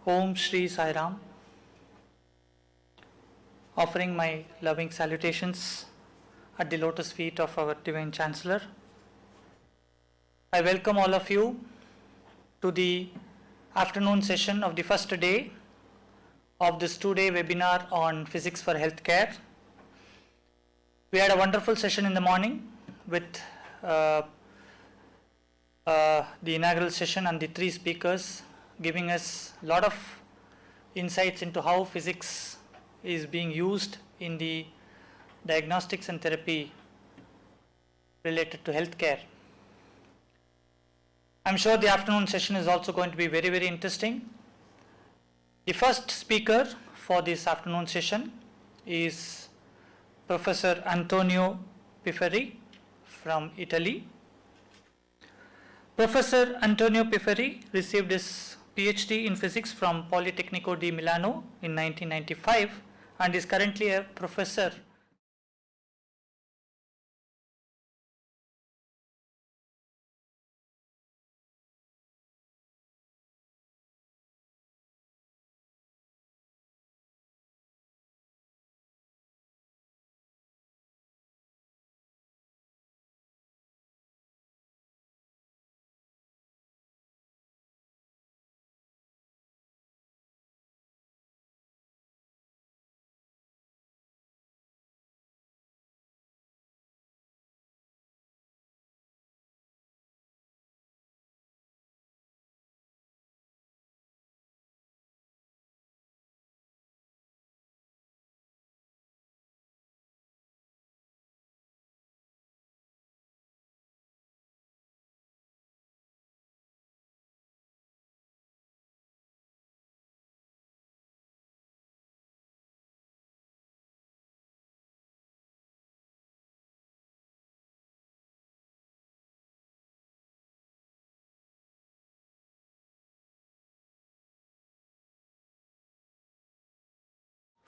Om Shri Sai Ram. Offering my loving salutations at the lotus feet of our Divine Chancellor. I welcome all of you to the afternoon session of the first day of this 2-day webinar on physics for healthcare. We had a wonderful session in the morning with the inaugural session and the 3 speakers giving us a lot of insights into how physics is being used in the diagnostics and therapy related to healthcare. I'm sure the afternoon session is also going to be very, very interesting. The first speaker for this afternoon session is Professor Antonio Pifferi from Italy. Professor Antonio Pifferi received his PhD in physics from Politecnico di Milano in 1995 and is currently a professor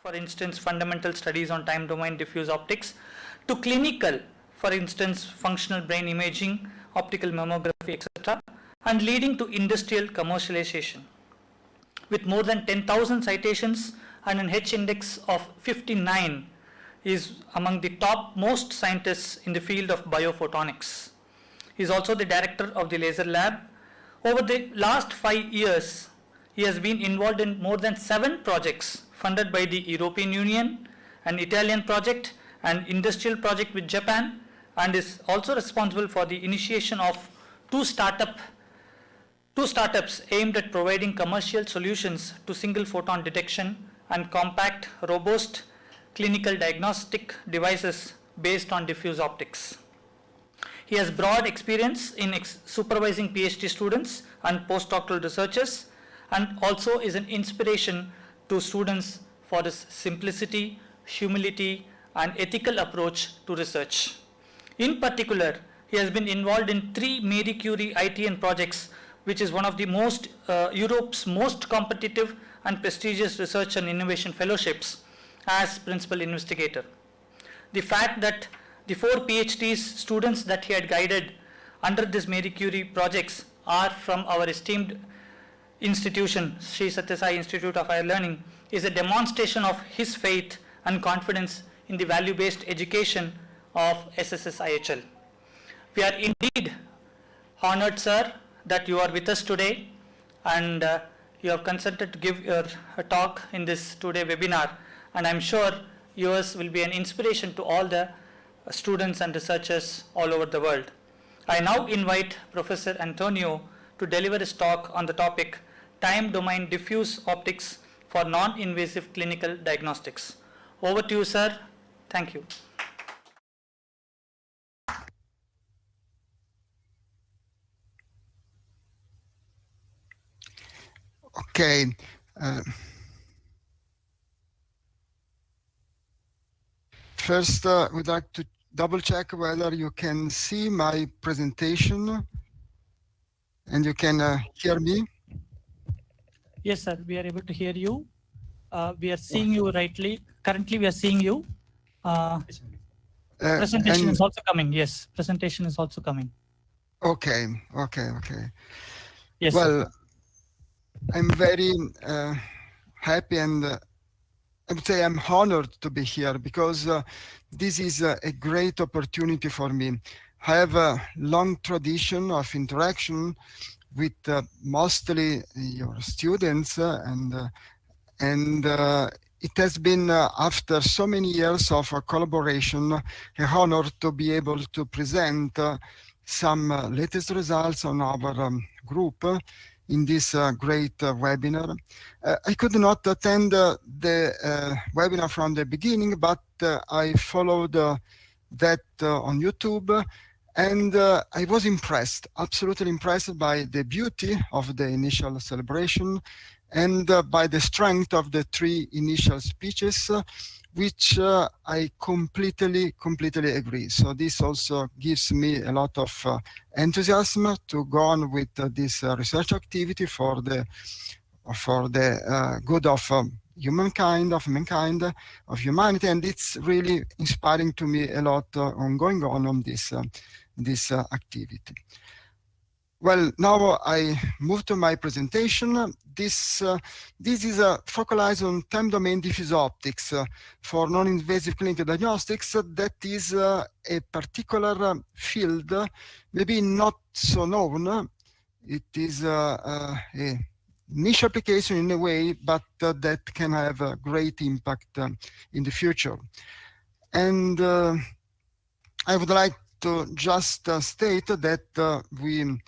for instance, fundamental studies on time domain diffuse optics, to clinical, for instance, functional brain imaging, optical mammography, etc., and leading to industrial commercialization. With more than 10,000 citations and an H index of 59, is among the top most scientists in the field of biophotonics. He is also the director of the Laser Lab. Over the last 5 years, he has been involved in more than 7 projects funded by the European Union, an Italian project, an industrial project with Japan, and is also responsible for the initiation of two startups aimed at providing commercial solutions to single photon detection and compact, robust clinical diagnostic devices based on diffuse optics. He has broad experience in supervising PhD students and postdoctoral researchers, and also is an inspiration to students for his simplicity, humility, and ethical approach to research. In particular, he has been involved in 3 Marie Curie ITN projects, which is one of the Europe's most competitive and prestigious research and innovation fellowships as principal investigator. The fact that the 4 PhDs students that he had guided under this Marie Curie projects are from our esteemed institution, Sri Sathya Sai Institute of Higher Learning, is a demonstration of his faith and confidence in the value-based education of SSSIHL. We are indeed honored, sir, that you are with us today, and you have consented to give your talk in this today webinar, and I'm sure yours will be an inspiration to all the students and researchers all over the world. I now invite Professor Antonio to deliver his talk on the topic Time Domain Diffuse Optics for Non-Invasive Clinical Diagnostics. Over to you, sir. Thank you. Okay. First, we'd like to double check whether you can see my presentation and you can hear me. Yes, sir. We are able to hear you. We are seeing you rightly. Currently, we are seeing you. Presentation is also coming. Yes, presentation is also coming. Okay. Yes. Well, Sir. I'm very happy, and I would say I'm honored to be here because this is a great opportunity for me. I have a long tradition of interaction with mostly your students, and it has been after so many years of collaboration, an honor to be able to present some latest results on our group in this great webinar. I could not attend the webinar from the beginning, but I followed that on YouTube, and I was impressed, absolutely impressed by the beauty of the initial celebration and by the strength of the 3 initial speeches, which I completely agree. So this also gives me a lot of enthusiasm to go on with this research activity for the good of humankind, of mankind, of humanity, and it's really inspiring to me a lot on going on this activity. Well, now I move to my presentation. This is focalized on time domain diffuse optics for non-invasive clinical diagnostics. That is a particular field, maybe not so known. It is a niche application in a way, but that can have a great impact in the future. And I would like to just state that we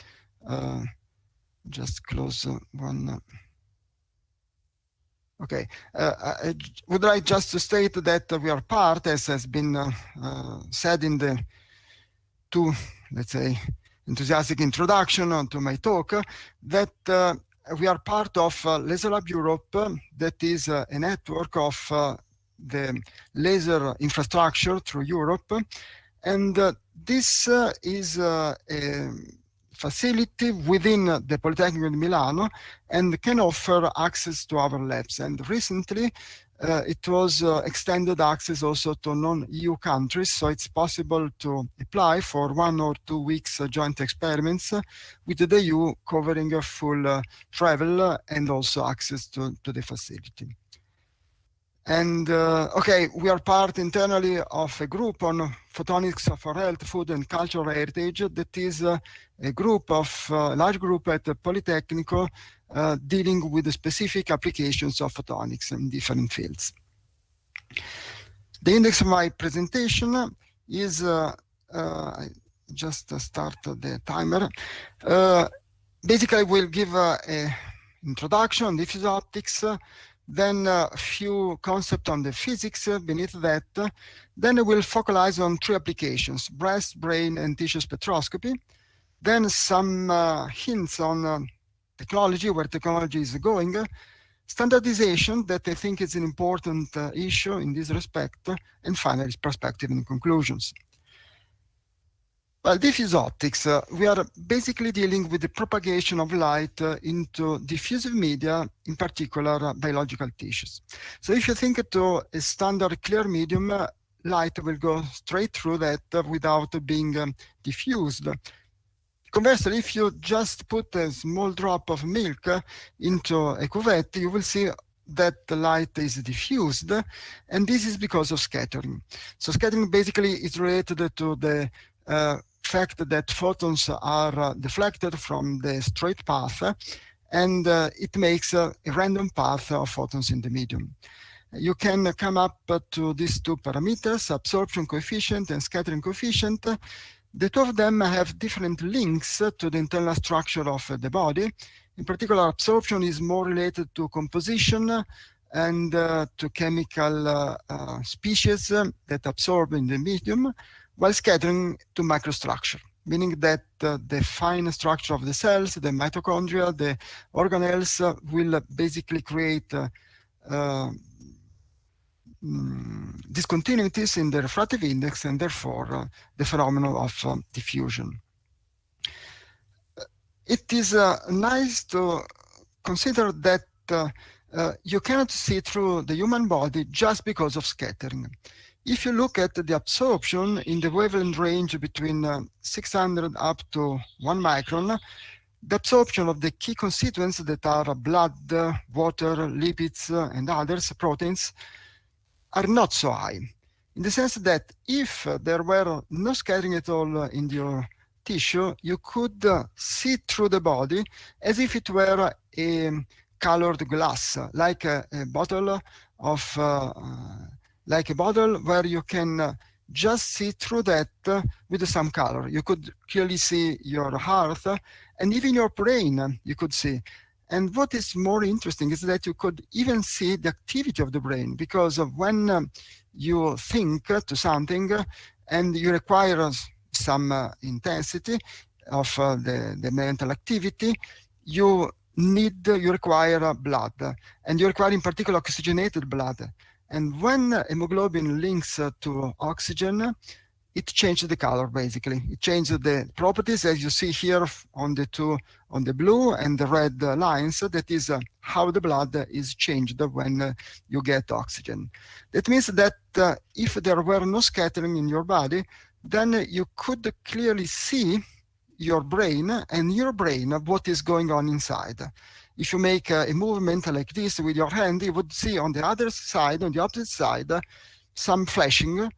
just close one. Okay, I would like just to state that we are part, as has been said in the 2, let's say, enthusiastic introduction to my talk, that we are part of Laser Lab Europe, that is a network of the laser infrastructure through Europe. And this is a facility within the Polytechnic di Milano and can offer access to our labs. And recently, it was extended access also to non-EU countries, so it's possible to apply for 1 or 2 weeks joint experiments with the EU, covering a full travel and also access to the facility. And okay, we are part internally of a group on photonics for health, food, and cultural heritage. That is a group of large group at Politecnico dealing with the specific applications of photonics in different fields. The index of my presentation is I just start the timer. Basically, we'll give an introduction on diffuse optics. Then a few concepts on the physics beneath that. Then we'll focalize on 3 applications: breast, brain, and tissue spectroscopy. Then some hints on technology, where technology is going. Standardization, that I think is an important issue in this respect. And finally, perspective and conclusions. Well, diffuse optics, we are basically dealing with the propagation of light into diffusive media, in particular biological tissues. So if you think to a standard clear medium, light will go straight through that without being diffused. Conversely, if you just put a small drop of milk into a cuvette, you will see that the light is diffused, and this is because of scattering. So scattering basically is related to the fact that photons are deflected from the straight path, and it makes a random path of photons in the medium. You can come up to these two parameters, absorption coefficient and scattering coefficient. The two of them have different links to the internal structure of the body. In particular, absorption is more related to composition and to chemical species that absorb in the medium, while scattering to microstructure, meaning that the fine structure of the cells, the mitochondria, the organelles will basically create discontinuities in the refractive index, and therefore the phenomenon of diffusion. It is nice to consider that you cannot see through the human body just because of scattering. If you look at the absorption in the wavelength range between 600 up to 1 micron, the absorption of the key constituents that are blood, water, lipids, and others, proteins, are not so high, in the sense that if there were no scattering at all in your tissue, you could see through the body as if it were a colored glass, like a bottle of like a bottle where you can just see through that with some color. You could clearly see your heart, and even your brain you could see. And what is more interesting is that you could even see the activity of the brain, because when you think to something and you require some intensity of the mental activity, you require blood, and you require in particular oxygenated blood. And when hemoglobin links to oxygen, it changes the color, basically. It changes the properties, as you see here on the blue and the red lines. That is how the blood is changed when you get oxygen. That means that if there were no scattering in your body, then you could clearly see your brain, and your brain, what is going on inside. If you make a movement like this with your hand, you would see on the other side, on the opposite side, some flashing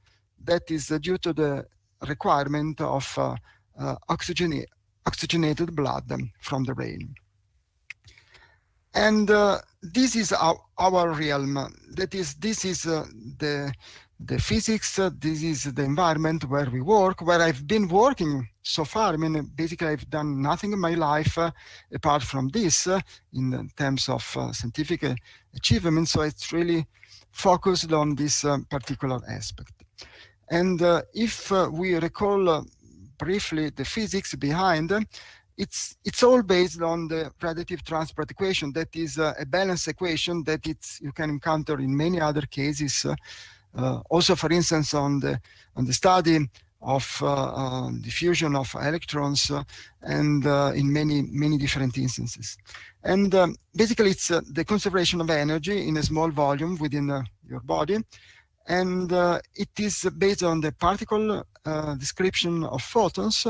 that is due to the requirement of oxygenated blood from the brain. And this is our realm. That is, this is the physics, this is the environment where we work, where I've been working so far. I mean, basically, I've done nothing in my life apart from this in terms of scientific achievement. So it's really focused on this particular aspect. And if we recall briefly the physics behind, it's all based on the radiative transport equation. That is a balance equation that you can encounter in many other cases. Also, for instance, on the study of diffusion of electrons, and in many different instances. And basically, it's the conservation of energy in a small volume within your body. And it is based on the particle description of photons.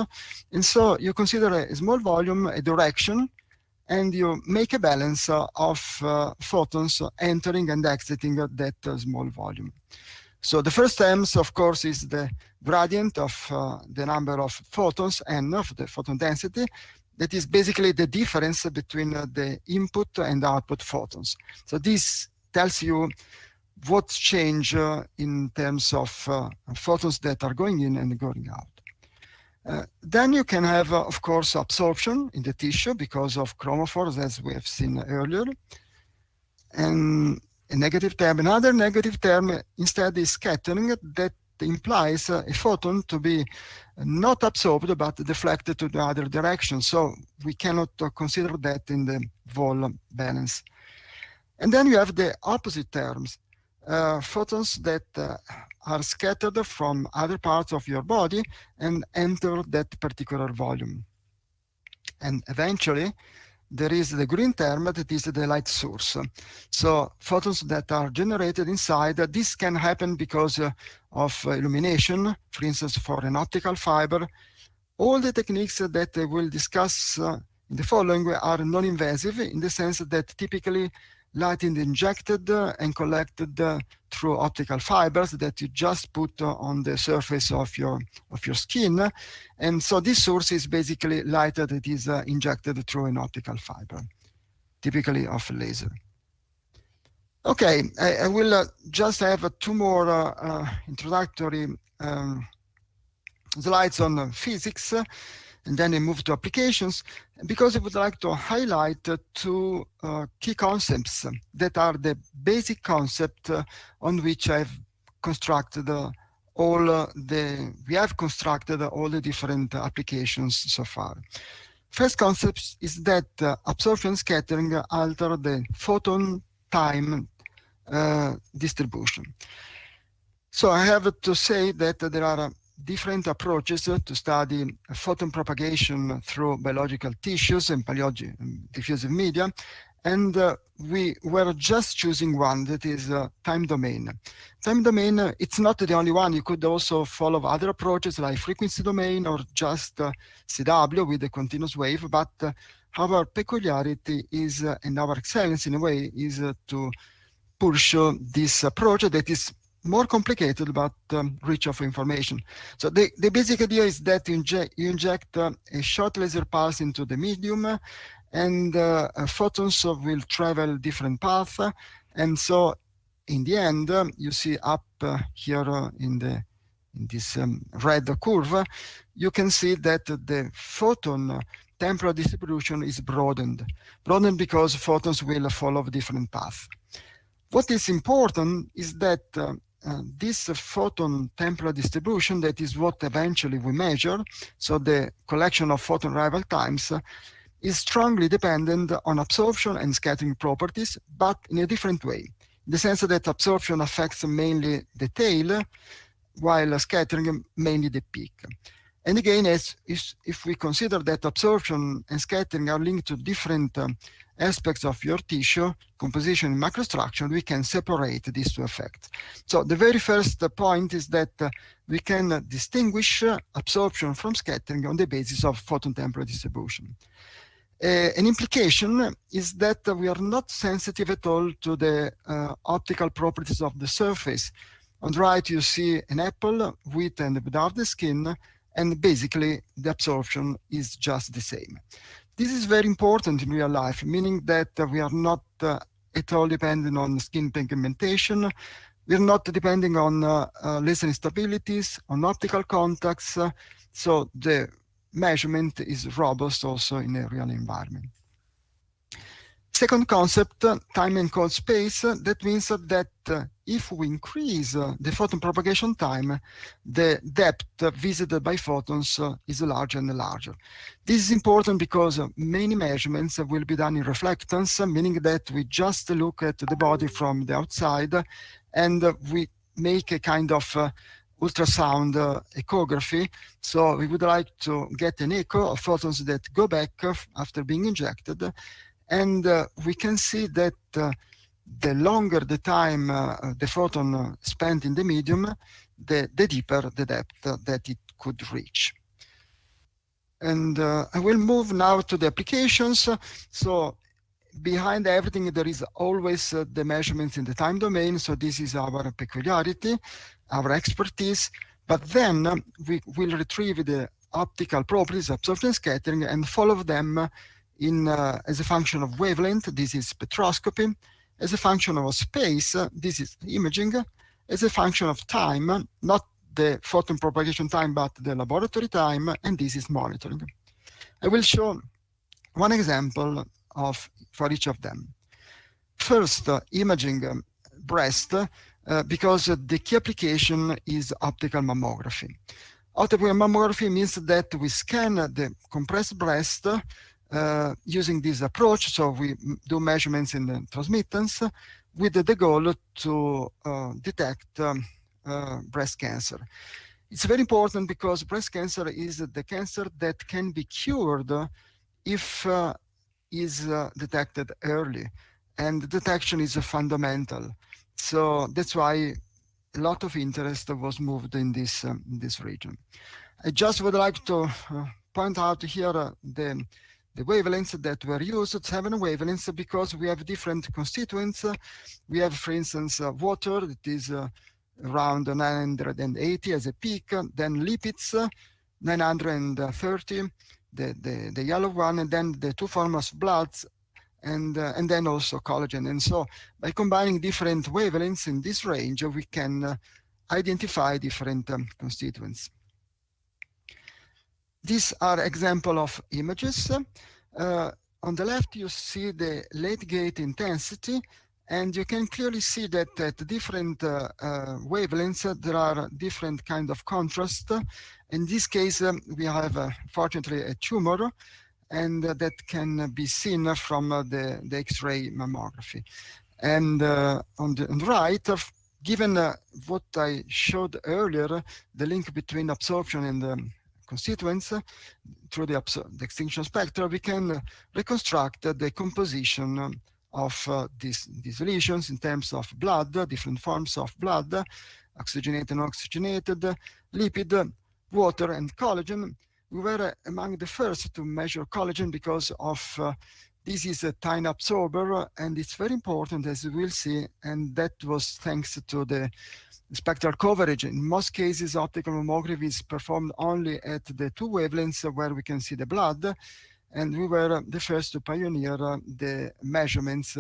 And so you consider a small volume, a direction, and you make a balance of photons entering and exiting that small volume. So the first terms, of course, is the gradient of the number of photons, n, of the photon density. That is basically the difference between the input and output photons. So this tells you what's changed in terms of photons that are going in and going out. Then you can have, of course, absorption in the tissue because of chromophores, as we have seen earlier. And a negative term. Another negative term instead is scattering, that implies a photon to be not absorbed but deflected to the other direction. So we cannot consider that in the whole balance. And then you have the opposite terms. photons that are scattered from other parts of your body and enter that particular volume. And eventually, there is the green term that is the light source. So photons that are generated inside, this can happen because of illumination, for instance, for an optical fiber. All the techniques that I will discuss in the following are non-invasive in the sense that typically light is injected and collected through optical fibers that you just put on the surface of your skin. And so this source is basically light that is injected through an optical fiber, typically of a laser. Okay, I will just have two more introductory slides on physics, and then I move to applications, because I would like to highlight two key concepts that are the basic concept on which I've constructed we have constructed all the different applications so far. First concept is that absorption scattering alter the photon time distribution. So I have to say that there are different approaches to study photon propagation through biological tissues and diffusive media, and we were just choosing one, that is time domain. Time domain, it's not the only one. You could also follow other approaches like frequency domain or just CW with a continuous wave, but our peculiarity is, and our excellence in a way, is to pursue this approach that is more complicated but rich of information. So the basic idea is that you inject a short laser pulse into the medium, and photons will travel different paths. And so in the end, you see up here in this red curve, you can see that the photon temporal distribution is broadened because photons will follow different paths. What is important is that this photon temporal distribution, that is what eventually we measure, so the collection of photon arrival times, is strongly dependent on absorption and scattering properties, but in a different way, in the sense that absorption affects mainly the tail, while scattering mainly the peak. And again, if we consider that absorption and scattering are linked to different aspects of your tissue composition and macrostructure, we can separate these two effects. So the very first point is that we can distinguish absorption from scattering on the basis of photon temporal distribution. An implication is that we are not sensitive at all to the optical properties of the surface. On the right, you see an apple with and without the skin, and basically the absorption is just the same. This is very important in real life, meaning that we are not at all dependent on skin pigmentation. We are not depending on laser instabilities, on optical contacts. So the measurement is robust also in a real environment. Second concept, time and cold space. That means that if we increase the photon propagation time, the depth visited by photons is larger and larger. This is important because many measurements will be done in reflectance, meaning that we just look at the body from the outside and we make a kind of ultrasound echography. So we would like to get an echo of photons that go back after being injected. And we can see that the longer the time the photon spent in the medium, the deeper the depth that it could reach. And I will move now to the applications. So behind everything, there is always the measurements in the time domain. So this is our peculiarity, our expertise. But then we will retrieve the optical properties, absorption, scattering, and follow them as a function of wavelength. This is spectroscopy. As a function of space, this is imaging. As a function of time, not the photon propagation time, but the laboratory time, and this is monitoring. I will show one example for each of them. First, imaging breast, because the key application is optical mammography. Optical mammography means that we scan the compressed breast using this approach. So we do measurements in the transmittance. with the goal to detect breast cancer. It's very important because breast cancer is the cancer that can be cured if is detected early, and detection is fundamental. So that's why a lot of interest was moved in this region. I just would like to point out here the wavelengths that were used, 7 wavelengths, because we have different constituents. We have, for instance, water that is around 980 as a peak, then lipids, 930, the yellow one, and then the 2 forms of bloods, and then also collagen. And so by combining different wavelengths in this range, we can identify different constituents. These are example of images. On the left, you see the late gate intensity, and you can clearly see that at different wavelengths, there are different kind of contrast. In this case, we have, fortunately, a tumor, and that can be seen from the X-ray mammography. And on the right, given what I showed earlier, the link between absorption and constituents through the extinction spectra, we can reconstruct the composition of these lesions in terms of blood, different forms of blood, oxygenated and oxygenated, lipid, water, and collagen. We were among the first to measure collagen because of this is a tiny absorber, and it's very important, as you will see, and that was thanks to the spectral coverage. In most cases, optical mammography is performed only at the 2 wavelengths where we can see the blood, and we were the first to pioneer the measurements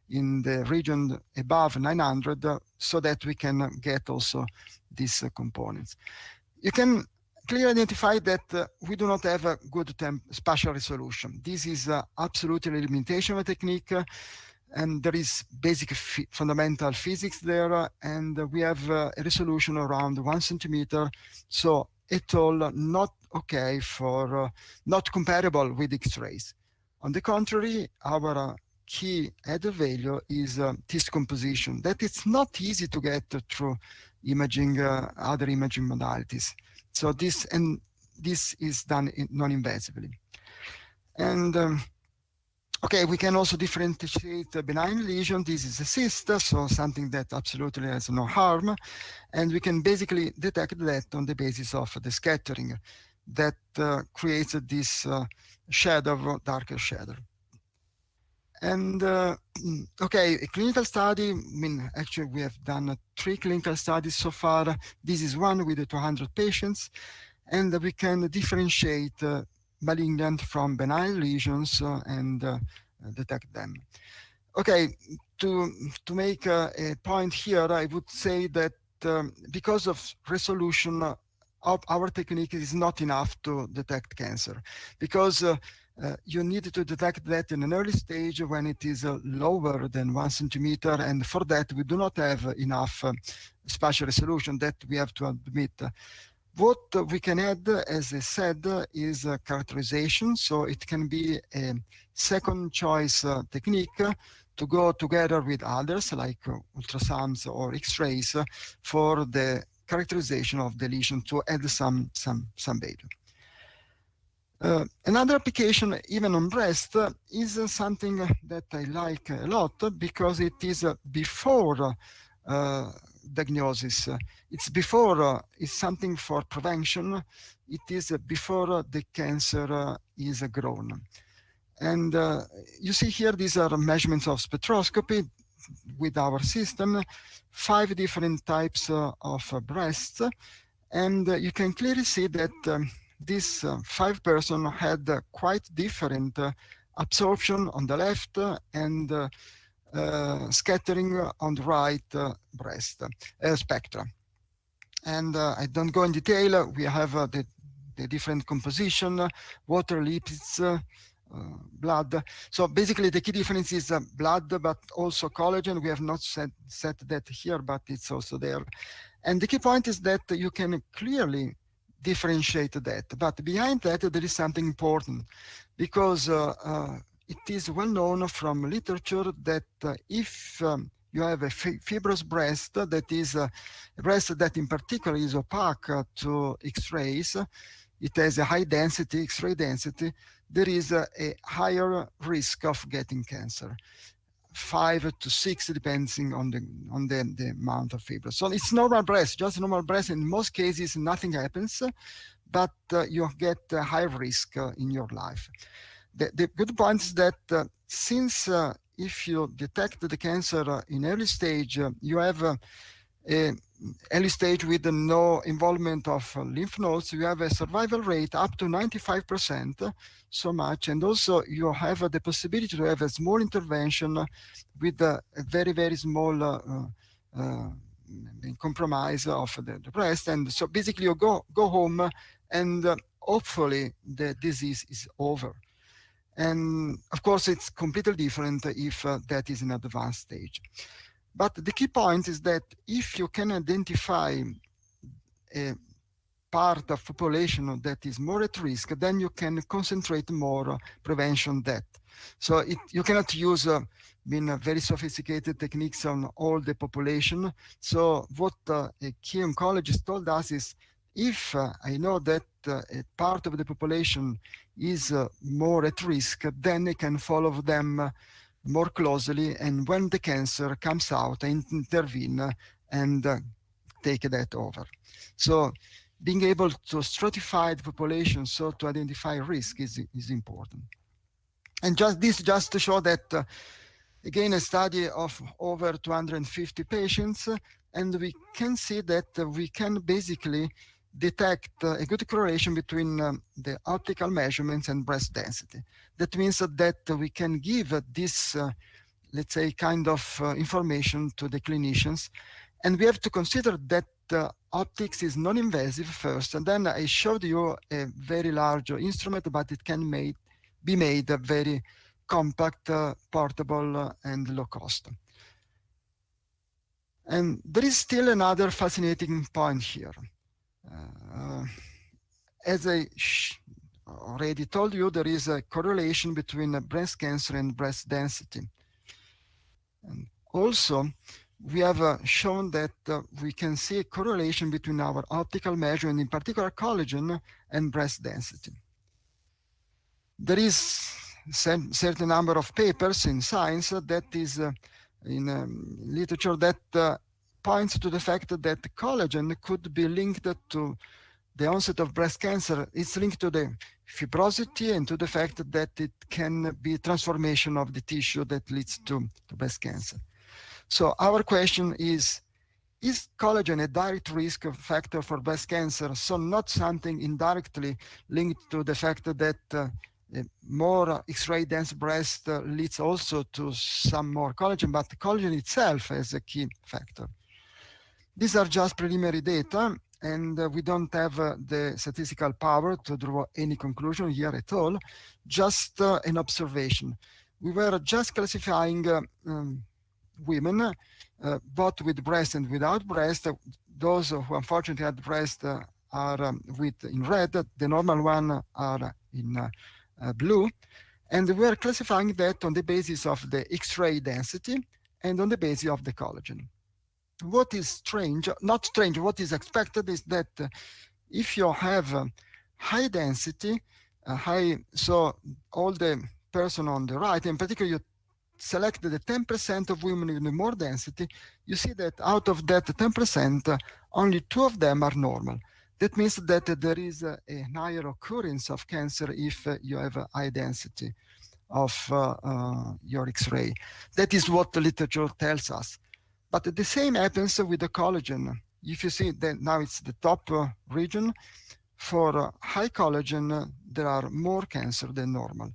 in the region above 900 so that we can get also these components. You can clearly identify that we do not have a good spatial resolution. This is absolutely a limitation of the technique, and there is basic fundamental physics there, and we have a resolution around 1 centimeter, so at all not okay for, not comparable with X-rays. On the contrary, our key added value is this composition, that it's not easy to get through imaging, other imaging modalities. So this is done non-invasively. And okay, we can also differentiate a benign lesion. This is a cyst, so something that absolutely has no harm. And we can basically detect that on the basis of the scattering that creates this shadow, darker shadow. And okay, a clinical study, I mean, actually we have done 3 clinical studies so far. This is one with 200 patients, and we can differentiate malignant from benign lesions and detect them. Okay, to make a point here, I would say that because of resolution, our technique is not enough to detect cancer, because you need to detect that in an early stage when it is lower than 1 centimeter, and for that we do not have enough spatial resolution, that we have to admit. What we can add, as I said, is characterization, so it can be a second choice technique to go together with others like ultrasounds or X-rays for the characterization of the lesion to add some value. Another application, even on breast, is something that I like a lot because it is before diagnosis. It's before, it's something for prevention. It is before the cancer is grown. And you see here, these are measurements of spectroscopy with our system, 5 different types of breasts. And you can clearly see that these 5 persons had quite different absorption on the left and scattering on the right breast spectra. And I don't go in detail. We have the different composition, water, lipids, blood. So basically the key difference is blood, but also collagen. We have not set that here, but it's also there. And the key point is that you can clearly differentiate that. But behind that, there is something important, because it is well known from literature that if you have a fibrous breast that is a breast that in particular is opaque to X-rays. It has a high density, X-ray density. There is a higher risk of getting cancer. 5 to 6 depending on the amount of fibrous. So it's normal breast, just normal breast. In most cases, nothing happens, but you get a high risk in your life. The good point is that since if you detect the cancer in early stage, you have a early stage with no involvement of lymph nodes, you have a survival rate up to 95%, so much. And also you have the possibility to have a small intervention with a very, very small compromise of the breast. And so basically you go home and hopefully the disease is over. And of course, it's completely different if that is an advanced stage. But the key point is that if you can identify a part of population that is more at risk, then you can concentrate more prevention that. So you cannot use very sophisticated techniques on all the population. So what a key oncologist told us is, if I know that a part of the population is more at risk, then I can follow them more closely, and when the cancer comes out, I intervene and take that over. So being able to stratify the population, so to identify risk, is important. And just to show that, again, a study of over 250 patients, and we can see that we can basically detect a good correlation between the optical measurements and breast density. That means that we can give this, let's say, kind of information to the clinicians. And we have to consider that optics is non-invasive first, and then I showed you a very large instrument, but it can be made very compact, portable, and low cost. And there is still another fascinating point here. As I already told you, there is a correlation between breast cancer and breast density. And also, we have shown that we can see a correlation between our optical measure, and in particular collagen, and breast density. There is certain number of papers in science that is in literature that points to the fact that collagen could be linked to the onset of breast cancer. It's linked to the fibrosity and to the fact that it can be transformation of the tissue that leads to breast cancer. So our question is collagen a direct risk factor for breast cancer? So not something indirectly linked to the fact that more X-ray dense breast leads also to some more collagen, but collagen itself is a key factor. These are just preliminary data, and we don't have the statistical power to draw any conclusion here at all, just an observation. We were just classifying women, both with breast and without breast. Those who unfortunately had breast are in red, the normal one are in blue, and we are classifying that on the basis of the X-ray density and on the basis of the collagen. What is strange, not strange, what is expected is that if you have high density, so all the person on the right, in particular you select the 10% of women with more density, you see that out of that 10%, only 2 of them are normal. That means that there is a higher occurrence of cancer if you have a high density of your X-ray. That is what the literature tells us. But the same happens with the collagen. If you see that now it's the top region, for high collagen, there are more cancer than normal.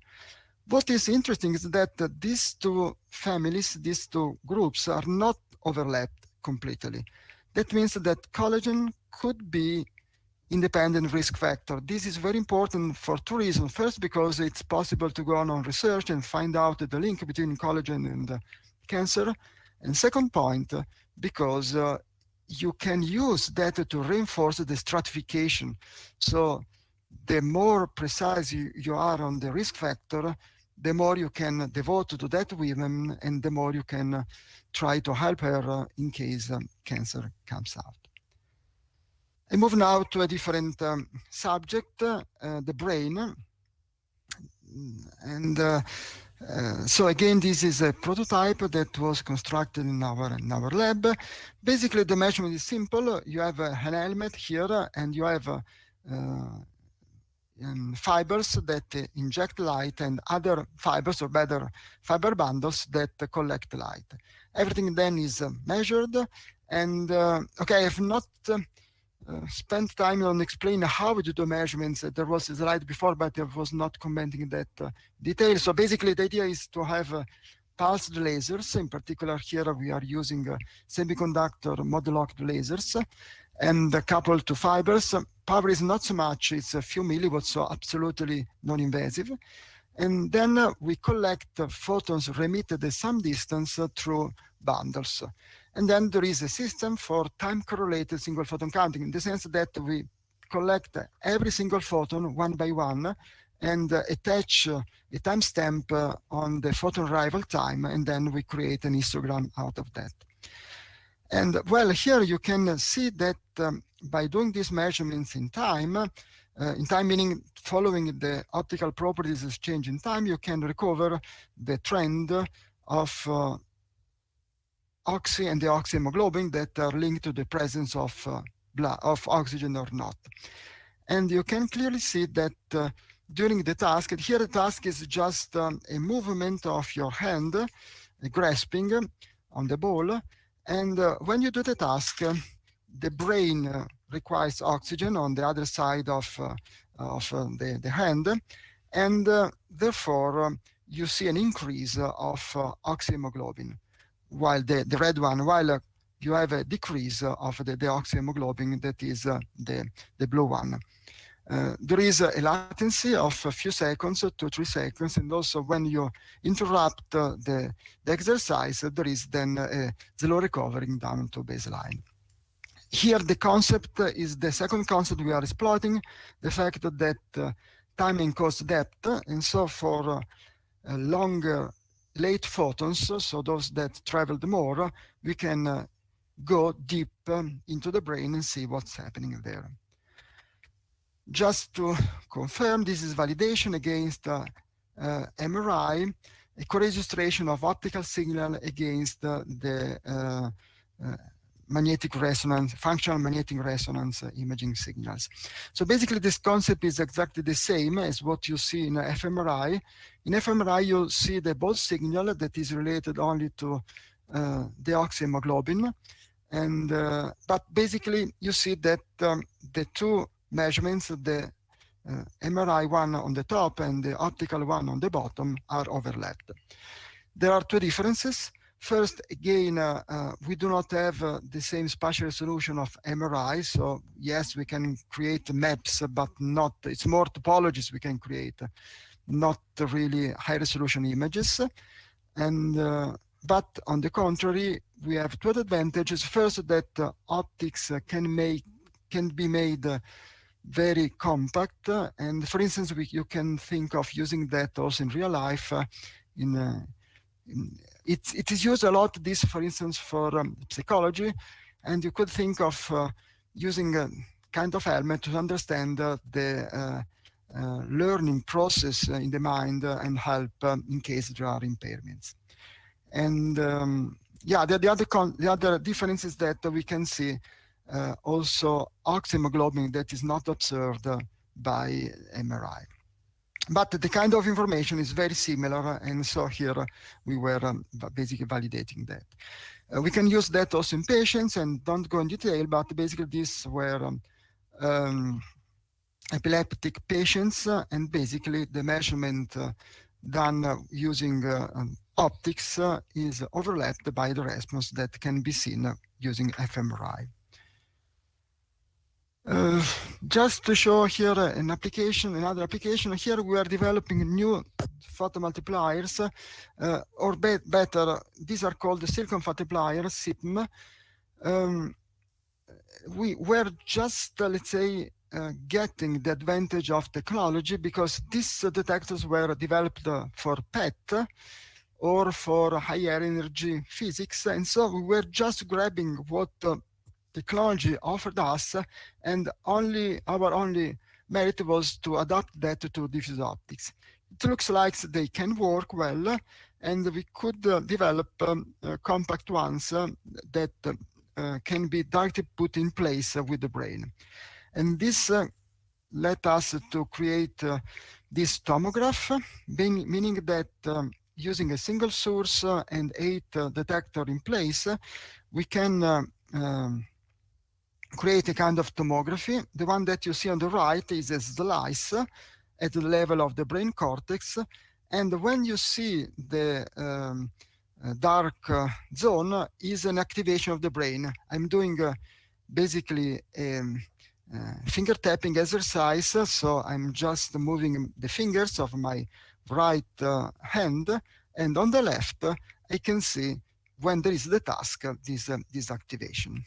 What is interesting is that these two families, these two groups are not overlapped completely. That means that collagen could be independent risk factor. This is very important for 2 reasons. First, because it's possible to go on research and find out the link between collagen and cancer. And second point, because you can use that to reinforce the stratification. So the more precise you are on the risk factor, the more you can devote to that woman, and the more you can try to help her in case cancer comes out. I move now to a different subject, the brain. And so again, this is a prototype that was constructed in our lab. Basically, the measurement is simple. You have an helmet here, and you have fibers that inject light, and other fibers, or better, fiber bundles that collect light. Everything then is measured. And okay, I have not spent time on explaining how we do the measurements. There was a slide before, but I was not commenting that detail. So basically, the idea is to have pulsed lasers. In particular, here we are using semiconductor modulocked lasers, and coupled to fibers. Power is not so much, it's a few milliwatts, so absolutely non-invasive. And then we collect photons remitted at some distance through bundles. And then there is a system for time-correlated single photon counting, in the sense that we collect every single photon one by one and attach a timestamp on the photon arrival time, and then we create an histogram out of that. And well, here you can see that by doing these measurements in time meaning following the optical properties as change in time, you can recover the trend of oxy and deoxyhemoglobin that are linked to the presence of oxygen or not. And you can clearly see that during the task, and here the task is just a movement of your hand, grasping on the ball. And when you do the task, the brain requires oxygen on the other side of the hand, and therefore you see an increase of oxyhemoglobin, while the red one, while you have a decrease of the deoxyhemoglobin, that is the blue one. There is a latency of a few seconds, 2-3 seconds, and also when you interrupt the exercise, there is then a slow recovering down to baseline. Here the concept is the second concept we are exploiting, the fact that time encodes depth, and so for longer late photons, so those that traveled more, we can go deep into the brain and see what's happening there. Just to confirm, this is validation against MRI, a co-registration of optical signal against the magnetic resonance, functional magnetic resonance imaging signals. So basically this concept is exactly the same as what you see in fMRI. In fMRI, you see the Bose signal that is related only to deoxyhemoglobin. And, but basically you see that the two measurements, the MRI one on the top and the optical one on the bottom, are overlapped. There are two differences. First, again, we do not have the same spatial resolution of MRI. So yes, we can create maps, but not, it's more topologies we can create, not really high resolution images. And, but on the contrary, we have two advantages. First, that optics can be made very compact. And for instance, you can think of using that also in real life. It is used a lot, this, for instance, for psychology. And you could think of using a kind of helmet to understand the learning process in the mind and help in case there are impairments. And yeah, the other difference is that we can see also oxyhemoglobin that is not observed by MRI. But the kind of information is very similar, and so here we were basically validating that. We can use that also in patients, and don't go in detail, but basically these were epileptic patients, and basically the measurement done using optics is overlapped by the response that can be seen using fMRI. Just to show here an application, another application, here we are developing new photomultipliers, or better, these are called the silicon photomultipliers, SIPM. We were just, let's say, getting the advantage of technology, because these detectors were developed for PET or for higher energy physics. And so we were just grabbing what technology offered us, and our only merit was to adapt that to diffuse optics. It looks like they can work well, and we could develop compact ones that can be directly put in place with the brain. And this led us to create this tomograph, meaning that using a single source and 8 detector in place, we can create a kind of tomography. The one that you see on the right is a slice at the level of the brain cortex. And when you see the dark zone is an activation of the brain. I'm doing basically a finger tapping exercise. So I'm just moving the fingers of my right hand, and on the left, I can see when there is the task, this activation.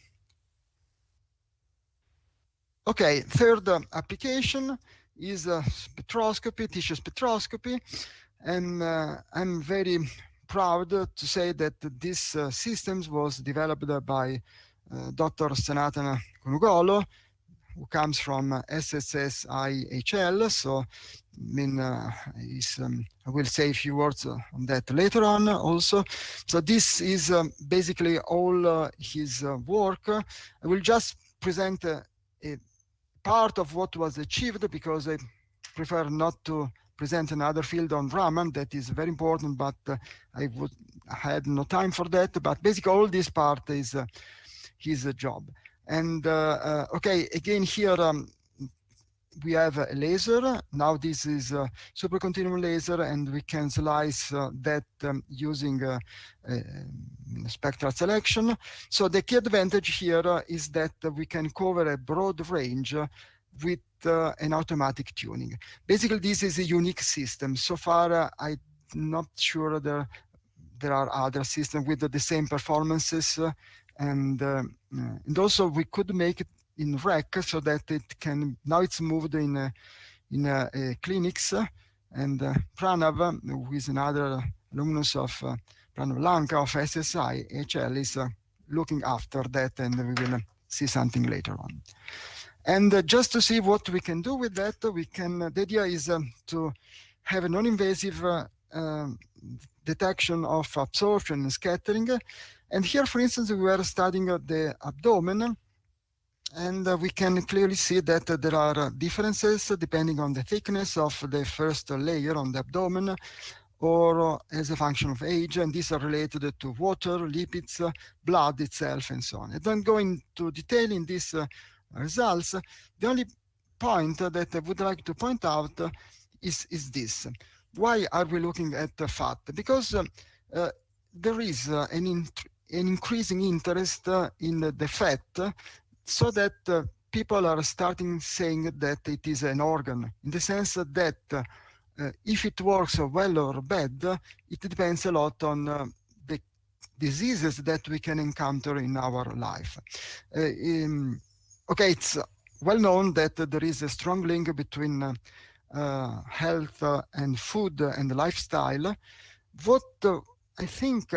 Okay, third application is spectroscopy, tissue spectroscopy. And I'm very proud to say that this systems was developed by Dr. Sanatana Kunugolo, who comes from SSSIHL. So, I mean, I will say a few words on that later on also. So this is basically all his work. I will just present a part of what was achieved, because I prefer not to present another field on Raman that is very important, but I had no time for that. But basically all this part is his job. And okay, again here we have a laser. Now this is a supercontinuum laser, and we can slice that using spectral selection. So the key advantage here is that we can cover a broad range with an automatic tuning. Basically, this is a unique system. So far, I'm not sure there are other systems with the same performances, and also we could make it in rec, so that it can, now it's moved in clinics, and Pranav, who is another alumnus of Pranav Lanka of SSI HL, is looking after that, and we will see something later on. And just to see what we can do with that, the idea is to have a non-invasive detection of absorption and scattering. And here, for instance, we were studying the abdomen, and we can clearly see that there are differences depending on the thickness of the first layer on the abdomen, or as a function of age, and these are related to water, lipids, blood itself, and so on. I don't go into detail in these results. The only point that I would like to point out is this. Why are we looking at fat? Because there is an increasing interest in the fat, so that people are starting saying that it is an organ, in the sense that if it works well or bad, it depends a lot on the diseases that we can encounter in our life. Okay, it's well known that there is a strong link between health and food and lifestyle. What I think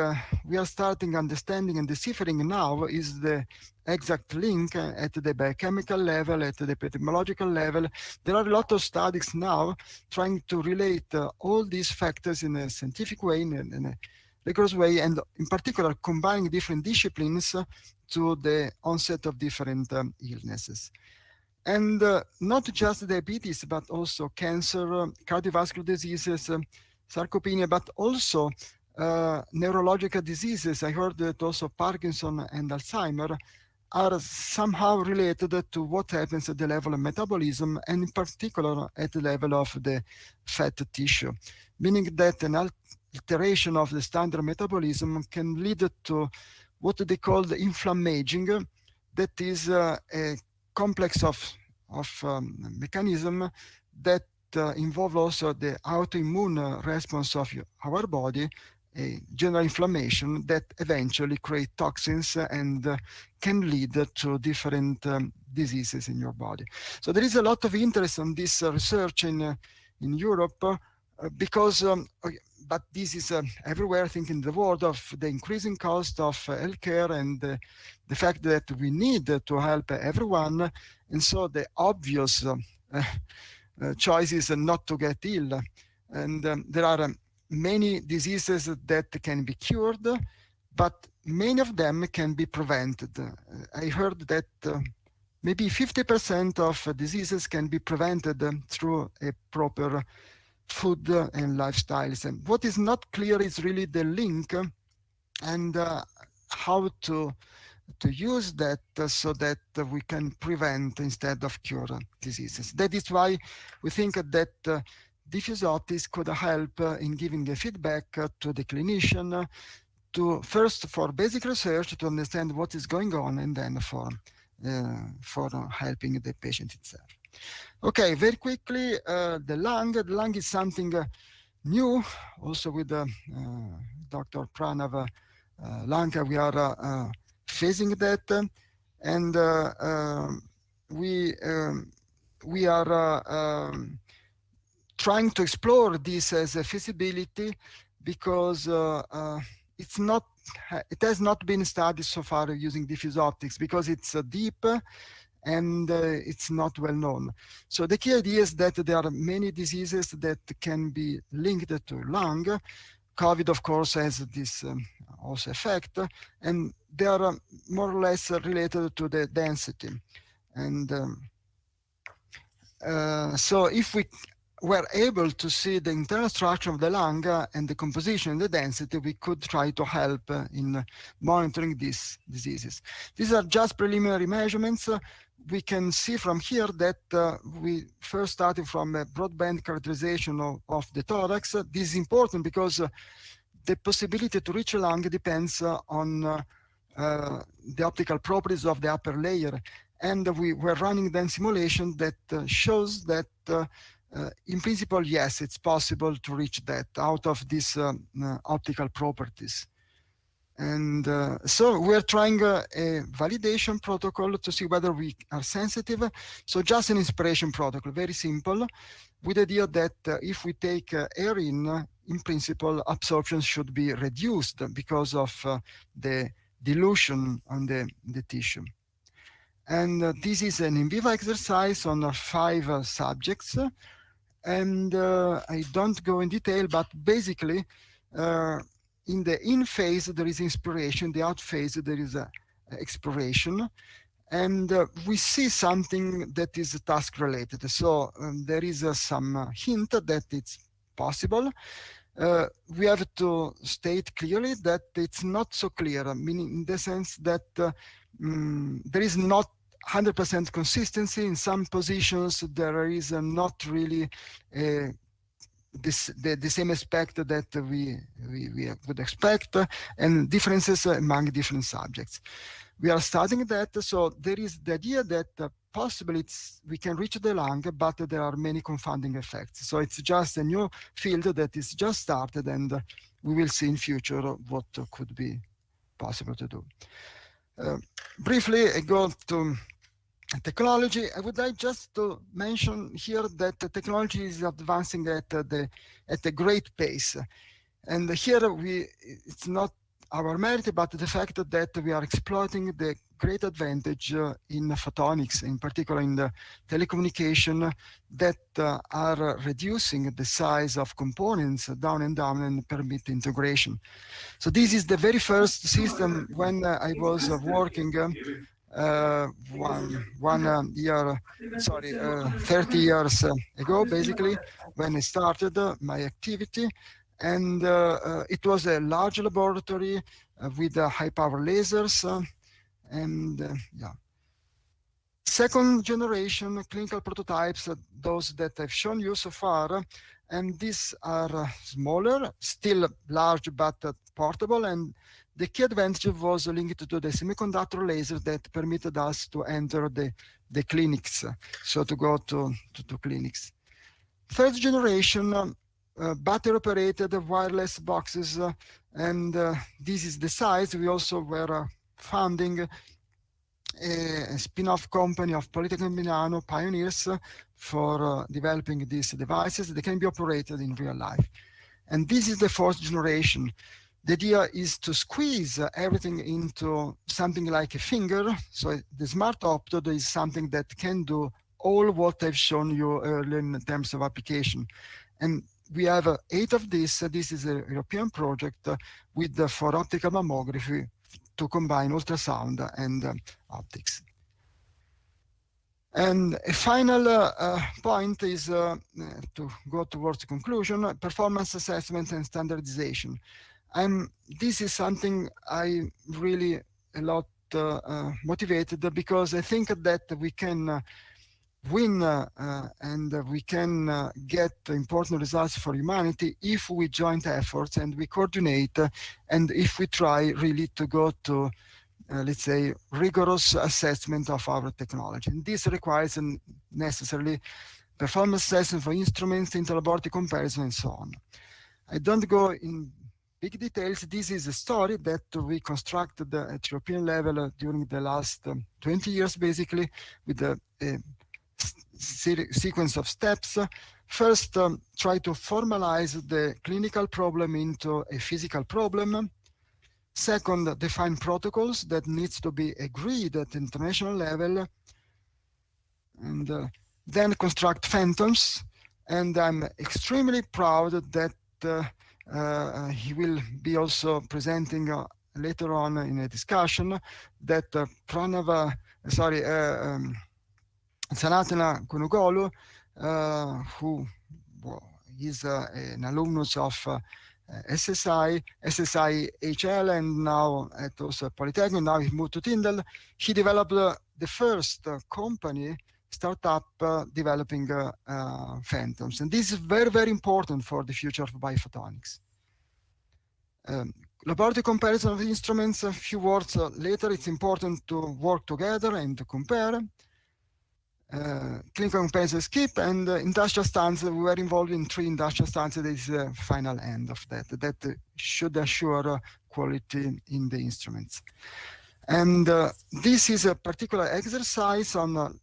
we are starting understanding and deciphering now is the exact link at the biochemical level, at the epidemiological level. There are a lot of studies now trying to relate all these factors in a scientific way, in a rigorous way, and in particular combining different disciplines to the onset of different illnesses. And not just diabetes, but also cancer, cardiovascular diseases, sarcopenia, but also neurological diseases. I heard that also Parkinson and Alzheimer are somehow related to what happens at the level of metabolism, and in particular at the level of the fat tissue, meaning that an alteration of the standard metabolism can lead to what they call the inflammaging. That is a complex of mechanism that involve also the autoimmune response of our body, a general inflammation that eventually create toxins and can lead to different diseases in your body. So there is a lot of interest on this research in Europe because, but this is everywhere, I think, in the world, of the increasing cost of healthcare and the fact that we need to help everyone. And so the obvious choice is not to get ill. And there are many diseases that can be cured, but many of them can be prevented. I heard that maybe 50% of diseases can be prevented through a proper food and lifestyles. And what is not clear is really the link and how to use that so that we can prevent instead of cure diseases. That is why we think that diffuse optics could help in giving a feedback to the clinician to first for basic research to understand what is going on, and then for helping the patient itself. Okay, very quickly, the lung. The lung is something new, also with Dr. Pranav Lanka. We are facing that, and we are trying to explore this as a feasibility because it has not been studied so far using diffuse optics because it's deep and it's not well known. So the key idea is that there are many diseases that can be linked to lung. COVID, of course, has this also effect, and they are more or less related to the density. And so if we were able to see the internal structure of the lung and the composition and the density, we could try to help in monitoring these diseases. These are just preliminary measurements. We can see from here that we first started from a broadband characterization of the thorax. This is important because the possibility to reach a lung depends on the optical properties of the upper layer. And we were running then simulation that shows that in principle, yes, it's possible to reach that out of these optical properties. And so we're trying a validation protocol to see whether we are sensitive. So just an inspiration protocol, very simple, with the idea that if we take air in principle, absorption should be reduced because of the dilution on the tissue. And this is an in vivo exercise on 5 subjects. And I don't go in detail, but basically, in the in phase, there is inspiration. The out phase, there is exploration. And we see something that is task related. So there is some hint that it's possible. We have to state clearly that it's not so clear, meaning in the sense that there is not 100% consistency. In some positions, there is not really the same aspect that we would expect, and differences among different subjects. We are studying that, so there is the idea that possibly we can reach the lung, but there are many confounding effects. So it's just a new field that is just started, and we will see in future what could be possible to do. Briefly, I go to technology. I would like just to mention here that the technology is advancing at a great pace. And here it's not our merit, but the fact that we are exploiting the great advantage in photonics, in particular in the telecommunication, that are reducing the size of components down and permit integration. So this is the very first system when I was working 30 years ago, basically, when I started my activity. And it was a large laboratory with high power lasers. Yeah. Second generation clinical prototypes, those that I've shown you so far, and these are smaller, still large but portable, and the key advantage was linked to the semiconductor laser that permitted us to enter the clinics, so to go to clinics. Third generation battery operated wireless boxes, and this is the size. We also were founding a spin-off company of Polytechnic Milano pioneers for developing these devices that can be operated in real life. And this is the fourth generation. The idea is to squeeze everything into something like a finger. So the smart optod is something that can do all what I've shown you earlier in terms of application. And we have 8 of these. This is a European project with for optical mammography to combine ultrasound and optics. And a final point is to go towards the conclusion, performance assessment and standardization. This is something I really a lot motivated, because I think that we can win and we can get important results for humanity if we join efforts and we coordinate, and if we try really to go to let's say rigorous assessment of our technology. And this requires necessarily performance assessment for instruments, inter-laboratory comparison, and so on. I don't go in big details. This is a story that we constructed at European level during the last 20 years, basically, with a sequence of steps. First, try to formalize the clinical problem into a physical problem. Second, define protocols that needs to be agreed at international level. And then construct phantoms. And I'm extremely proud that he will be also presenting later on in a discussion that Sanatana Kunugolu, who is an alumnus of SSI HL, and now at also Polytechnic. Now he moved to Tyndall. He developed the first company startup developing phantoms, and this is very, very important for the future of biophotonics. Laboratory comparison of instruments. A few words later. It's important to work together and to compare. Clinical comparison skip, and industrial standards. We were involved in 3 industrial standards. This is the final end of that should assure quality in the instruments. And this is a particular exercise on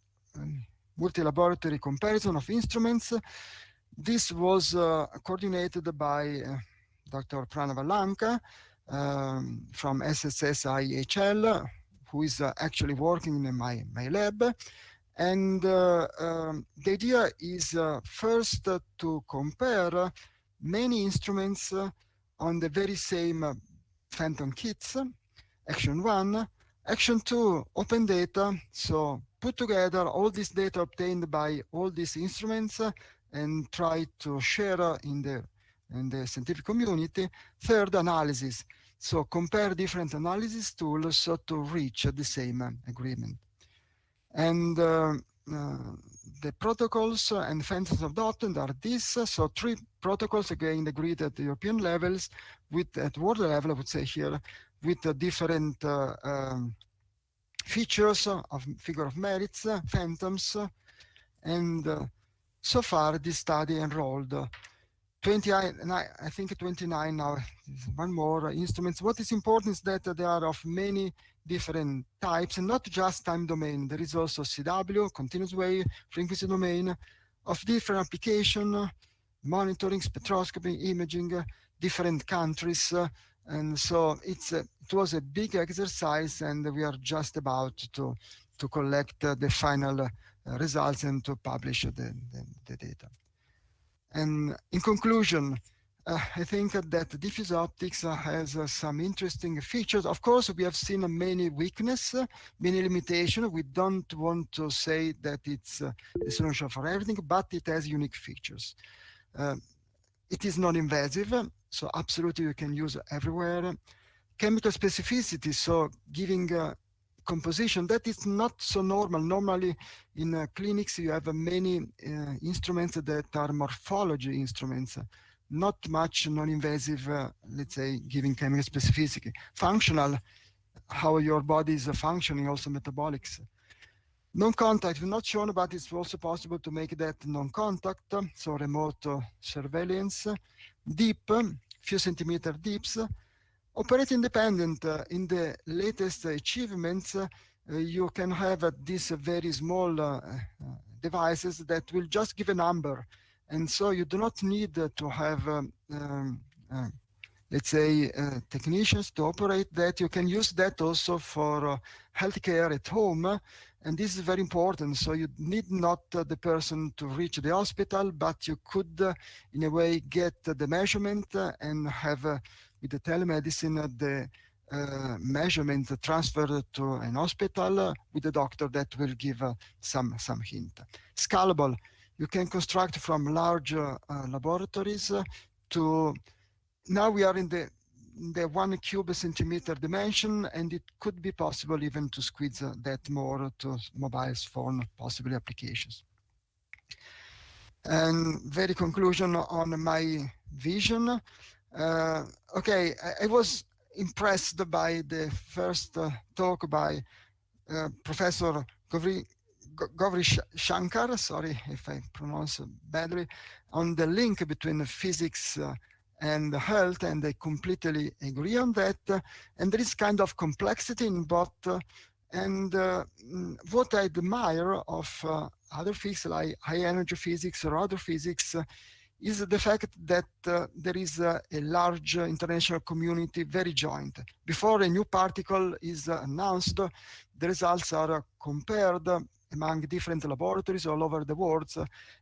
multi-laboratory comparison of instruments. This was coordinated by Dr. Pranava Lanka from SSSIHL, who is actually working in my lab. And the idea is first to compare many instruments on the very same phantom kits, action 1. Action 2, open data. So put together all this data obtained by all these instruments and try to share in the scientific community. Third, analysis. So compare different analysis tools to reach the same agreement. And the protocols and phantoms adopted are these. So 3 protocols, again, agreed at the European levels, at world level, I would say here, with different features of figure of merits, phantoms. And so far, this study enrolled 29, I think 29 now, one more instruments. What is important is that they are of many different types, and not just time domain. There is also CW, continuous wave, frequency domain, of different application, monitoring, spectroscopy, imaging, different countries. And so it was a big exercise, and we are just about to collect the final results and to publish the data. And in conclusion, I think that diffuse optics has some interesting features. Of course, we have seen many weaknesses, many limitations. We don't want to say that it's a solution for everything, but it has unique features. It is non-invasive, so absolutely you can use it everywhere. Chemical specificity, so giving composition, that is not so normal. Normally in clinics you have many instruments that are morphology instruments, not much non-invasive, let's say, giving chemical specificity. Functional, how your body is functioning, also metabolics. Non-contact is not shown, but it's also possible to make that non-contact, so remote surveillance. Deep, few centimeter deeps. Operate independent. In the latest achievements, you can have these very small devices that will just give a number. And so you do not need to have let's say, technicians to operate that. You can use that also for healthcare at home. And this is very important. So you need not the person to reach the hospital, but you could, in a way, get the measurement and have, with the telemedicine, the measurement transferred to an hospital with a doctor that will give some hint. Scalable. You can construct from large laboratories to now we are in the 1 cubic centimeter dimension, and it could be possible even to squeeze that more to mobile phone possibly applications. And very conclusion on my vision. Okay, I was impressed by the first talk by Professor Gauri Shankar, sorry if I pronounce it badly, on the link between physics and health, and I completely agree on that. And there is kind of complexity in both. And what I admire of other physics, like high energy physics or other physics, is the fact that there is a large international community, very joint. Before a new particle is announced, the results are compared among different laboratories all over the world.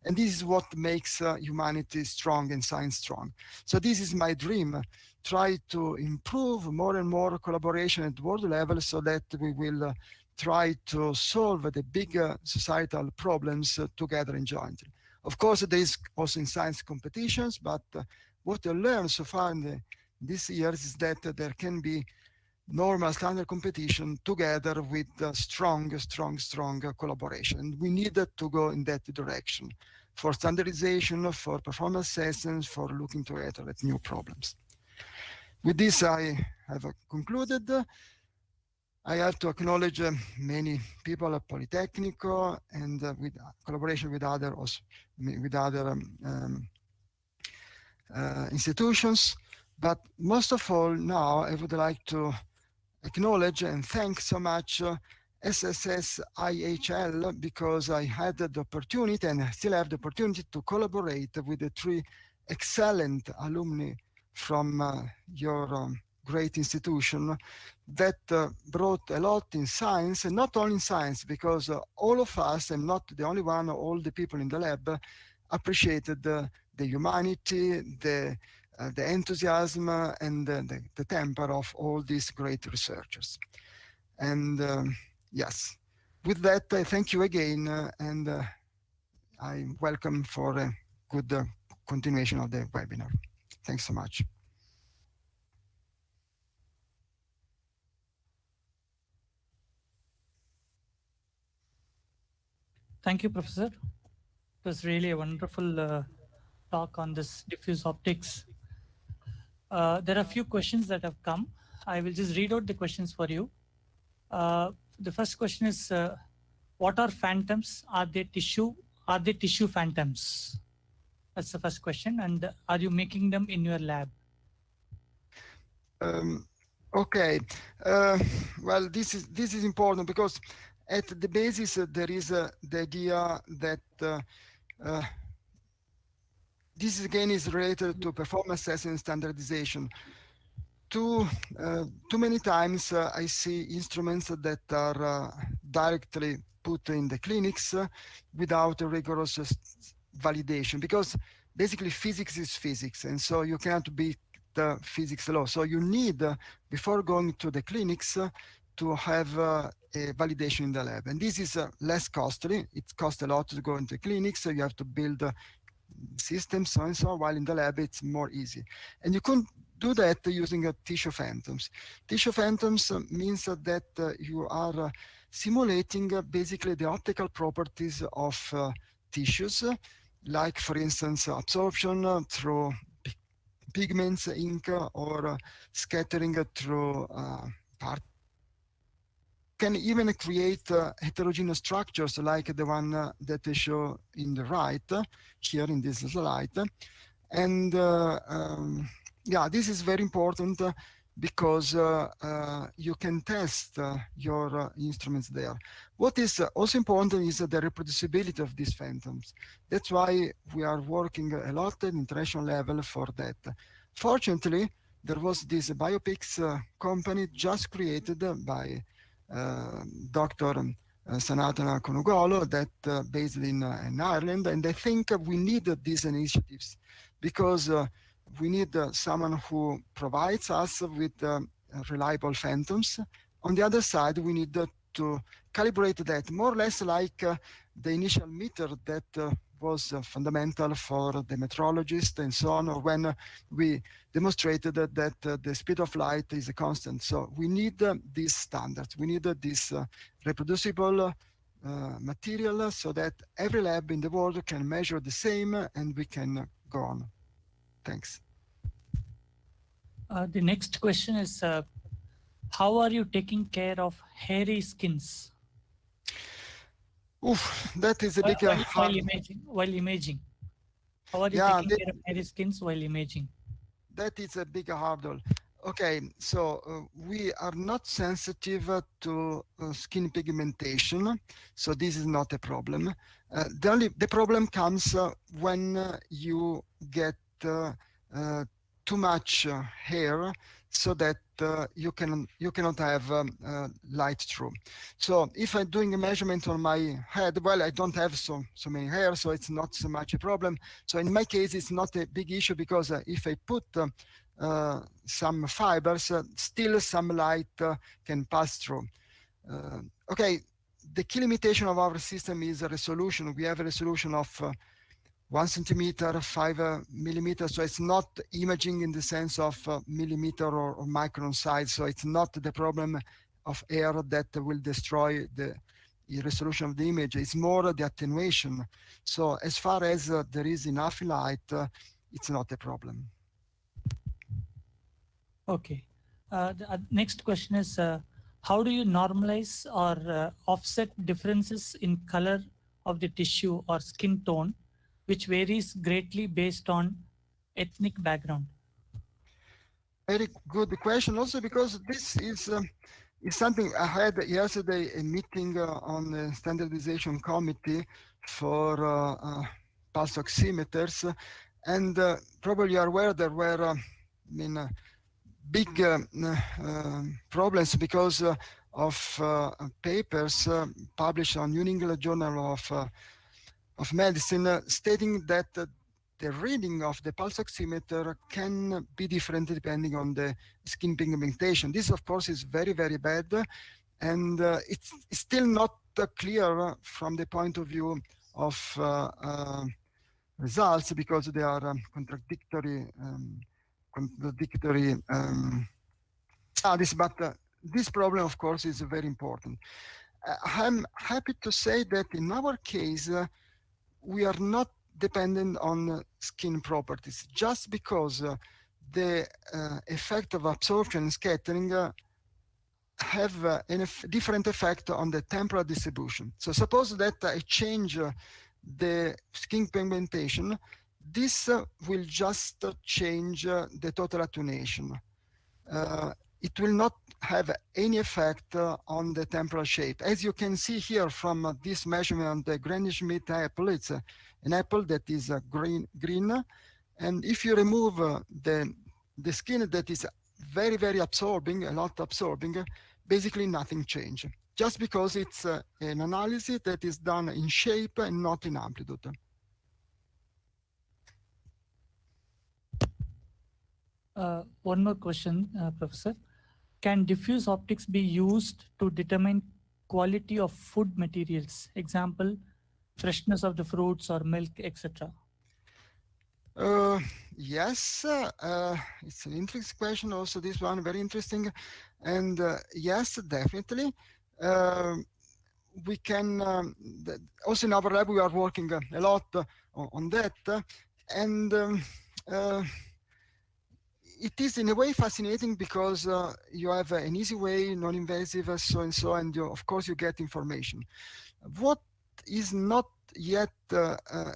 And this is what makes humanity strong and science strong. So this is my dream, try to improve more and more collaboration at world level so that we will try to solve the big societal problems together and jointly. Of course, there is also in science competitions, but what I learned so far in these years is that there can be normal standard competition together with strong collaboration. And we need to go in that direction for standardization, for performance assessments, for looking together at new problems. With this, I have concluded. I have to acknowledge many people at Politecnico and with collaboration with other institutions. But most of all, now I would like to acknowledge and thank so much SSSIHL, because I had the opportunity and I still have the opportunity to collaborate with the 3 excellent alumni from your great institution that brought a lot in science, and not only in science, because all of us, and not the only one, all the people in the lab appreciated the humanity, the enthusiasm, and the temper of all these great researchers. And yes, with that, I thank you again, and I welcome for a good continuation of the webinar. Thanks so much. Thank you, Professor. It was really a wonderful talk on this diffuse optics. There are a few questions that have come. I will just read out the questions for you. The first question is, what are phantoms? Are they tissue phantoms? That's the first question. And are you making them in your lab? Okay. Well, this is important, because at the basis there is the idea that this again is related to performance assessment and standardization. Too many times I see instruments that are directly put in the clinics without a rigorous validation, because basically physics is physics, and so you cannot beat the physics law. So you need, before going to the clinics, to have a validation in the lab. And this is less costly. It costs a lot to go into clinics, so you have to build systems, so and so, while in the lab it's more easy. And you can do that using tissue phantoms. Tissue phantoms means that you are simulating basically the optical properties of tissues, like, for instance, absorption through pigments, ink, or scattering through can even create heterogeneous structures like the one that I show in the right here in this slide. And yeah, this is very important because you can test your instruments there. What is also important is the reproducibility of these phantoms. That's why we are working a lot at international level for that. Fortunately, there was this biopics company just created by Dr. Sanatana Konugolo that based in Ireland, and I think we need these initiatives because we need someone who provides us with reliable phantoms. On the other side, we need to calibrate that more or less like the initial meter that was fundamental for the meteorologist and so on, or when we demonstrated that the speed of light is a constant. So we need these standards. We need this reproducible material so that every lab in the world can measure the same and we can go on. Thanks. The next question is, how are you taking care of hairy skins? Oof, that is a big while imaging. How are you taking care of hairy skins while imaging? That is a big hurdle. Okay, so we are not sensitive to skin pigmentation, so this is not a problem. The problem comes when you get too much hair, so that you cannot have light through. So if I'm doing a measurement on my head, well, I don't have so many hair, so it's not so much a problem. So in my case, it's not a big issue because if I put some fibers, still some light can pass through. Okay, the key limitation of our system is a resolution. We have a resolution of 1 centimeter, 5 millimeters. So it's not imaging in the sense of millimeter or micron size. So it's not the problem of air that will destroy the resolution of the image. It's more the attenuation. So as far as there is enough light, it's not a problem. Okay. The next question is, how do you normalize or offset differences in color of the tissue or skin tone, which varies greatly based on ethnic background? Very good question, also because this is something I had yesterday, a meeting on the standardization committee for pulse oximeters, and probably you are aware there were big problems because of papers published on New England Journal of Medicine stating that the reading of the pulse oximeter can be different depending on the skin pigmentation. This, of course, is very, very bad, and it's still not clear from the point of view of results because they are contradictory studies, but this problem, of course, is very important. I'm happy to say that in our case, we are not dependent on skin properties, just because the effect of absorption and scattering have a different effect on the temporal distribution. So suppose that I change the skin pigmentation, this will just change the total attenuation. It will not have any effect on the temporal shape. As you can see here from this measurement, the Granny Schmidt apple, it's an apple that is green. And if you remove the skin that is very, very absorbing, a lot absorbing, basically nothing changes, just because it's an analysis that is done in shape and not in amplitude. One more question, Professor. Can diffuse optics be used to determine quality of food materials? Example, freshness of the fruits or milk, etc. Yes, it's an interesting question. Also, this one very interesting, and yes, definitely. We can also in our lab we are working a lot on that, and it is in a way fascinating because you have an easy way, non-invasive, so and so, and of course you get information. What is not yet,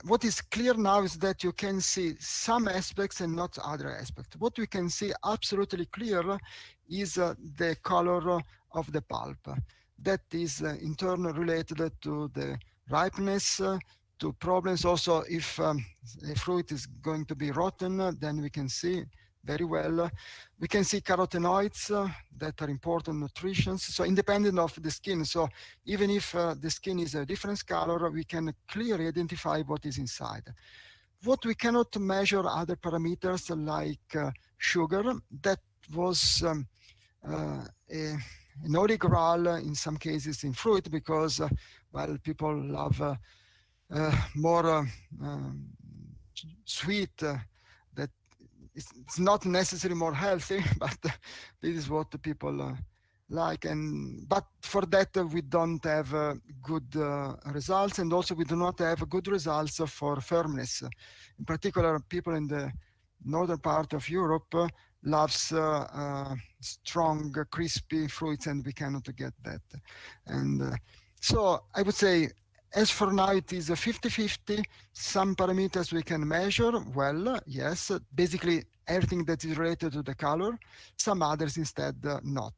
what is clear now is that you can see some aspects and not other aspects. What we can see absolutely clear is the color of the pulp. That is in turn related to the ripeness, to problems also if a fruit is going to be rotten, then we can see very well. We can see carotenoids that are important nutrients, so independent of the skin. So even if the skin is a different color, we can clearly identify what is inside. What we cannot measure other parameters like sugar. That was an holy grail in some cases in fruit because, well, people love more sweet. That it's not necessarily more healthy, but this is what the people like. But for that we don't have good results, and also we do not have good results for firmness. In particular, people in the northern part of Europe loves strong, crispy fruits, and we cannot get that. And so I would say, as for now, it is a 50-50. Some parameters we can measure well, yes, basically everything that is related to the color, some others instead not.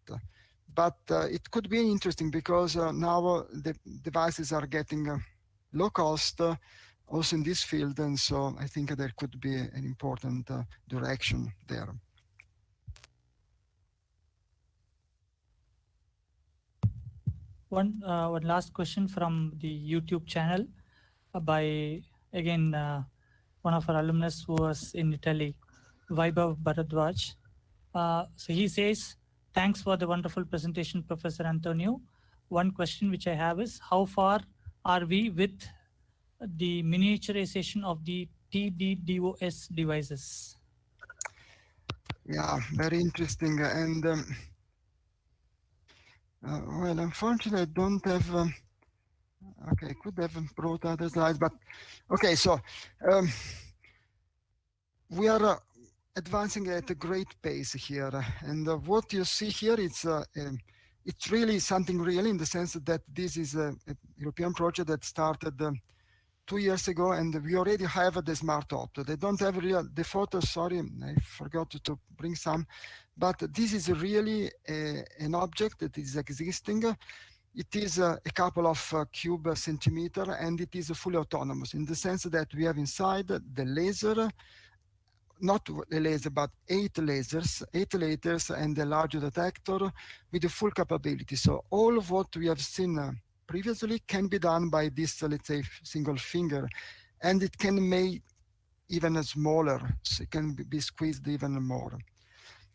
But it could be interesting because now the devices are getting low cost also in this field, and so I think there could be an important direction there. One last question from the YouTube channel by, again, one of our alumnus who was in Italy, Vaibhav Bharadwaj. So he says, thanks for the wonderful presentation, Professor Antonio. One question which I have is, how far are we with the miniaturization of the TDDOS devices? Yeah, very interesting. And well, unfortunately, I don't have. Okay, I could have brought other slides, but okay. So we are advancing at a great pace here, and what you see here, it's really something real in the sense that this is a European project that started 2 years ago, and we already have the smart opto. They don't have the photos. Sorry, I forgot to bring some, but this is really an object that is existing. It is a couple of cube centimeter, and it is fully autonomous in the sense that we have inside the laser, not a laser, but 8 lasers, and a large detector with the full capability. So all of what we have seen previously can be done by this, let's say, single finger, and it can make even smaller, so it can be squeezed even more.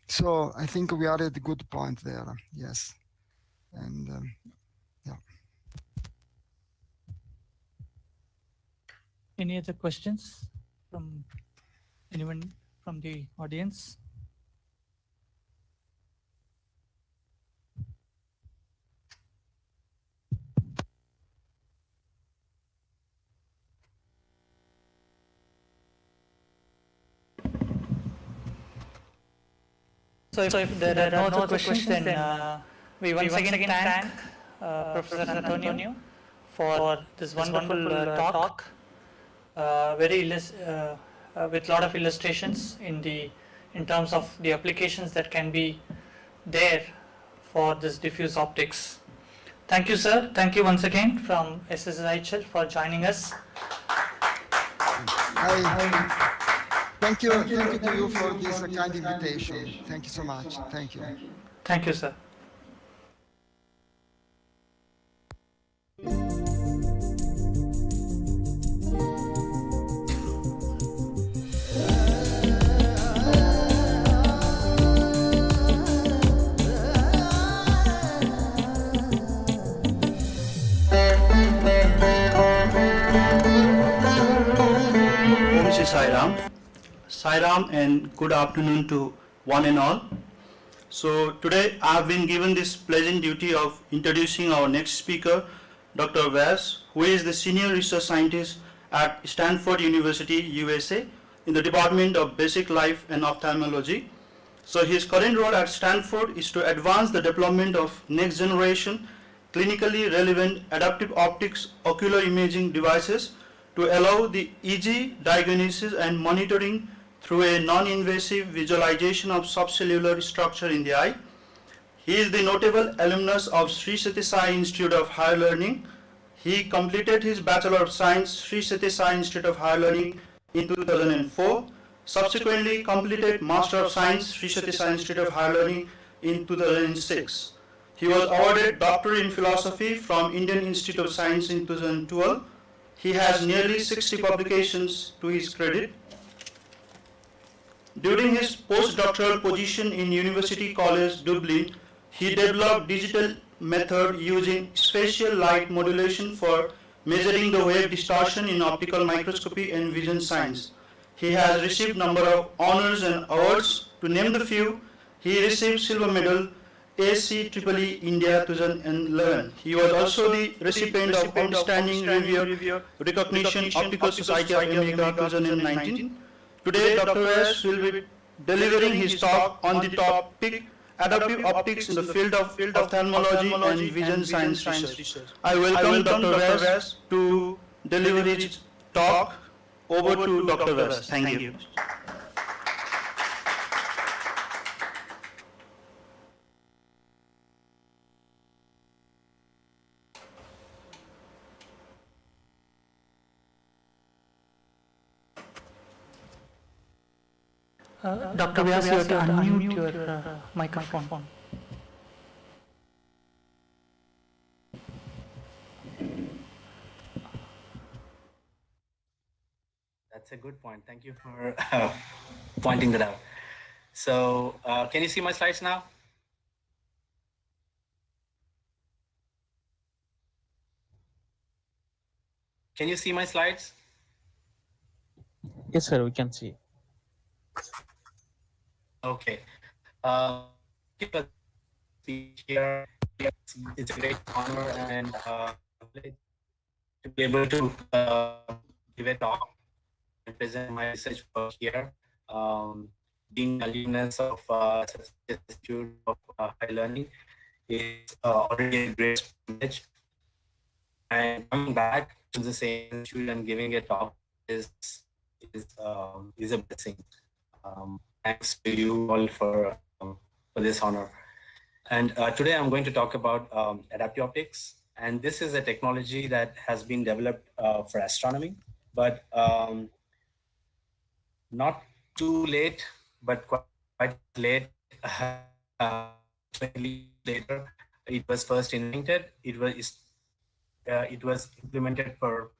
So I think we are at a good point there, yes. And yeah. Any other questions from anyone from the audience? So if there are no other questions, then we once again thank Professor Antonio for this wonderful talk, with a lot of illustrations in terms of the applications that can be there for this diffuse optics. Thank you, sir. Thank you once again from SSIHL for joining us. Thank you to you for this kind invitation. Thank you so much. Thank you. Thank you, sir. Sai Ram and good afternoon to one and all. So today I have been given this pleasant duty of introducing our next speaker, Dr. Vyas, who is the senior research scientist at Stanford University, USA, in the Department of Basic Life and Ophthalmology. So his current role at Stanford is to advance the development of next generation clinically relevant adaptive optics ocular imaging devices to allow the easy diagnosis and monitoring through a non-invasive visualization of subcellular structure in the eye. He is the notable alumnus of Sri Sati Sai Institute of Higher Learning. He completed his Bachelor of Science Sri Sati Sai Institute of Higher Learning in 2004. Subsequently completed Master of Science Sri Sati Sai Institute of Higher Learning in 2006. He was awarded Doctorate in Philosophy from Indian Institute of Science in 2012. He has nearly 60 publications to his credit. During his postdoctoral position in University College Dublin, he developed digital method using spatial light modulation for measuring the wave distortion in optical microscopy and vision science. He has received number of honors and awards. To name the few, he received silver medal ACEEE India 2011. He was also the recipient of Outstanding Reviewer Recognition Optical Society of America 2019. Today, Dr. Vyas will be delivering his talk on the topic adaptive optics in the field of ophthalmology and vision science research. I welcome Dr. Vyas to deliver his talk. Over to Dr. Vyas. Thank you. Dr. Vyas, you have to unmute your microphone. That's a good point. Thank you for pointing that out. So can you see my slides now? Can you see my slides? Yes, sir, we can see. Okay. Keep a speech here. It's a great honor and to be able to give a talk and present my research work here. Being alumnus of Institute of High Learning is already a great privilege. And coming back to the same institute and giving a talk is a blessing. Thanks to you all for this honor. And today I'm going to talk about adaptive optics. And this is a technology that has been developed for astronomy, but not too late, but quite late. 20 later, it was first invented. It was implemented for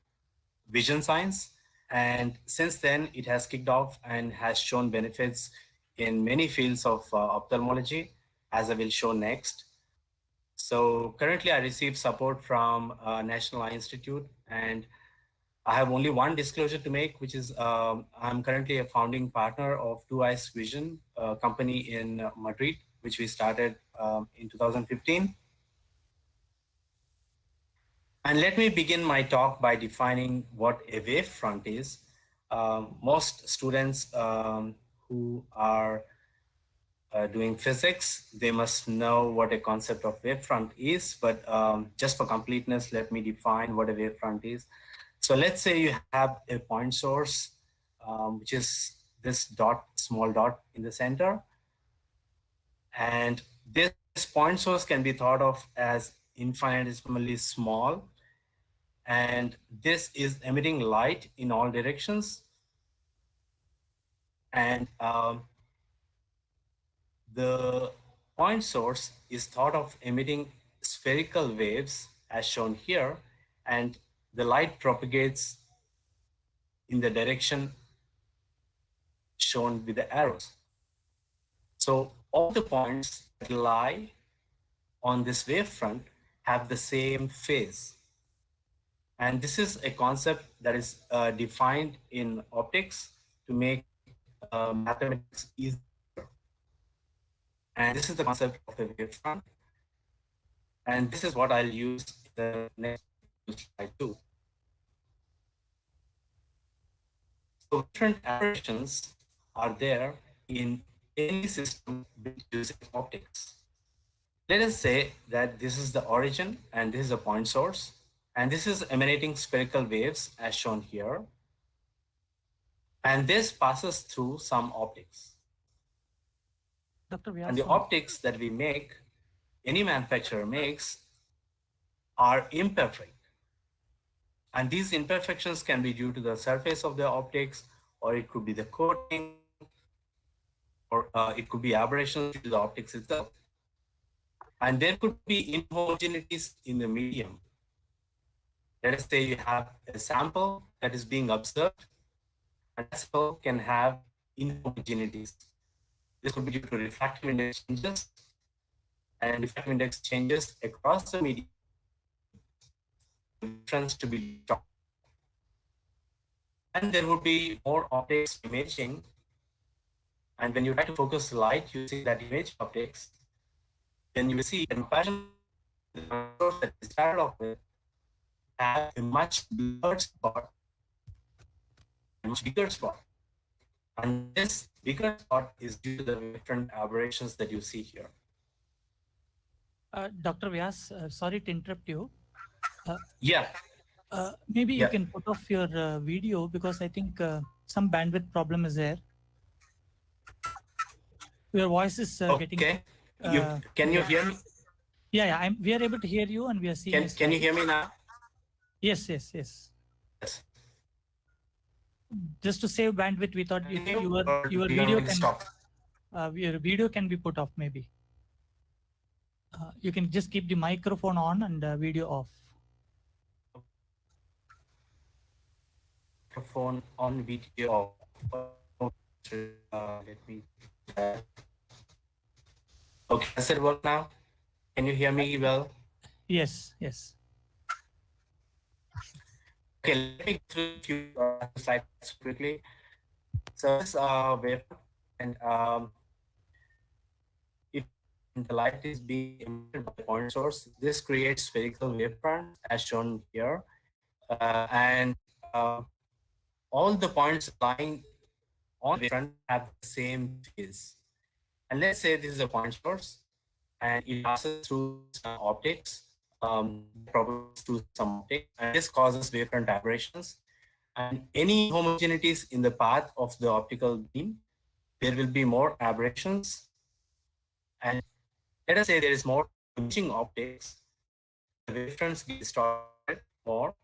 vision science, and since then it has kicked off and has shown benefits in many fields of ophthalmology, as I will show next. So currently I receive support from National Eye Institute, and I have only one disclosure to make, which is I'm currently a founding partner of Two Eyes Vision, a company in Madrid, which we started in 2015. And let me begin my talk by defining what a wavefront is. Most students who are doing physics, they must know what a concept of wavefront is, but just for completeness, let me define what a wavefront is. So let's say you have a point source, which is this dot, small dot in the center. And this point source can be thought of as infinitesimally small. And this is emitting light in all directions. And the point source is thought of emitting spherical waves as shown here, and the light propagates in the direction shown with the arrows. So all the points that lie on this wavefront have the same phase. And this is a concept that is defined in optics to make mathematics easier. And this is the concept of a wavefront. And this is what I'll use in the next slide too. So different aberrations are there in any system built using optics. Let us say that this is the origin and this is a point source, and this is emanating spherical waves as shown here. And this passes through some optics. Dr. Vyas, And the optics that we make, any manufacturer makes, are imperfect. And these imperfections can be due to the surface of the optics, or it could be the coating, or it could be aberrations due to the optics itself. And there could be inhomogeneities in the medium. Let us say you have a sample that is being observed, and that sample can have inhomogeneities. This could be due to refractive index changes, and refractive index changes across the medium difference to be strong. And there would be more optics imaging. And when you try to focus light using that image optics, then you will see in comparison to the source that we started off with, have a much blurred spot, a much bigger spot. And this bigger spot is due to the different aberrations that you see here. Dr. Vyas, sorry to interrupt you. Yeah. Maybe you Yeah. can put off your video because I think some bandwidth problem is there. Your voice is getting. Okay. Can you hear me? Yeah. We are able to hear you, and we are seeing. Can you hear me now? Yes. Yes. Just to save bandwidth, we thought your video can stop. Your video can be put off. Maybe you can just keep the microphone on and video off. Microphone on, video off. Let me. Okay, does it work now? Can you hear me well? Yes. Okay, let me go through a few slides quickly. So this waveform, and if the light is being emitted by the point source, this creates spherical wavefront as shown here, and all the points lying on the wavefront have the same phase. And let's say this is a point source, and it passes through some optics, propagates through some optics, and this causes wavefront aberrations. And any homogeneities in the path of the optical beam, there will be more aberrations. And let us say there is more imaging optics, the wavefronts get distorted more.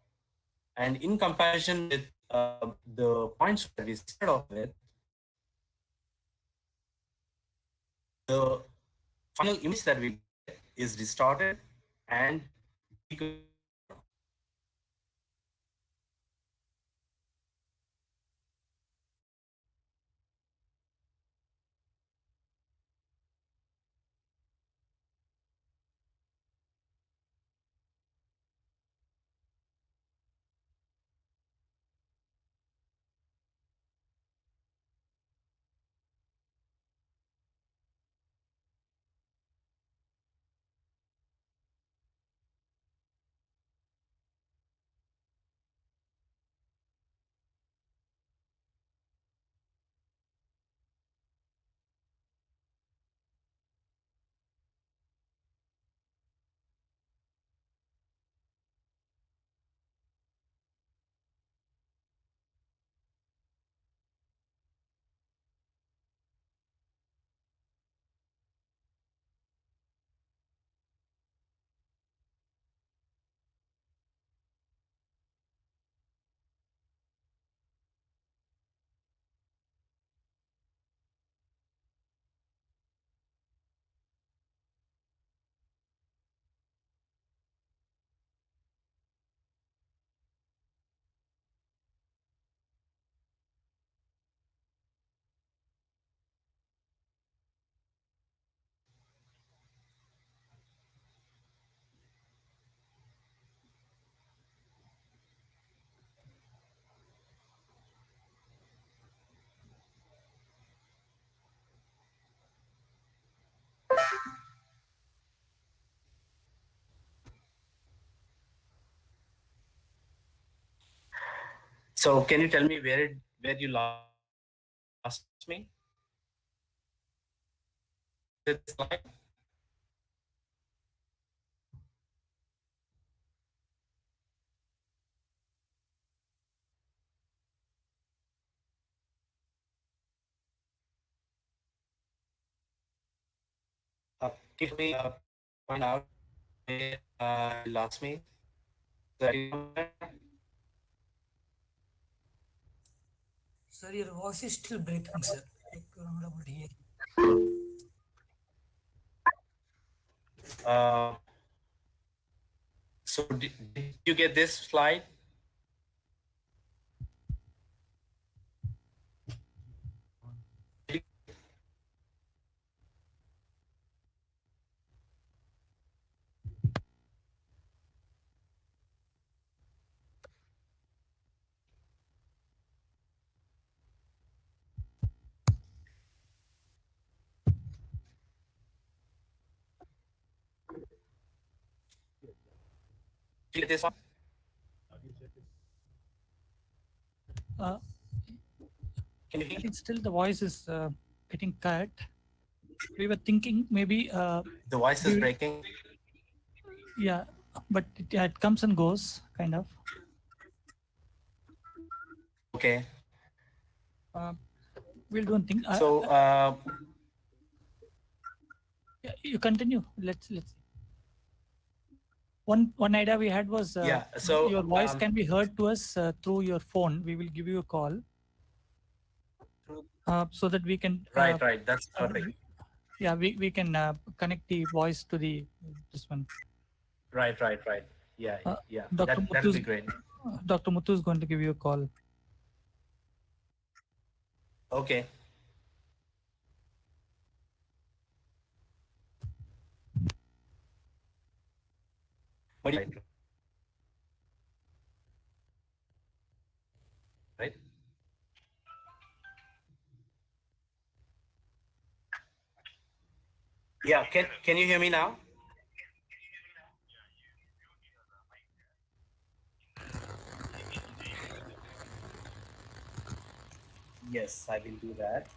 And in comparison with the points that we started off with, the final image that we get is distorted and so can you tell me where you lost me? this slide? Can we point out where you lost me? That you- Sir, your voice is still breaking, sir. Like, you're not able to hear. Uh, so did you get this slide? Did you get this one? Uh, Can you I hear? think still the voice is getting cut. We were thinking maybe, The voice is we- breaking. yeah, but yeah, it comes and goes, kind of. Okay. We'll do one thing. So Yeah, you continue. Let's. One idea we had was yeah. So your voice can be heard to us through your phone. We will give you a call so that we can. right. That's perfect. Yeah, we can connect the voice to the this one. Right. Yeah. Yeah. Dr. That'll be great. Dr. Muthu is going to give you a call. Okay. Right. Right. Yeah. Can you hear me now? Yes, I will do that.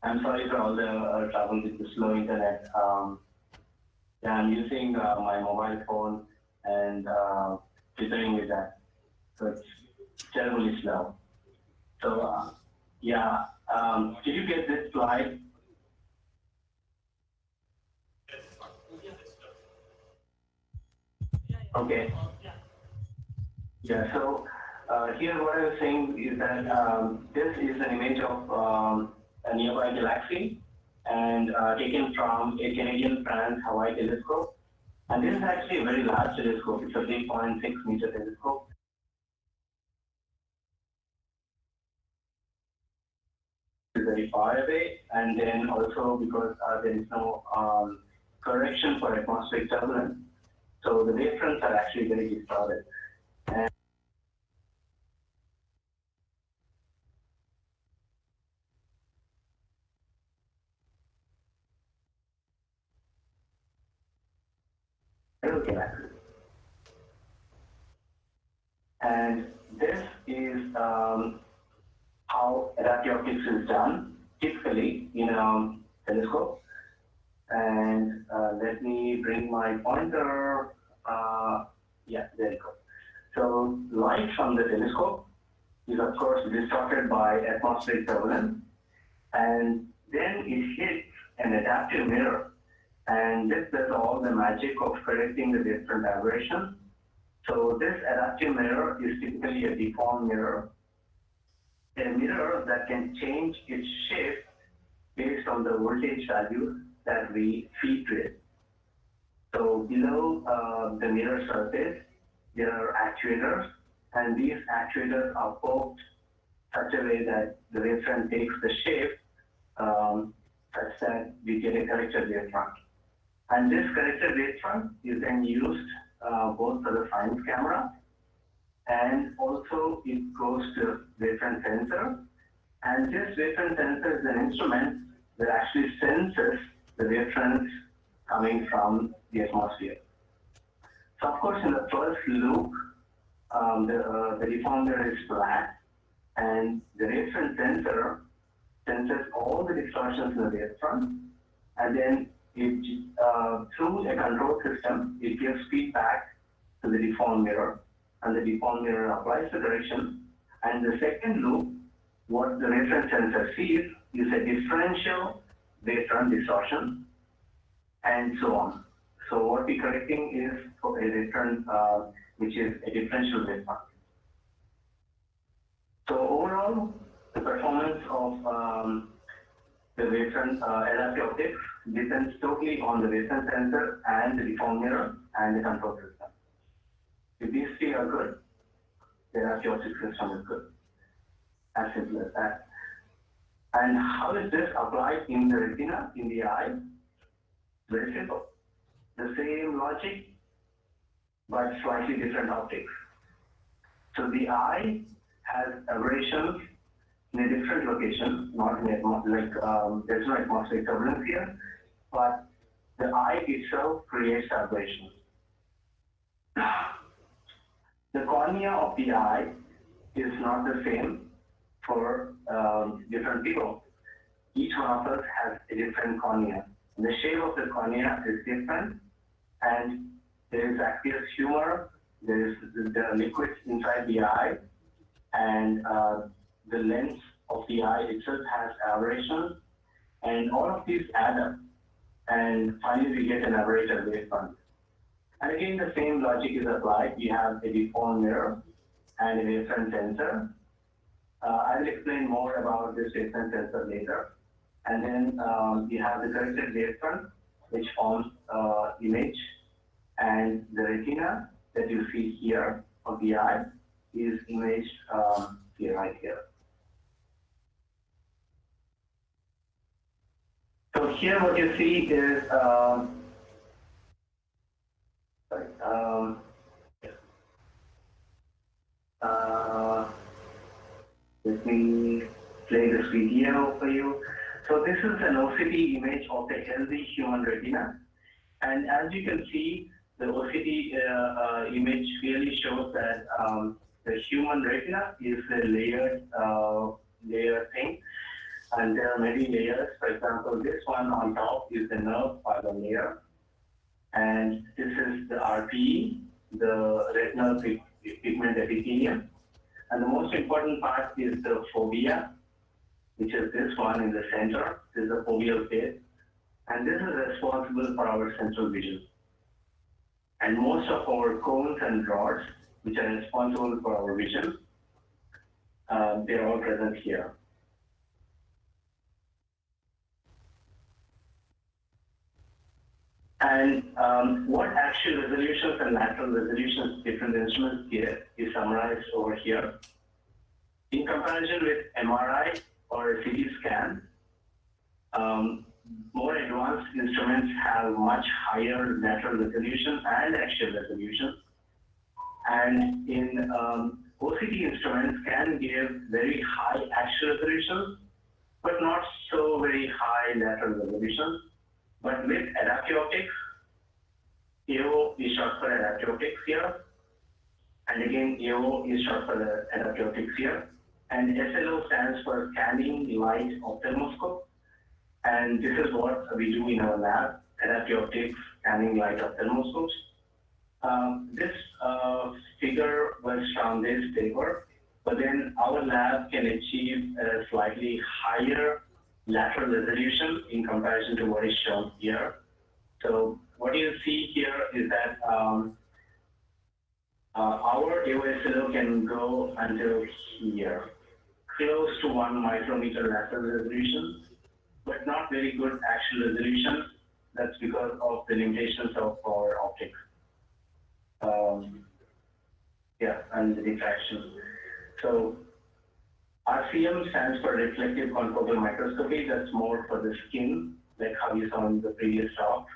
I'm sorry for all the trouble with the slow internet. Yeah, I'm using my mobile phone and filtering with that, so it's terribly slow. So yeah, did you get this slide? Okay. Yeah. So here, what I was saying is that this is an image of a nearby galaxy, and taken from a Canadian France Hawaii telescope. And this is actually a very large telescope. It's a 3.6-meter telescope. It's very far away, and then also because there is no correction for atmospheric turbulence, so the wavefronts are actually very distorted. And galaxy. And this is how adaptive optics is done, typically in a telescope. And let me bring my pointer. Yeah, there you go. So light from the telescope is of course distorted by atmospheric turbulence, and then it hits an adaptive mirror. And this does all the magic of correcting the different aberrations. So this adaptive mirror is typically a deformed mirror, a mirror that can change its shape based on the voltage values that we feed to it. So below the mirror surface, there are actuators, and these actuators are poked such a way that the wavefront takes the shape such that we get a corrected wavefront. And this corrected wavefront is then used both for the science camera, and also it goes to wavefront sensor. And this wavefront sensor is an instrument that actually senses the wavefronts coming from the atmosphere. So of course, in the first loop, the deformer is flat, and the wavefront sensor senses all the distortions in the wavefront, and then it, through a control system, it gives feedback to the deformed mirror, and the deformed mirror applies the correction. And the second loop, what the wavefront sensor sees is a differential wavefront distortion, and so on. So what we're correcting is for a wavefront, which is a differential wavefront. So overall, the performance of the wavefront adaptive optics depends totally on the wavefront sensor and the deformed mirror and the control system. If these three are good, the adaptive optics system is good. As simple as that. And how is this applied in the retina, in the eye? Very simple. The same logic, but slightly different optics. So the eye has aberrations in a different location, not in there's no atmospheric turbulence here, but the eye itself creates aberrations. The cornea of the eye is not the same for different people. Each one of us has a different cornea. The shape of the cornea is different, and there is aqueous humor, there is the liquid inside the eye, and the lens of the eye itself has aberrations, and all of these add up, and finally we get an aberrated wavefront. And again, the same logic is applied. You have a deformed mirror and a wavefront sensor. I will explain more about this wavefront sensor later. And then you have the corrected wavefront, which forms image, and the retina that you see here of the eye is imaged here, right here. So here what you see is, let me play this video for you. So this is an OCT image of the healthy human retina. And as you can see, the OCT image clearly shows that the human retina is a layered thing. And there are many layers. For example, this one on top is the nerve fiber layer. And this is the RPE, the retinal pigment epithelium. And the most important part is the fovea, which is this one in the center. This is the foveal bit. And this is responsible for our central vision. And most of our cones and rods, which are responsible for our vision, they're all present here. And what axial resolutions and lateral resolutions different instruments get is summarized over here. In comparison with MRI or a CT scan, more advanced instruments have much higher lateral resolution and axial resolution. And in OCT instruments can give very high axial resolution, but not so very high lateral resolution. But with adaptive optics, AO is short for adaptive optics here. And again, AO is short for the adaptive optics here. And SLO stands for scanning light ophthalmoscope. And this is what we do in our lab, adaptive optics, scanning light ophthalmoscopes. This figure was from this paper, but then our lab can achieve a slightly higher lateral resolution in comparison to what is shown here. So what you see here is that our AOSLO can go until here, close to 1 micrometer lateral resolution, but not very good axial resolution. That's because of the limitations of our optics. And the diffraction. So RCM stands for reflective confocal microscopy. That's more for the skin, like how you saw in the previous talk.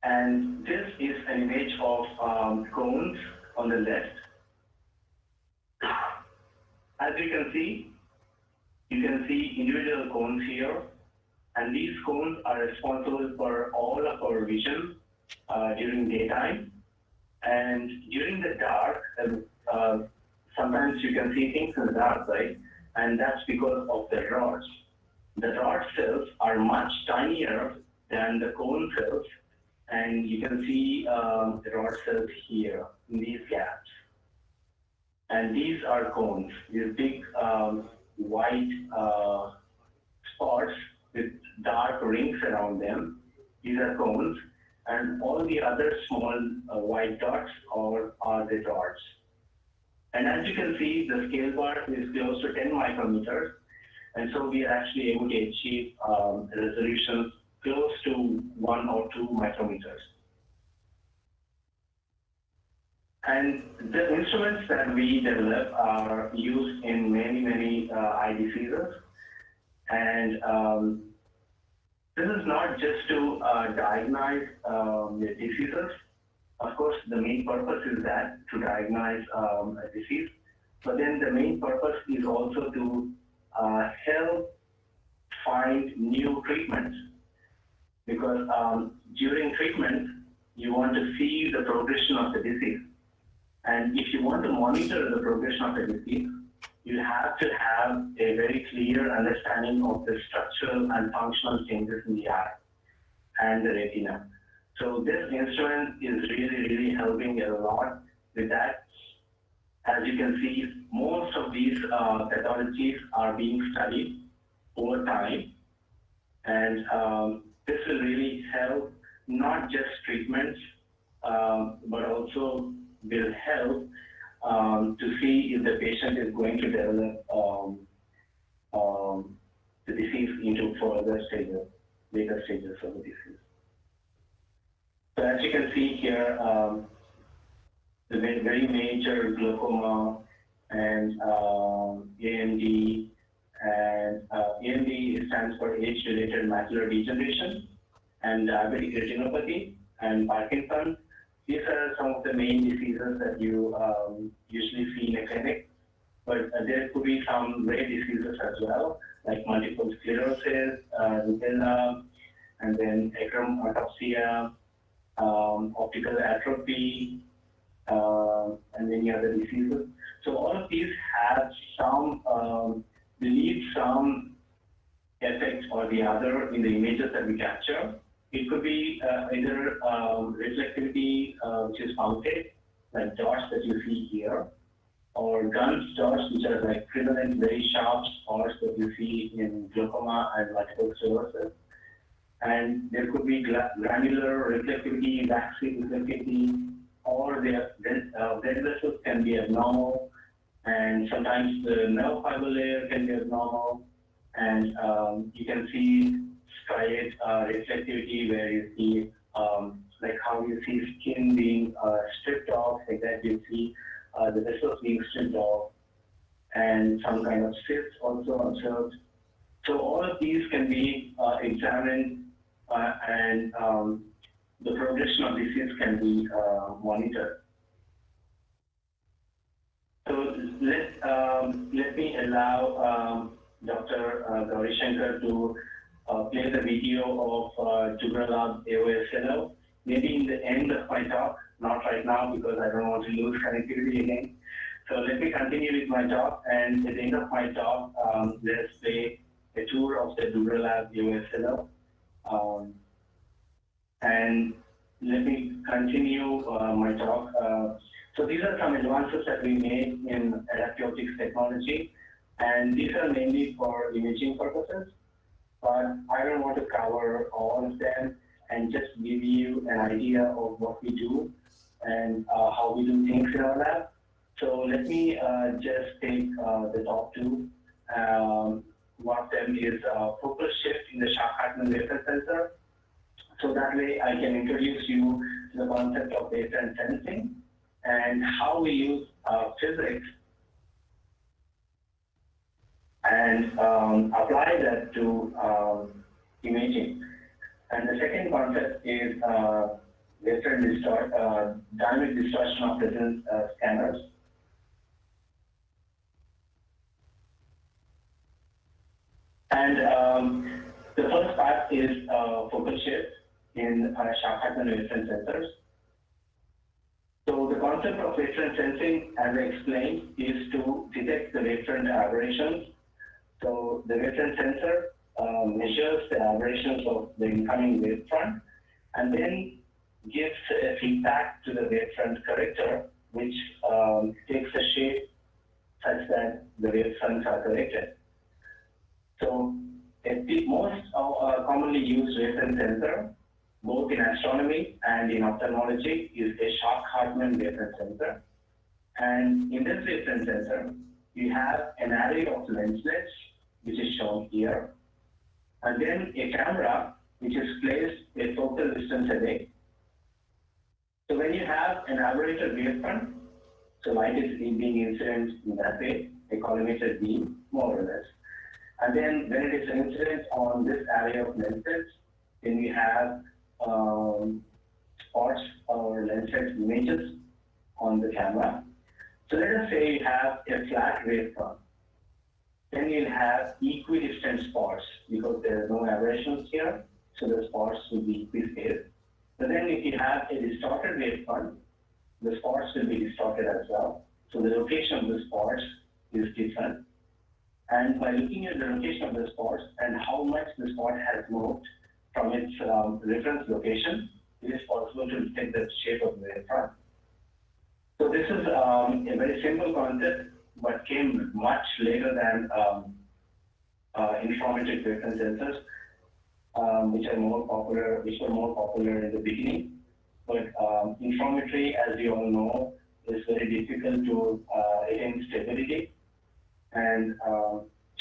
And this is an image of cones on the left. As you can see individual cones here. And these cones are responsible for all of our vision during daytime. And during the dark, sometimes you can see things in the dark, right? And that's because of the rods. The rod cells are much tinier than the cone cells. And you can see the rod cells here in these gaps. And these are cones, these big white spots with dark rings around them. These are cones. And all the other small white dots are the rods. And as you can see, the scale bar is close to 10 micrometers. And so we are actually able to achieve resolution close to 1 or 2 micrometers. And the instruments that we develop are used in many eye diseases. And this is not just to diagnose the diseases. Of course, the main purpose is that to diagnose a disease. But then the main purpose is also to help find new treatments. Because during treatment, you want to see the progression of the disease. And if you want to monitor the progression of the disease, you have to have a very clear understanding of the structural and functional changes in the eye and the retina. So this instrument is really helping a lot with that. As you can see, most of these pathologies are being studied over time. And this will really help not just treatments, but also will help to see if the patient is going to develop the disease into further stages, later stages of the disease. So as you can see here, the very major glaucoma and AMD, and AMD stands for age-related macular degeneration, and diabetic retinopathy and Parkinson. These are some of the main diseases that you usually see in a clinic, but there could be some rare diseases as well, like multiple sclerosis, rubella, and then acromatopsia, optical atrophy, and many other diseases. So all of these have some, believe some effect or the other in the images that we capture. It could be either reflectivity, which is fountain, like dots that you see here, or gun dots, which are like prevalent, very sharp spots that you see in glaucoma and multiple sclerosis. And there could be granular reflectivity, waxy reflectivity, or the blood vessels can be abnormal, and sometimes the nerve fiber layer can be abnormal, and you can see striate reflectivity where you see like how you see skin being stripped off, like that you see the vessels being stripped off, and some kind of cysts also observed. So all of these can be examined, and the progression of disease can be monitored. So let me allow Dr. Gauri Shankar to play the video of Jubralab AOS fellow, maybe in the end of my talk, not right now because I don't want to lose connectivity again. So let me continue with my talk, and at the end of my talk, let's play a tour of the Jubralab AOS fellow. And let me continue my talk. So these are some advances that we made in adaptive optics technology, and these are mainly for imaging purposes, but I don't want to cover all of them and just give you an idea of what we do and how we do things in our lab. So let me just take the top two. One of them is focal shift in the Shashi waveform sensor. So that way I can introduce you to the concept of waveform sensing and how we use physics and apply that to imaging. And the second concept is dynamic distortion of presence scanners. And the first part is focal shift in Shashi waveform sensors. So the concept of waveform sensing, as I explained, is to detect the waveform aberrations. So the waveform sensor measures the aberrations of the incoming wavefront and then gives a feedback to the wavefront corrector, which takes a shape such that the wavefronts are corrected. So the most commonly used waveform sensor, both in astronomy and in ophthalmology, is a Schacht-Hartmann waveform sensor. And in this waveform sensor, you have an array of lenslets, which is shown here, and then a camera, which is placed a focal distance away. So when you have an aberrated wavefront, so light is being incident in that way, a collimated beam, more or less. And then when it is incident on this array of lenslets, then we have spots or lenslet images on the camera. So let us say you have a flat wavefront. Then you'll have equidistant spots because there are no aberrations here, so the spots will be equispaced. But then if you have a distorted wavefront, the spots will be distorted as well. So the location of the spots is different. And by looking at the location of the spots and how much the spot has moved from its reference location, it is possible to detect the shape of the wavefront. So this is a very simple concept, but came much later than informatic waveform sensors, which were more popular in the beginning. But informatory, as you all know, is very difficult to attain stability, and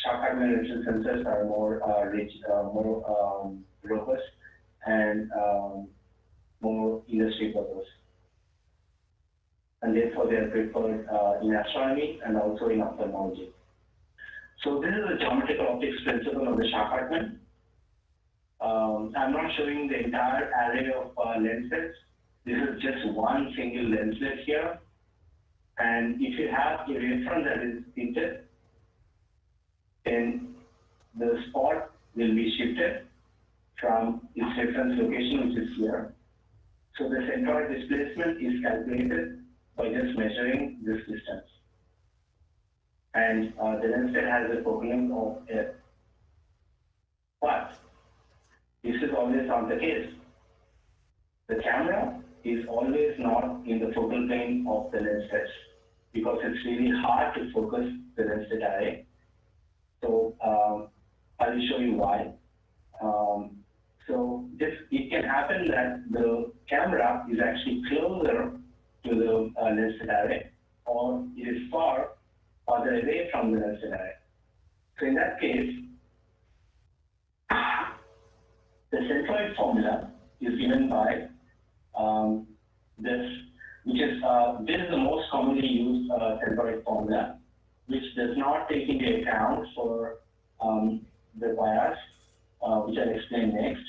Shashi waveform sensors are more rich, more robust, and more industry purpose. And therefore they are preferred in astronomy and also in ophthalmology. So this is the geometrical optics principle of the Shashi. I'm not showing the entire array of lenslets. This is just one single lenslet here. And if you have a wavefront that is tinted, then the spot will be shifted from its reference location, which is here. So the centroid displacement is calculated by just measuring this distance. And the lens set has a propellant of air. But this is always not the case. The camera is always not in the focal plane of the lens set because it's really hard to focus the lens set array. So I will show you why. So it can happen that the camera is actually closer to the lens set array, or it is farther away from the lens set array. So in that case, the centroid formula is given by this, which is this is the most commonly used centroid formula, which does not take into account for the Vyas, which I'll explain next.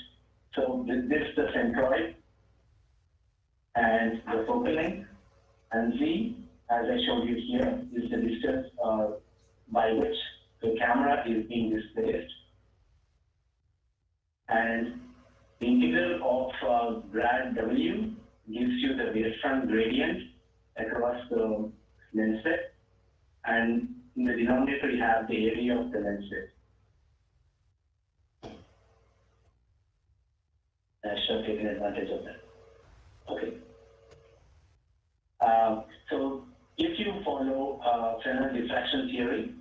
So this is the centroid and the focal length, and Z, as I showed you here, is the distance by which the camera is being displaced. And the integral of grad W gives you the wavefront gradient across the lens set, and in the denominator you have the area of the lens set. I should have taken advantage of that. Okay. So if you follow Fresnel diffraction theory,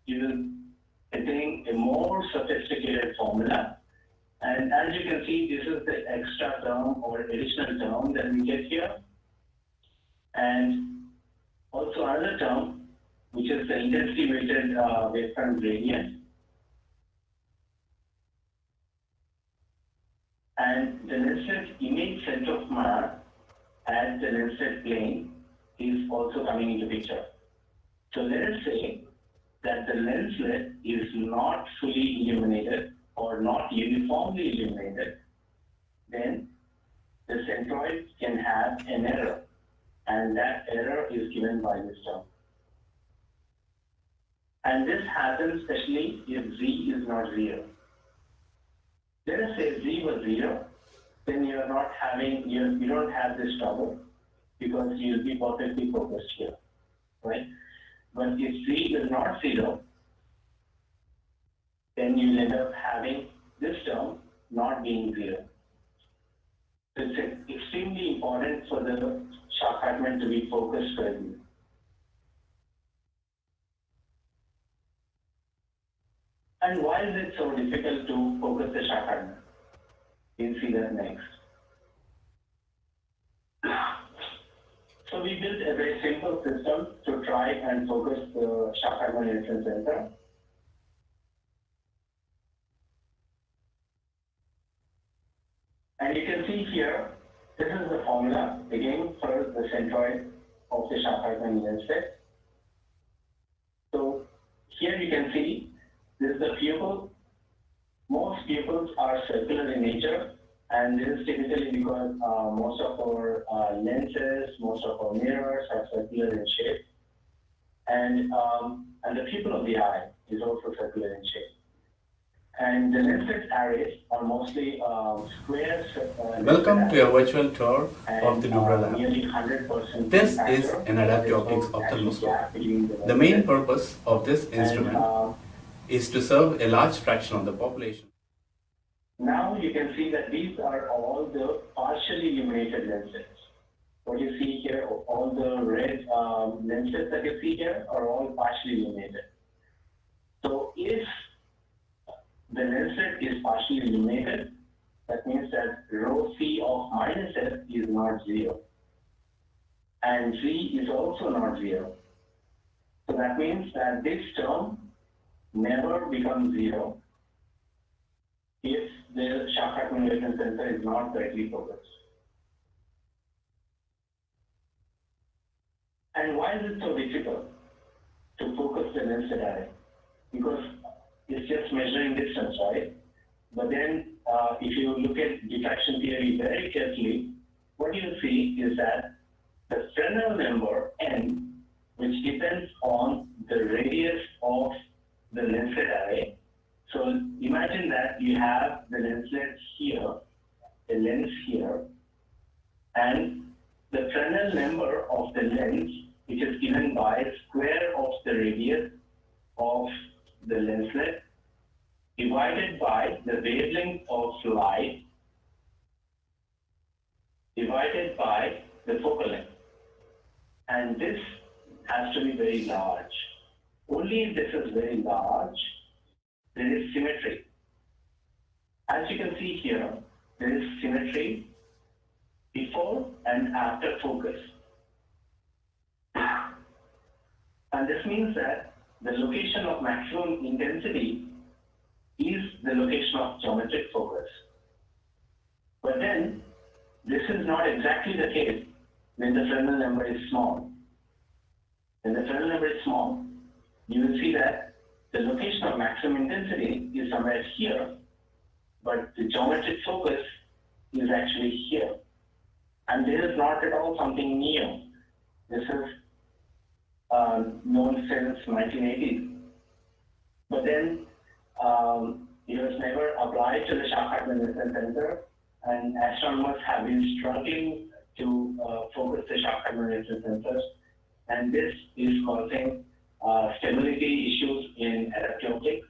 you will attain a more sophisticated formula. And as you can see, this is the extra term or additional term that we get here. And also another term, which is the intensity weighted wavefront gradient. And the lens set image center of mass at the lens set plane is also coming into picture. So let us say that the lenslet is not fully illuminated or not uniformly illuminated, then the centroid can have an error, and that error is given by this term. And this happens especially if Z is not 0. Let us say Z was 0, then you are not having, you don't have this trouble because you will be perfectly focused here, right? But if Z is not 0, then you will end up having this term not being 0. So it's extremely important for the shock fragment to be focused correctly. And why is it so difficult to focus the shock fragment? We'll see that next. So we built a very simple system to try and focus the shock fragment inference center. And you can see here, this is the formula, again, for the centroid of the shock fragment lens set. So here you can see, this is the pupil. Most pupils are circular in nature, and this is typically because most of our lenses, most of our mirrors are circular in shape. And the pupil of the eye is also circular in shape. And the lens set arrays are mostly square. Welcome to a virtual tour of the Dubra lab. Nearly 100%. This is an adaptive optics ophthalmoscope. The main purpose of this instrument is to serve a large fraction of the population. Now you can see that these are all the partially illuminated lenses. What you see here, all the red lenses that you see here are all partially illuminated. So if the lens set is partially illuminated, that means that rho C of minus S is not 0. And Z is also not 0. So that means that this term never becomes 0 if the shock accumulation sensor is not correctly focused. And why is it so difficult to focus the lens set array? Because it's just measuring distance, right? But then if you look at diffraction theory very carefully, what you see is that the Fresnel number n, which depends on the radius of the lenslet array. So imagine that you have the lenslet here, a lens here, and the Fresnel number of the lens, which is given by square of the radius of the lenslet divided by the wavelength of light divided by the focal length. And this has to be very large. Only if this is very large, there is symmetry. As you can see here, there is symmetry before and after focus. And this means that the location of maximum intensity is the location of geometric focus. But then, this is not exactly the case when the Fresnel number is small. When the Fresnel number is small, you will see that the location of maximum intensity is somewhere here, but the geometric focus is actually here. And this is not at all something new. This is known since 1980s. But then it was never applied to the Shashi Center, and astronomers have been struggling to focus the Shashi sensors, and this is causing stability issues in adaptive optics,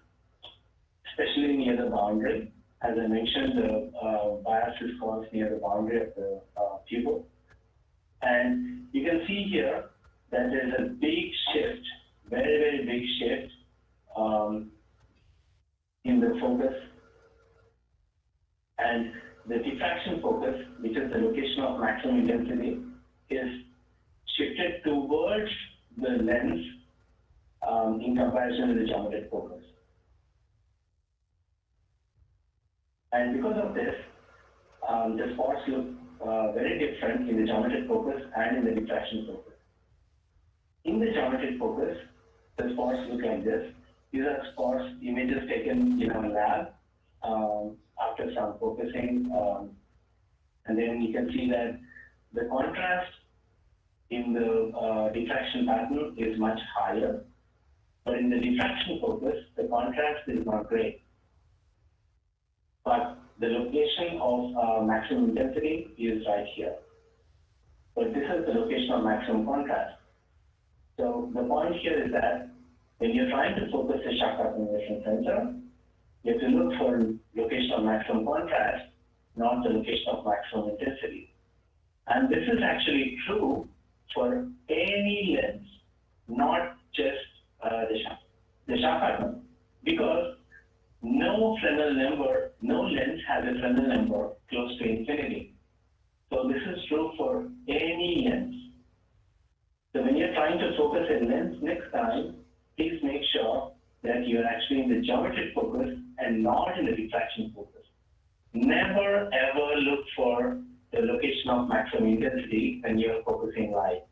especially near the boundary. As I mentioned, the Vyas is caused near the boundary of the pupil. And you can see here that there's a big shift, very, very big shift in the focus. And the diffraction focus, which is the location of maximum intensity, is shifted towards the lens in comparison to the geometric focus. And because of this, the spots look very different in the geometric focus and in the diffraction focus. In the geometric focus, the spots look like this. These are spots, images taken in our lab after some focusing. And then you can see that the contrast in the diffraction pattern is much higher. But in the diffraction focus, the contrast is not great. But the location of maximum intensity is right here. But this is the location of maximum contrast. So the point here is that when you're trying to focus the Shashi sensor, you have to look for location of maximum contrast, not the location of maximum intensity. And this is actually true for any lens, not just the Shashi, because no Fresnel number, no lens has a Fresnel number close to infinity. So this is true for any lens. So when you're trying to focus a lens next time, please make sure that you're actually in the geometric focus and not in the diffraction focus. Never ever look for the location of maximum intensity when you're focusing light.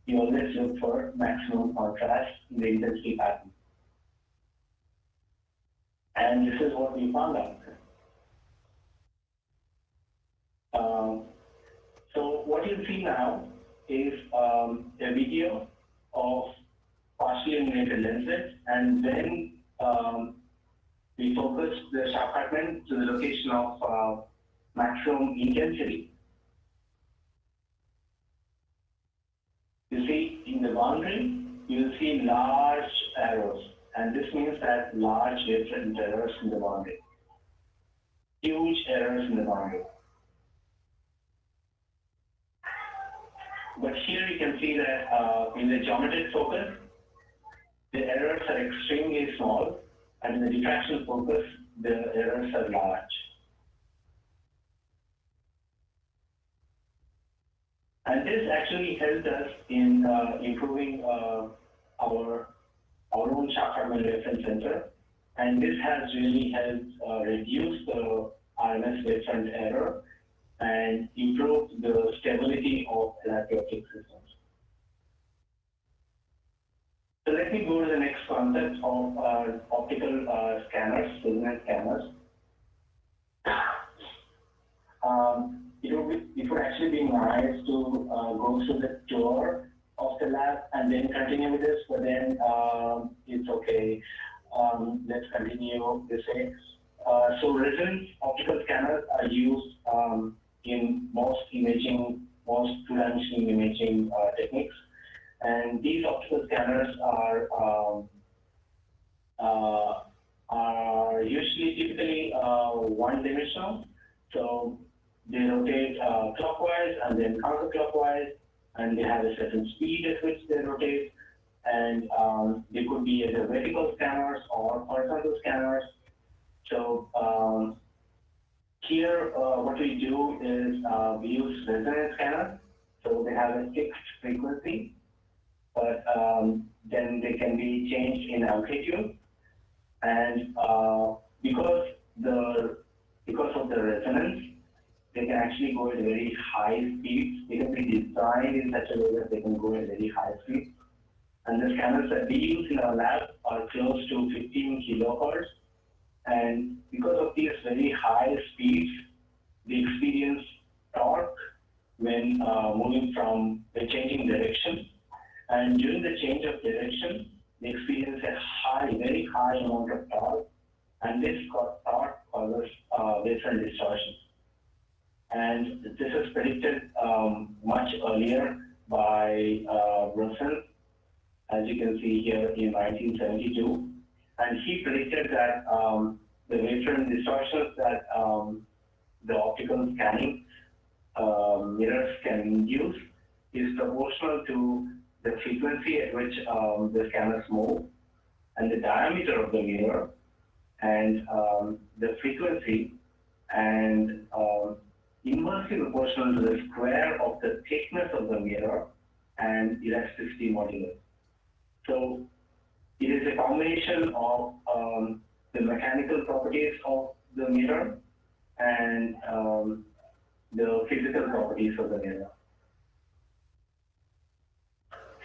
You always look for maximum contrast in the intensity pattern. And this is what we found out. So what you see now is a video of partially illuminated lenses, and then we focus the Shashi to the location of maximum intensity. You see, in the boundary, you will see large arrows, and this means that large different errors in the boundary. Huge errors in the boundary. But here you can see that in the geometric focus, the errors are extremely small, and in the diffraction focus, the errors are large. And this actually helped us in improving our own Shashi reference center, and this has really helped reduce the RMS wavefront error and improve the stability of adaptive optic systems. So let me go to the next concept of optical scanners, resonance scanners. It would actually be nice to go through the tour of the lab and then continue with this, but then it's okay. Let's continue this way. So resonance optical scanners are used in most imaging most two-dimensional imaging techniques. And these optical scanners are usually typically one-dimensional. So they rotate clockwise and then counterclockwise, and they have a certain speed at which they rotate. And they could be either vertical scanners or horizontal scanners. So here, what we do is we use resonance scanners. So they have a fixed frequency, but then they can be changed in amplitude. And because of the resonance, they can actually go at very high speeds. They can be designed in such a way that they can go at very high speeds. And the scanners that we use in our lab are close to 15 kilohertz. And because of these very high speeds, we experience torque when changing direction. And during the change of direction, they experience a very high amount of torque. And this torque causes waveform distortion. And this is predicted much earlier by Russell, as you can see here in 1972. And he predicted that the waveform distortions that the optical scanning mirrors can induce is proportional to the frequency at which the scanners move and the diameter of the mirror and the frequency and inversely proportional to the square of the thickness of the mirror and elasticity modulus. So it is a combination of the mechanical properties of the mirror and the physical properties of the mirror.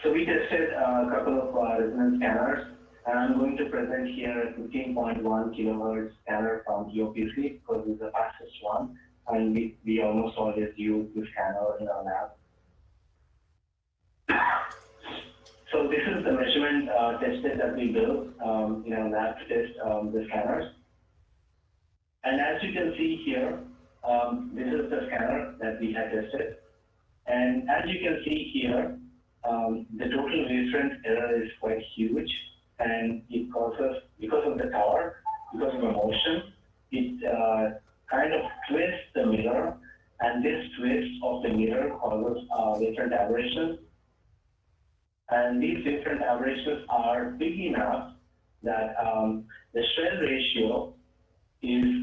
So we tested a couple of resonance scanners, and I'm going to present here a 15.1 kilohertz scanner from EOPC because it's the fastest one, and we almost always use this scanner in our lab. So this is the measurement tested that we built in our lab to test the scanners. And as you can see here, this is the scanner that we had tested. And as you can see here, the total wavefront error is quite huge, and it causes, because of the torque, because of the motion, it kind of twists the mirror, and this twist of the mirror causes wavefront aberrations. And these wavefront aberrations are big enough that the Shell ratio is,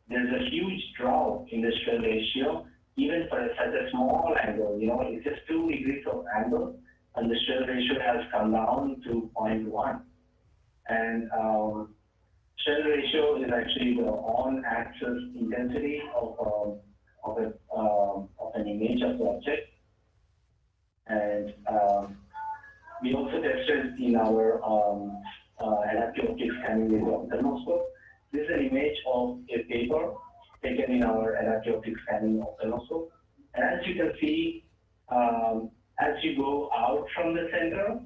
there's a huge drop in the Shell ratio, even for such a small angle. You know, it's just 2 degrees of angle, and the Shell ratio has come down to 0.1. And Shell ratio is actually the on-axis intensity of an image of the object. And we also tested in our adaptive optics scanning with the ophthalmoscope. This is an image of a paper taken in our adaptive optics scanning ophthalmoscope. And as you can see, as you go out from the center,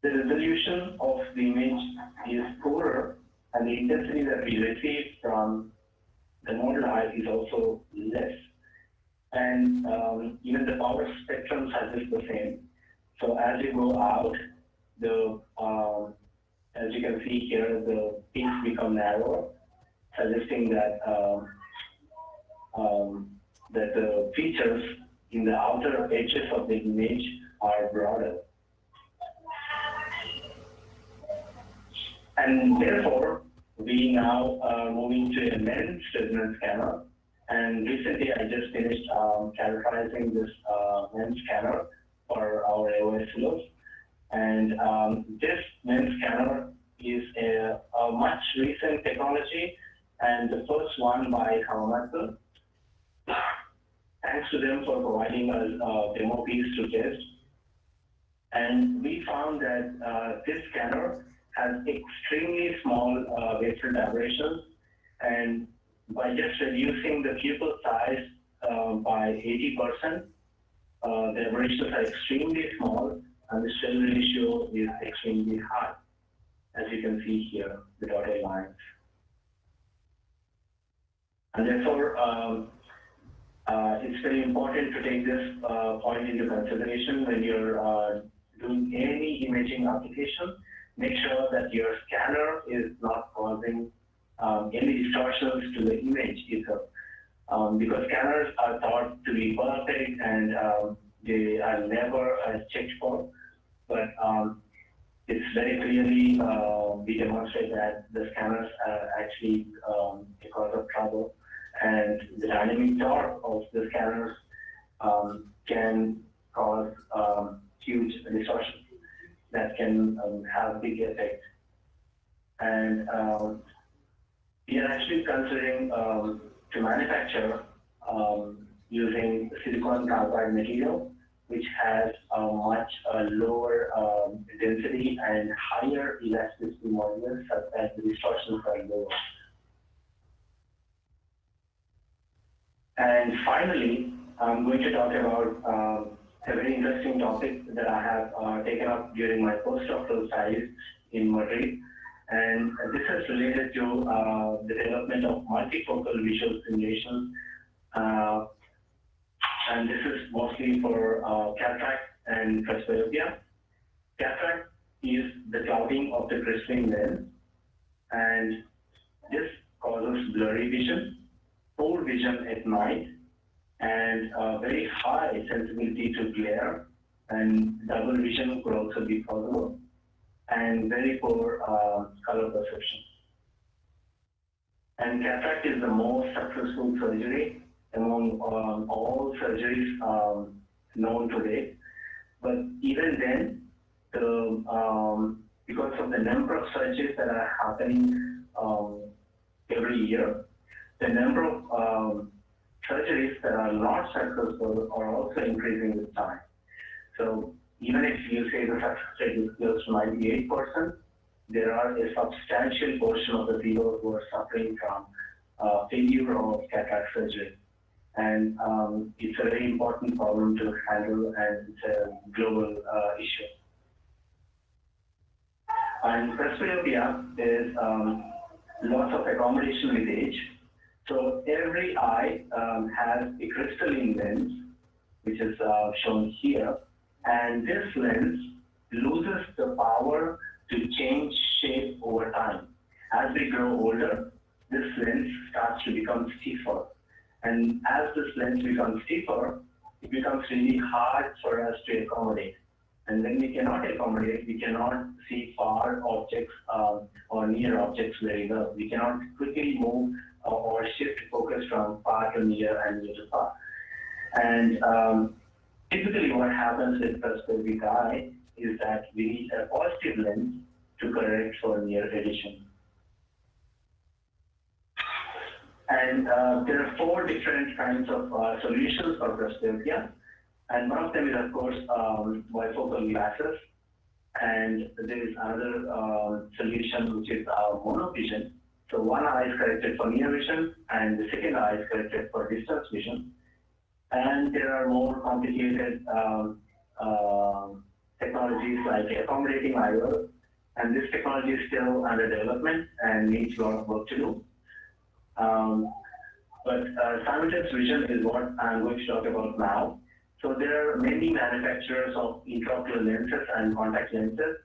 the resolution of the image is poorer, and the intensity that we receive from the model eye is also less. And even the power spectrum is the same. So as you go out, as you can see here, the peaks become narrower, suggesting that that the features in the outer edges of the image are broader. And therefore, we now are moving to a lens resonance scanner. And recently, I just finished characterizing this lens scanner for our AOS. And this lens scanner is a much recent technology, and the first one by Kumar. Thanks to them for providing us demo piece to test. And we found that this scanner has extremely small wavefront aberrations, and by just reducing the pupil size by 80%, the aberrations are extremely small, and the Shell ratio is extremely high, as you can see here, the dotted lines. And therefore, it's very important to take this point into consideration when you're doing any imaging application. Make sure that your scanner is not causing any distortions to the image itself. Because scanners are thought to be perfect and they are never checked for, but it's very clearly we demonstrate that the scanners are actually a cause of trouble, and the dynamic torque of the scanners can cause huge distortions that can have big effect. And we are actually considering to manufacture using silicon carbide material, which has a much lower density and higher elasticity modulus, such that the distortions are lower. And finally, I'm going to talk about a very interesting topic that I have taken up during my postdoctoral studies in Madrid. And this is related to the development of multifocal visual simulations. And this is mostly for cataract and presbyopia. Cataract is the clouding of the crystalline lens, and this causes blurry vision, poor vision at night, and very high sensitivity to glare, and double vision could also be possible, and very poor color perception. And cataract is the most successful surgery among all surgeries known today. But even then, because of the number of surgeries that are happening every year, the number of surgeries that are not successful are also increasing with time. So even if you say the success rate is close to 98%, there are a substantial portion of the people who are suffering from failure of cataract surgery. And it's a very important problem to handle, and it's a global issue. And presbyopia is loss of accommodation with age. So every eye has a crystalline lens, which is shown here, and this lens loses the power to change shape over time. As we grow older, this lens starts to become stiffer. And as this lens becomes stiffer, it becomes really hard for us to accommodate. And when we cannot accommodate, we cannot see far objects or near objects very well. We cannot quickly move or shift focus from far to near and near to far. And typically what happens with presbyopic eye is that we need a positive lens to correct for near addition. And there are 4 different kinds of solutions for presbyopia. And one of them is, of course, bifocal glasses. And there is another solution, which is monovision. So one eye is corrected for near vision, and the second eye is corrected for distance vision. And there are more complicated technologies like accommodating IOL. And this technology is still under development and needs a lot of work to do. But simultaneous vision is what I'm going to talk about now. So there are many manufacturers of intraocular lenses and contact lenses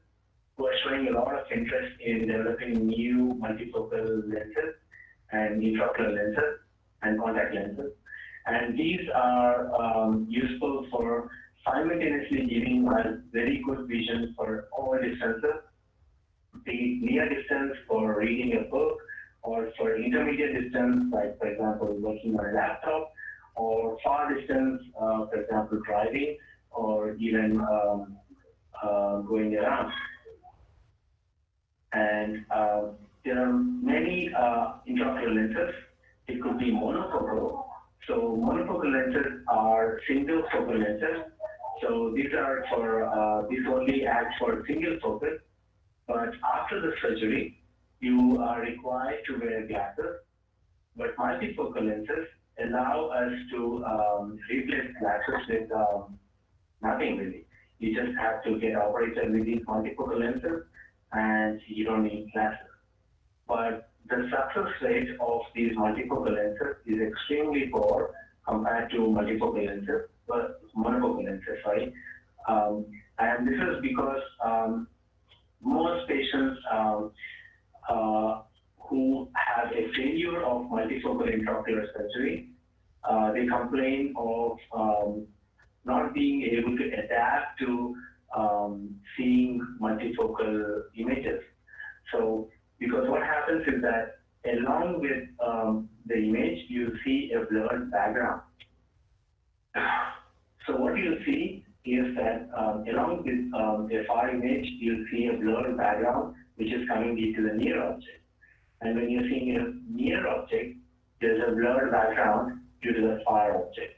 who are showing a lot of interest in developing new multifocal lenses and intraocular lenses and contact lenses. And these are useful for simultaneously giving us very good vision for all distances, the near distance for reading a book, or for intermediate distance, like for example, working on a laptop, or far distance, for example, driving, or even going around. And there are many intraocular lenses. It could be monofocal. So monofocal lenses are single focal lenses. So these are for, these only act for single focus. But after the surgery, you are required to wear glasses. But multifocal lenses allow us to replace glasses with nothing really. You just have to get operated with these multifocal lenses, and you don't need glasses. But the success rate of these multifocal lenses is extremely poor compared to multifocal lenses, monofocal lenses, sorry. And this is because most patients who have a failure of multifocal intraocular surgery, they complain of not being able to adapt to seeing multifocal images. So, because what happens is that along with the image, you see a blurred background. So what you'll see is that along with a far image, you'll see a blurred background, which is coming into the near object. And when you're seeing a near object, there's a blurred background due to the far object.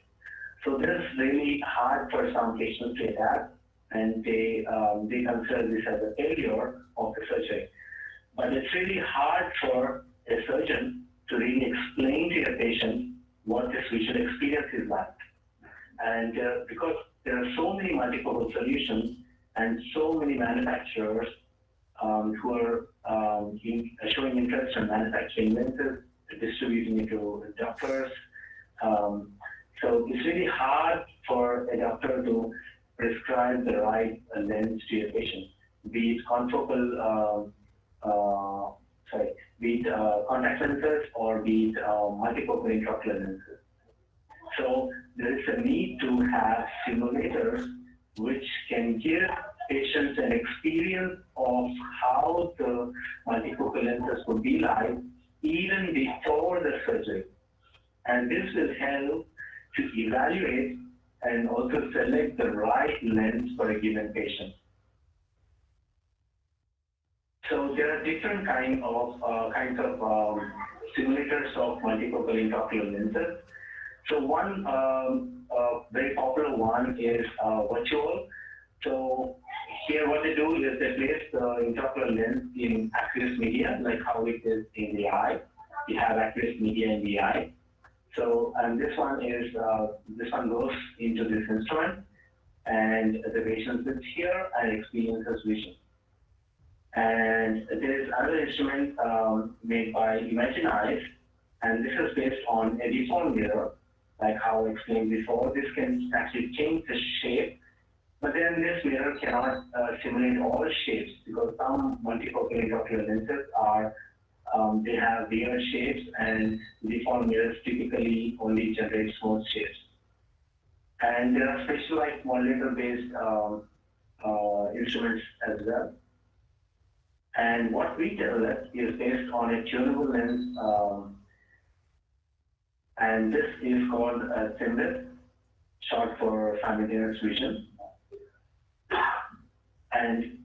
So this is really hard for some patients to adapt, and they consider this as a failure of the surgery. But it's really hard for a surgeon to really explain to a patient what this visual experience is like. And because there are so many multifocal solutions and so many manufacturers who are showing interest in manufacturing lenses, distributing it to doctors. So it's really hard for a doctor to prescribe the right lens to a patient, be it confocal, be it contact lenses or be it multifocal intraocular lenses. So there is a need to have simulators which can give patients an experience of how the multifocal lenses would be like even before the surgery. And this will help to evaluate and also select the right lens for a given patient. So there are different kinds of simulators of multifocal intraocular lenses. So one very popular one is virtual. So here what they do is they place the intraocular lens in aqueous media, like how it is in the eye. You have aqueous media in the eye. So, and this one goes into this instrument, and the patient sits here and experiences vision. And there is another instrument made by Imagine Eyes, and this is based on a deformed mirror, like how I explained before. This can actually change the shape, but then this mirror cannot simulate all shapes because some multifocal intraocular lenses are they have weird shapes, and deformed mirrors typically only generate smooth shapes. And there are specialized modulator-based instruments as well. And what we developed is based on a tunable lens, and this is called a SIMVIS, short for simultaneous vision. And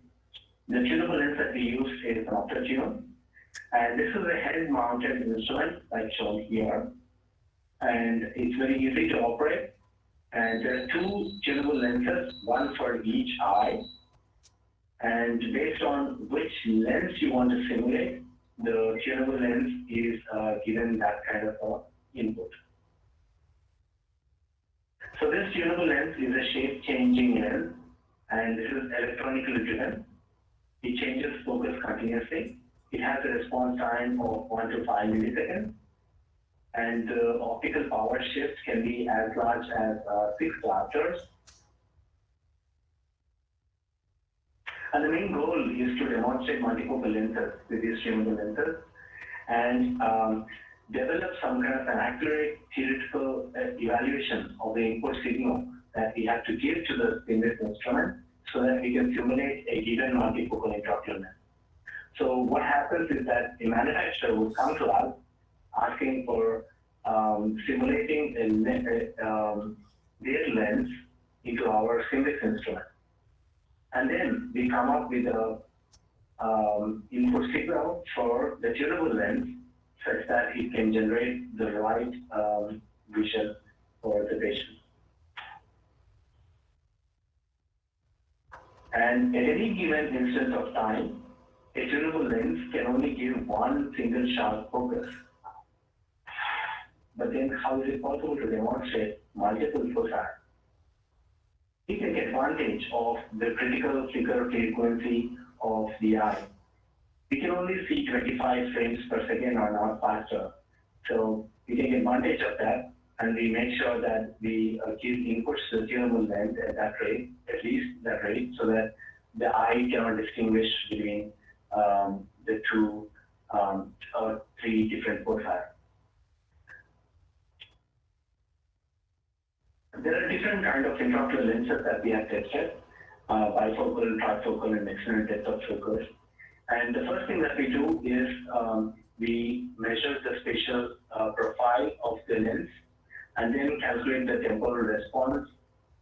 the tunable lens that we use is an Optical. And this is a head-mounted instrument, like shown here. And it's very easy to operate. And there are two tunable lenses, one for each eye. And based on which lens you want to simulate, the tunable lens is given that kind of input. So this tunable lens is a shape-changing lens, and this is electronically driven. It changes focus continuously. It has a response time of 1 to 5 milliseconds, and the optical power shifts can be as large as 6 diopters. And the main goal is to demonstrate multifocal lenses with these tunable lenses and develop some kind of an accurate theoretical evaluation of the input signal that we have to give to the SIMVIS instrument so that we can simulate a given multifocal intraocular lens. So what happens is that a manufacturer will come to us asking for simulating their lens into our SIMVIS instrument. And then we come up with a input signal for the tunable lens such that it can generate the right vision for the patient. And at any given instance of time, a tunable lens can only give one single sharp focus. But then how is it possible to demonstrate multiple foci? We take advantage of the critical flicker frequency of the eye. We can only see 25 frames per second or not faster. So we take advantage of that, and we make sure that we give inputs to the tunable lens at that rate, at least that rate, so that the eye cannot distinguish between the two or three different profiles. There are different kinds of intraocular lenses that we have tested, bifocal, trifocal, and external depth of focus. And the first thing that we do is we measure the spatial profile of the lens and then calculate the temporal response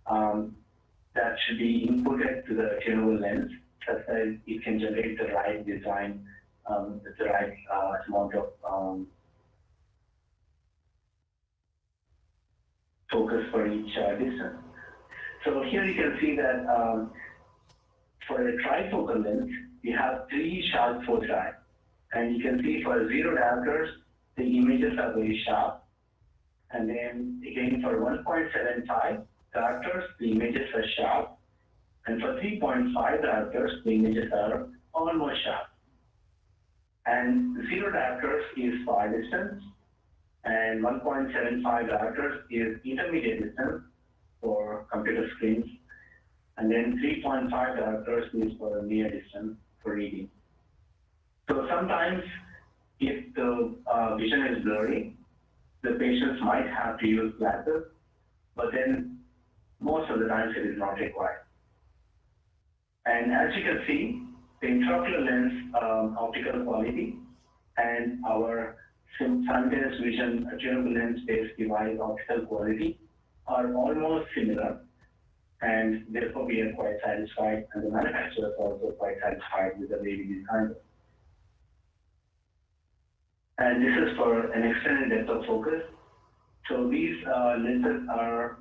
that should be inputted to the tunable lens such that it can generate the right design with the right amount of focus for each distance. So here you can see that for a trifocal lens, we have 3 sharp foci. And you can see for 0 diopters, the images are very sharp. And then again for 1.75 diopters, the images are sharp. And for 3.5 diopters, the images are almost sharp. And 0 diopters is far distance, and 1.75 diopters is intermediate distance for computer screens, and then 3.5 diopters is for near distance for reading. So sometimes if the vision is blurry, the patients might have to use glasses, but then most of the times it is not required. And as you can see, the intraocular lens optical quality and our simultaneous vision tunable lens-based device optical quality are almost similar, and therefore we are quite satisfied, and the manufacturers are also quite satisfied with the way we designed it. And this is for an extended depth of focus. So these lenses are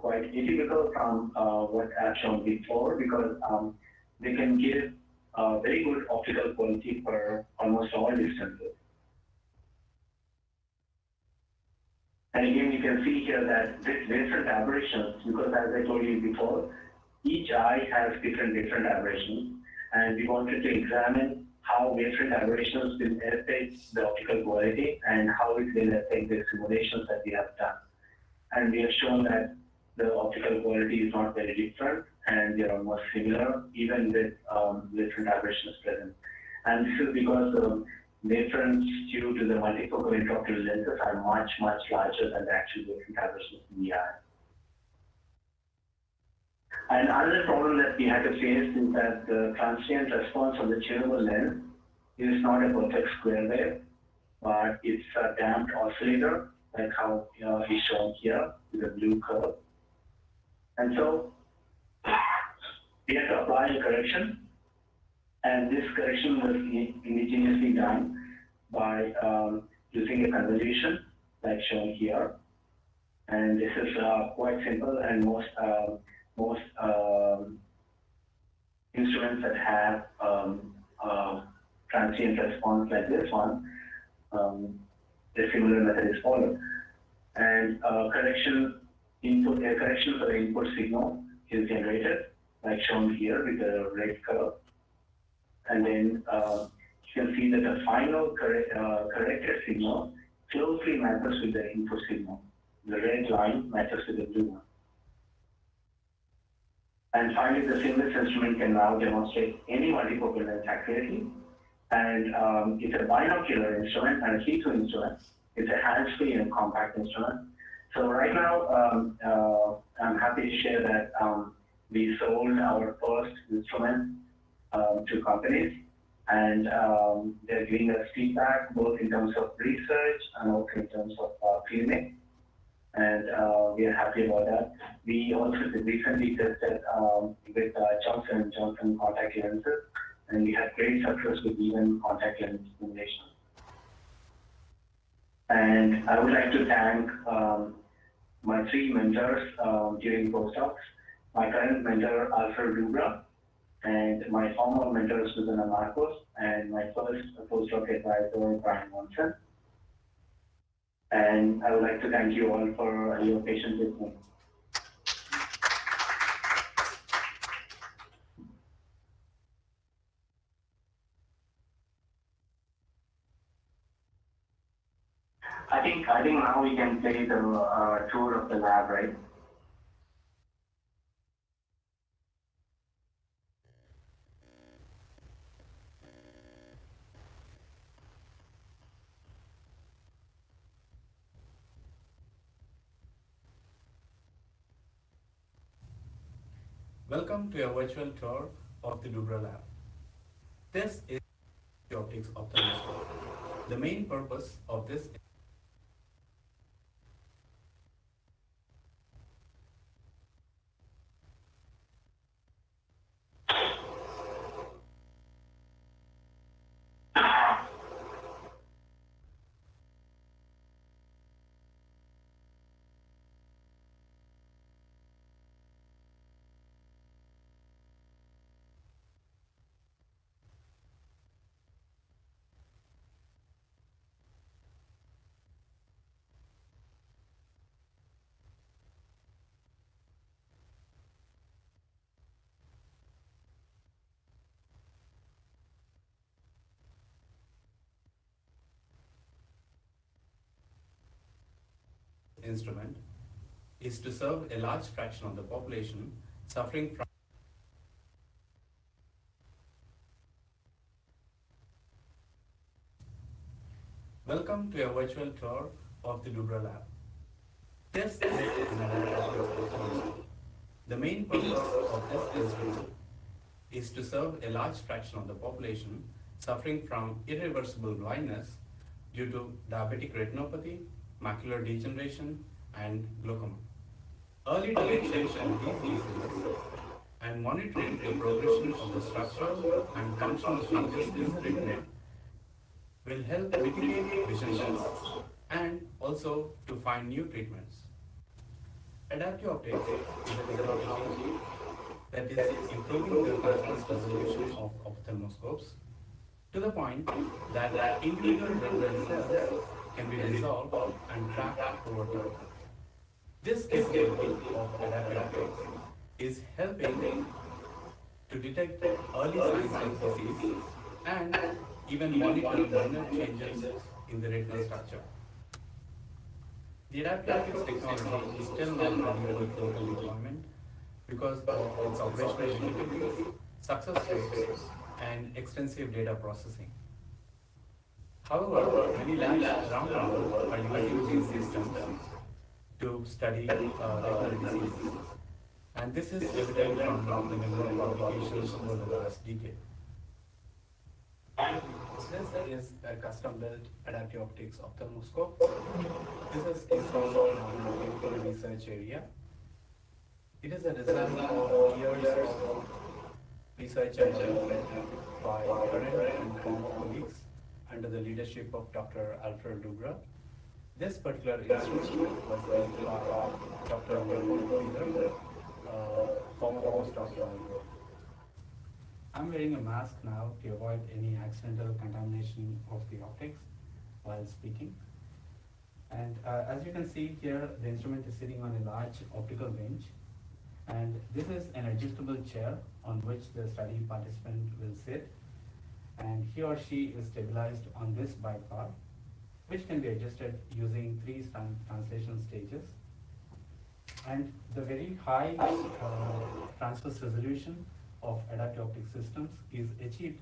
quite atypical from what I've shown before, because they can give very good optical quality for almost all distances. And again, you can see here that with different aberrations, because as I told you before, each eye has different aberrations, and we wanted to examine how different aberrations will affect the optical quality and how it will affect the simulations that we have done. And we have shown that the optical quality is not very different, and they are almost similar, even with different aberrations present. And this is because the difference due to the multifocal intraocular lenses are much larger than the actual different aberrations in the eye. And another problem that we had to face is that the transient response of the tunable lens is not a perfect square wave, but it's a damped oscillator, like how is shown here with the blue curve. And so we have to apply a correction, and this correction was indigenously done by using a convolution, like shown here. And this is quite simple, and most instruments that have transient response like this one, a similar method is followed. And correction for the input signal is generated, like shown here with the red curve. And then you can see that the final corrected signal closely matches with the input signal. The red line matches with the blue one. And finally, the seamless instrument can now demonstrate any multifocal lens accurately. And it's a binocular instrument and a see-through instrument. It's a hands-free and compact instrument. So right now, I'm happy to share that we sold our first instrument to companies, and they're giving us feedback both in terms of research and also in terms of clinic. And we are happy about that. We also recently tested with Johnson & Johnson contact lenses, and we had great success with even contact lens simulation. And I would like to thank my 3 mentors during postdocs. My current mentor, Alfred Dubra, and my former mentor, Susanna Marcos, and my first postdoc advisor, Brian Monson. And I would like to thank you all for your patience with me. I think now we can say the tour of the lab, right? Welcome to a virtual tour of the Dubra lab. This is the optics ophthalmoscope. The main purpose of this instrument is to serve a large fraction of the population suffering from Welcome to a virtual tour of the Dubra lab. This is an adaptive. The main purpose of this instrument is to serve a large fraction of the population suffering from irreversible blindness due to diabetic retinopathy, macular degeneration, and glaucoma. Early detection of these diseases and monitoring the progression of the structural and functional changes in treatment will help mitigate vision loss and also to find new treatments. Adaptive optics is a technology that is improving the contrast resolution of ophthalmoscopes to the point that individual red cells can be resolved and tracked over time. This capability of adaptive optics is helping to detect early signs of disease and even monitor minor changes in the retinal structure. The adaptive optics technology is still not ready for clinical deployment because of its operational difficulties, success rates, and extensive data processing. However, many labs around the world are using these systems to study retinal diseases, and this is evident from the number of publications over the last decade. This is a custom-built adaptive optics ophthalmoscope. This is installed in our clinical research area. It is a result of years of research and development by current and former colleagues under the leadership of Dr. Alfred Dubra. This particular instrument was built by Dr. Peter, former postdoctoral. I'm wearing a mask now to avoid any accidental contamination of the optics while speaking. And as you can see here, the instrument is sitting on a large optical bench. And this is an adjustable chair on which the study participant will sit. And he or she is stabilized on this bibar, which can be adjusted using three translation stages. And the very high transverse resolution of adaptive optic systems is achieved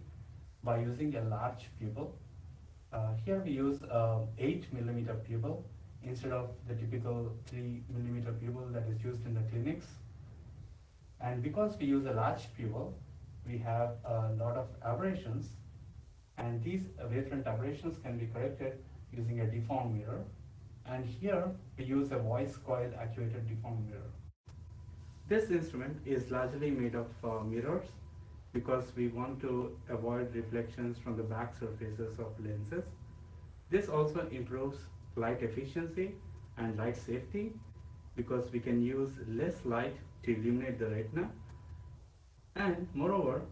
by using a large pupil. Here we use 8mm pupil instead of the typical 3mm pupil that is used in the clinics. And because we use a large pupil, we have a lot of aberrations, and these wavefront aberrations can be corrected using a deformed mirror. And here we use a voice coil actuated deformed mirror. This instrument is largely made of mirrors because we want to avoid reflections from the back surfaces of lenses. This also improves light efficiency and light safety because we can use less light to illuminate the retina. And moreover,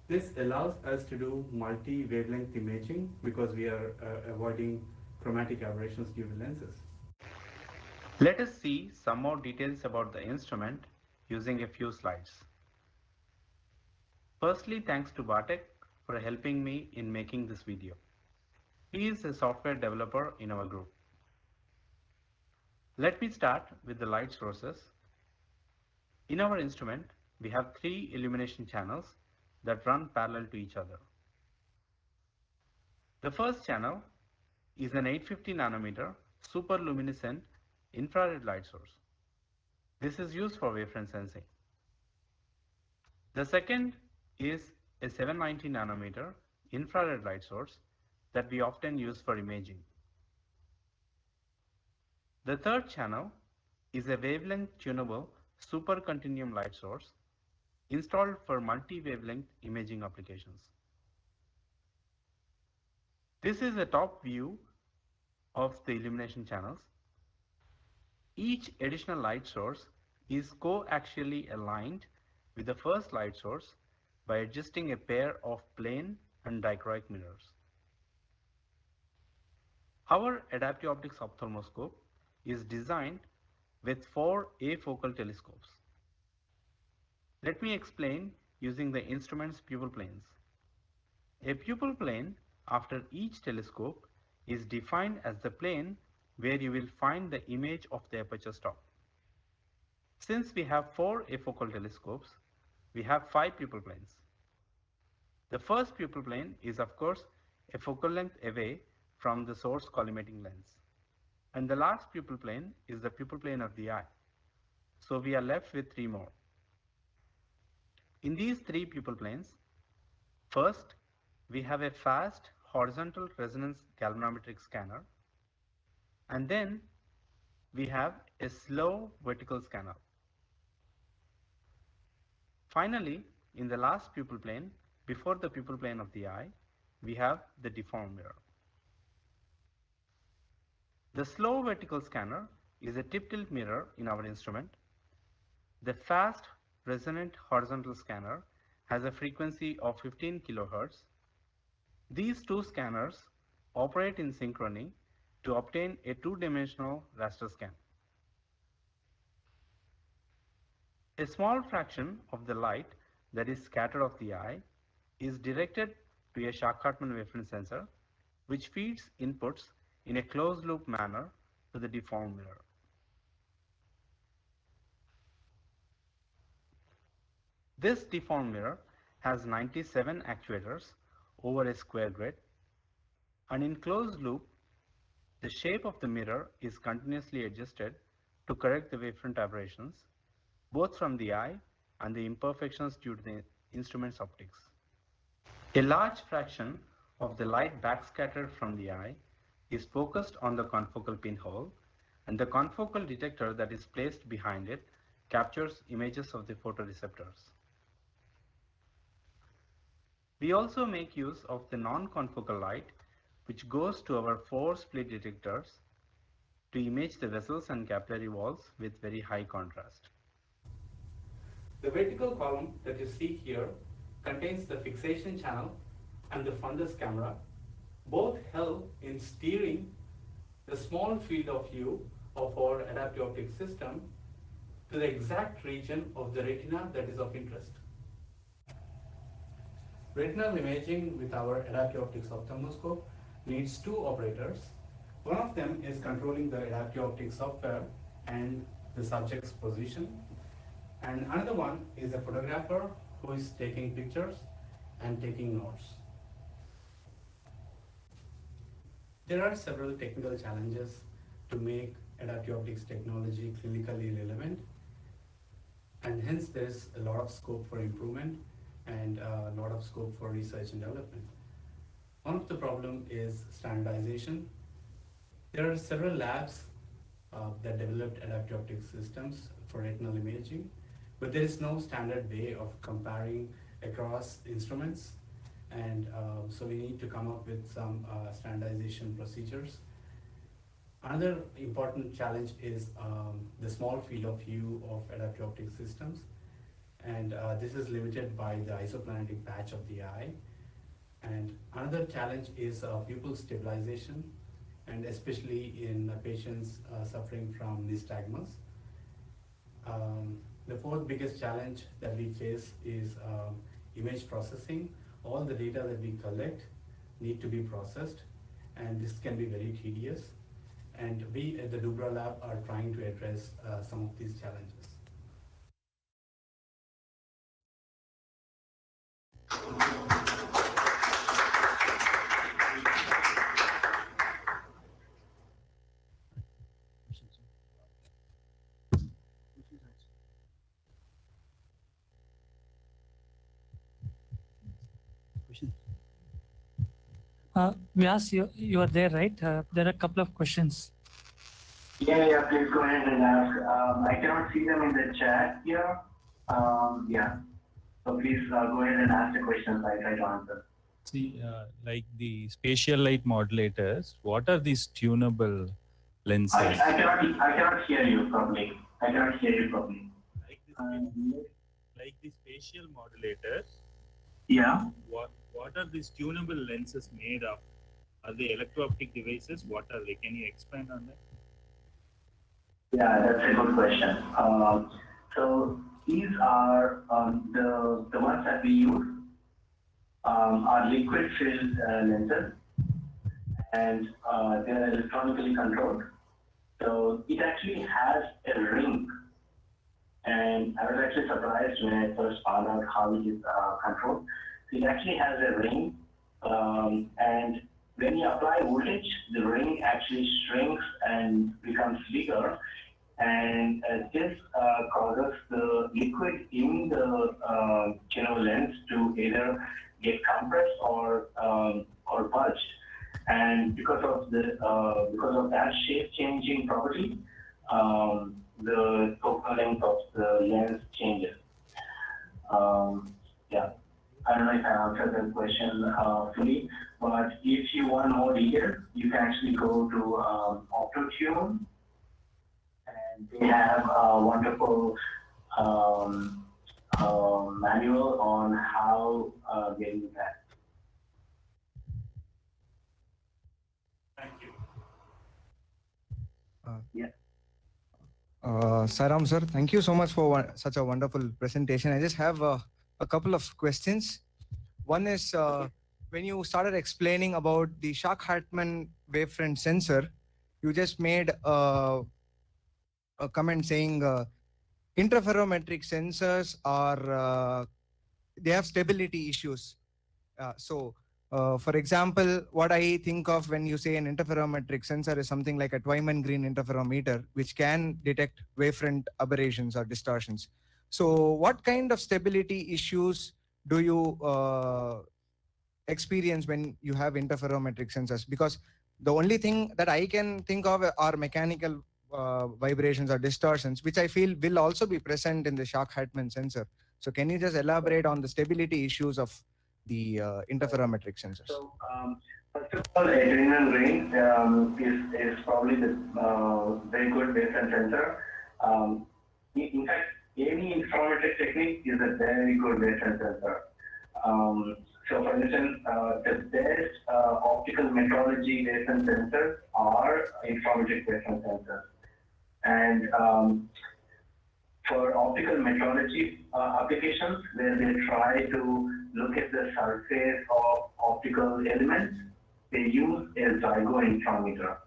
this allows us to do multi-wavelength imaging because we are avoiding chromatic aberrations due to lenses. Let us see some more details about the instrument using a few slides. Firstly, thanks to Bartek for helping me in making this video. He is a software developer in our group. Let me start with the light sources. In our instrument, we have 3 illumination channels that run parallel to each other. The first channel is an 850 nanometer superluminescent infrared light source. This is used for wavefront sensing. The second is a 790 nanometer infrared light source that we often use for imaging. The third channel is a wavelength tunable supercontinuum light source installed for multi-wavelength imaging applications. This is a top view of the illumination channels. Each additional light source is coaxially aligned with the first light source by adjusting a pair of plane and dichroic mirrors. Our adaptive optics ophthalmoscope is designed with 4 afocal telescopes. Let me explain using the instrument's pupil planes. A pupil plane after each telescope is defined as the plane where you will find the image of the aperture stop. Since we have 4 afocal telescopes, we have 5 pupil planes. The first pupil plane is of course a focal length away from the source collimating lens. And the last pupil plane is the pupil plane of the eye. So we are left with 3 more. In these 3 pupil planes, first we have a fast horizontal resonance galvanometric scanner, and then we have a slow vertical scanner. Finally, in the last pupil plane, before the pupil plane of the eye, we have the deformed mirror. The slow vertical scanner is a tip tilt mirror in our instrument. The fast resonant horizontal scanner has a frequency of 15 kHz. These two scanners operate in synchrony to obtain a two-dimensional raster scan. A small fraction of the light that is scattered off the eye is directed to a Schack-Hartmann wavefront sensor, which feeds inputs in a closed-loop manner to the deformed mirror. This deformed mirror has 97 actuators over a square grid, and in closed loop, the shape of the mirror is continuously adjusted to correct the wavefront aberrations, both from the eye and the imperfections due to the instrument's optics. A large fraction of the light backscattered from the eye is focused on the confocal pinhole, and the confocal detector that is placed behind it captures images of the photoreceptors. We also make use of the non-confocal light, which goes to our 4 split detectors to image the vessels and capillary walls with very high contrast. The vertical column that you see here contains the fixation channel and the fundus camera, both help in steering the small field of view of our adaptive optics system to the exact region of the retina that is of interest. Retinal imaging with our adaptive optics ophthalmoscope needs 2 operators. One of them is controlling the adaptive optics software and the subject's position, and another one is a photographer who is taking pictures and taking notes. There are several technical challenges to make adaptive optics technology clinically relevant, and hence there is a lot of scope for improvement and a lot of scope for research and development. One of the problem is standardization. There are several labs that developed adaptive optics systems for retinal imaging, but there is no standard way of comparing across instruments, and so we need to come up with some standardization procedures. Another important challenge is the small field of view of adaptive optics systems, and this is limited by the isoplanetic patch of the eye. And another challenge is pupil stabilization, and especially in patients suffering from nystagmus. The fourth biggest challenge that we face is image processing. All the data that we collect need to be processed, and this can be very tedious. And we at the Dubra Lab are trying to address some of these challenges. Vyas, you are there, right? There are a couple of questions. Yeah, please go ahead and ask. I cannot see them in the chat here. Yeah, so please go ahead and ask the questions. I try to answer. See, like the spatial light modulators, what are these tunable lenses? I cannot hear you properly. I cannot hear you properly. Like the spatial modulators, Yeah. what are these tunable lenses made of? Are they electro-optic devices? What are they? Can you expand on that? Yeah, that's a good question. So these are the ones that we use are liquid filled lenses, and they're electronically controlled. So it actually has a ring, and I was actually surprised when I first found out how it is controlled. So it actually has a ring, and when you apply voltage, the ring actually shrinks and becomes bigger, and this causes the liquid in the lens to either get compressed or purged. And because of that shape-changing property, the focal length of the lens changes. Yeah, I don't know if I answered that question fully, but if you want more details, you can actually go to Optical, and they have a wonderful manual on how getting that. Thank you. Yeah. Sairam sir, thank you so much for such a wonderful presentation. I just have a couple of questions. One is when you started explaining about the Schack-Hartmann wavefront sensor, you just made a comment saying interferometric sensors are they have stability issues. For example, what I think of when you say an interferometric sensor is something like a Twyman Green interferometer, which can detect wavefront aberrations or distortions. So what kind of stability issues do you experience when you have interferometric sensors? Because the only thing that I can think of are mechanical vibrations or distortions, which I feel will also be present in the Schack-Hartmann sensor. So can you just elaborate on the stability issues of the interferometric sensors? So first of all, adrenal ring is probably the very good wavefront sensor. In fact, any interferometric technique is a very good wavefront sensor. So for instance, the best optical metrology wavefront sensors are interferometric wavefront sensors. And for optical metrology applications, where they try to look at the surface of optical elements, they use a zygo interferometer,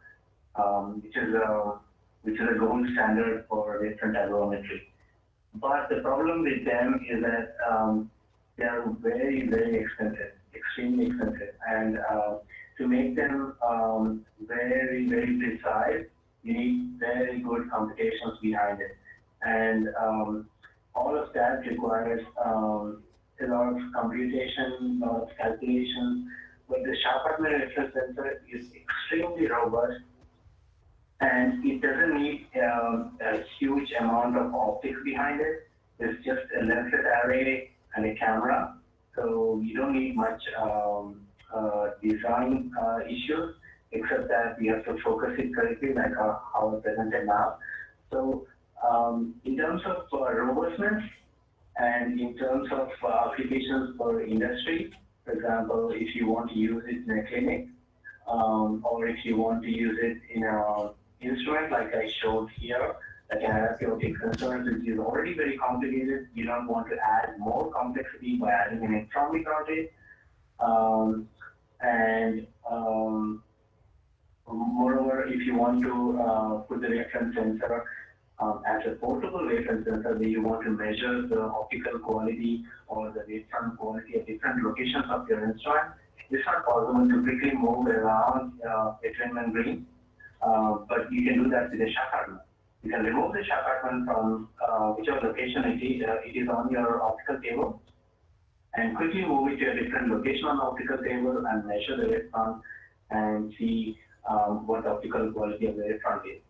which is a gold standard for wavefront aberrometry. But the problem with them is that they are very, very expensive, extremely expensive. And to make them very, very precise, you need very good computations behind it. And all of that requires a lot of computation, a lot of calculations. But the Schack-Hartmann reference sensor is extremely robust, and it doesn't need a huge amount of optics behind it. It's just a lenslet array and a camera. So you don't need much design issues, except that we have to focus it correctly, like how I presented now. So in terms of robustness and in terms of applications for industry, for example, if you want to use it in a clinic, or if you want to use it in an instrument like I showed here, like an optic sensor, which is already very complicated, you don't want to add more complexity by adding an electronic on it. Moreover, if you want to put the reference sensor as a portable reference sensor, where you want to measure the optical quality or the wavefront quality at different locations of your instrument, it's not possible to quickly move around a twin membrane, but you can do that with a shock hardener. You can remove the shock hardener from whichever location it is on your optical table, and quickly move it to a different location on the optical table and measure the wavefront and see what the optical quality of the wavefront is.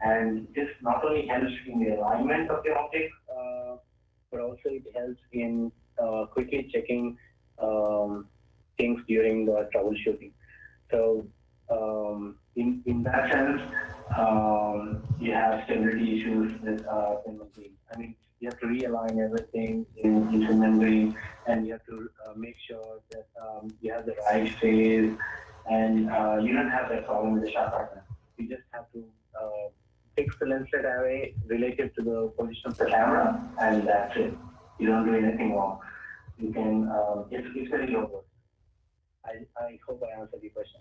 And this not only helps in the alignment of the optics, but also it helps in quickly checking things during the troubleshooting. So in that sense, you have stability issues with twin membrane. I mean, you have to realign everything in twin membrane, and you have to make sure that you have the right phase, and you don't have that problem with the shock hardener. You just have to fix the lens plate array related to the position of the camera, and that's it. You don't do anything wrong. You can, it's very low. I hope I answered your question.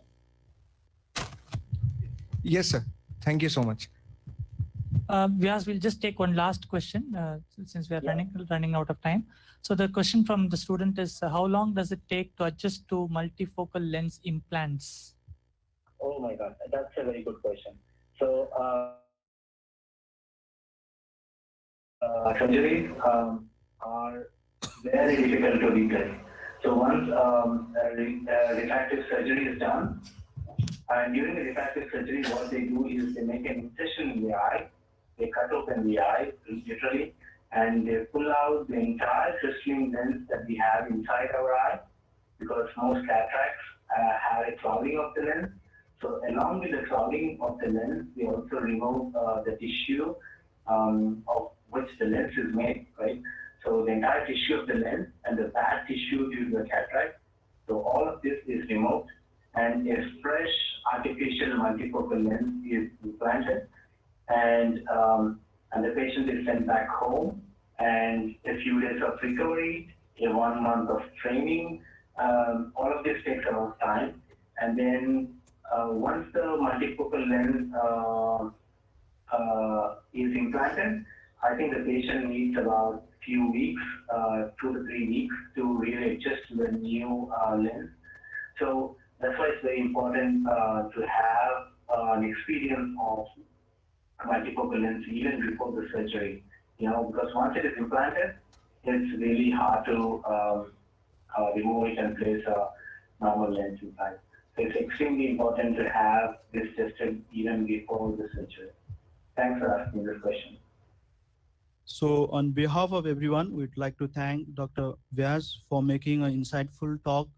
Yes, sir. Thank you so much. Vyas, we'll just take one last question since we are running out of time. So the question from the student is, how long does it take to adjust to multifocal lens implants? Oh my God, that's a very good question. So surgeries are very difficult to replace. So once refractive surgery is done, and during the refractive surgery, what they do is they make an incision in the eye, they cut open the eye, literally, and they pull out the entire crystalline lens that we have inside our eye, because most cataracts have a clouding of the lens. So along with the clouding of the lens, we also remove the tissue of which the lens is made, right? So the entire tissue of the lens and the bad tissue due to the cataract. So all of this is removed, and a fresh artificial multifocal lens is implanted, and the patient is sent back home, and a few days of recovery, a 1 month of training. All of this takes a lot of time, and then once the multifocal lens is implanted, I think the patient needs about few weeks, 2 to 3 weeks, to really adjust to the new lens. So that's why it's very important to have an experience of multifocal lens even before the surgery. You know, because once it is implanted, it's really hard to remove it and place a normal lens implant. So it's extremely important to have this tested even before the surgery. Thanks for asking this question. So on behalf of everyone, we'd like to thank Dr. Vyas for making an insightful talk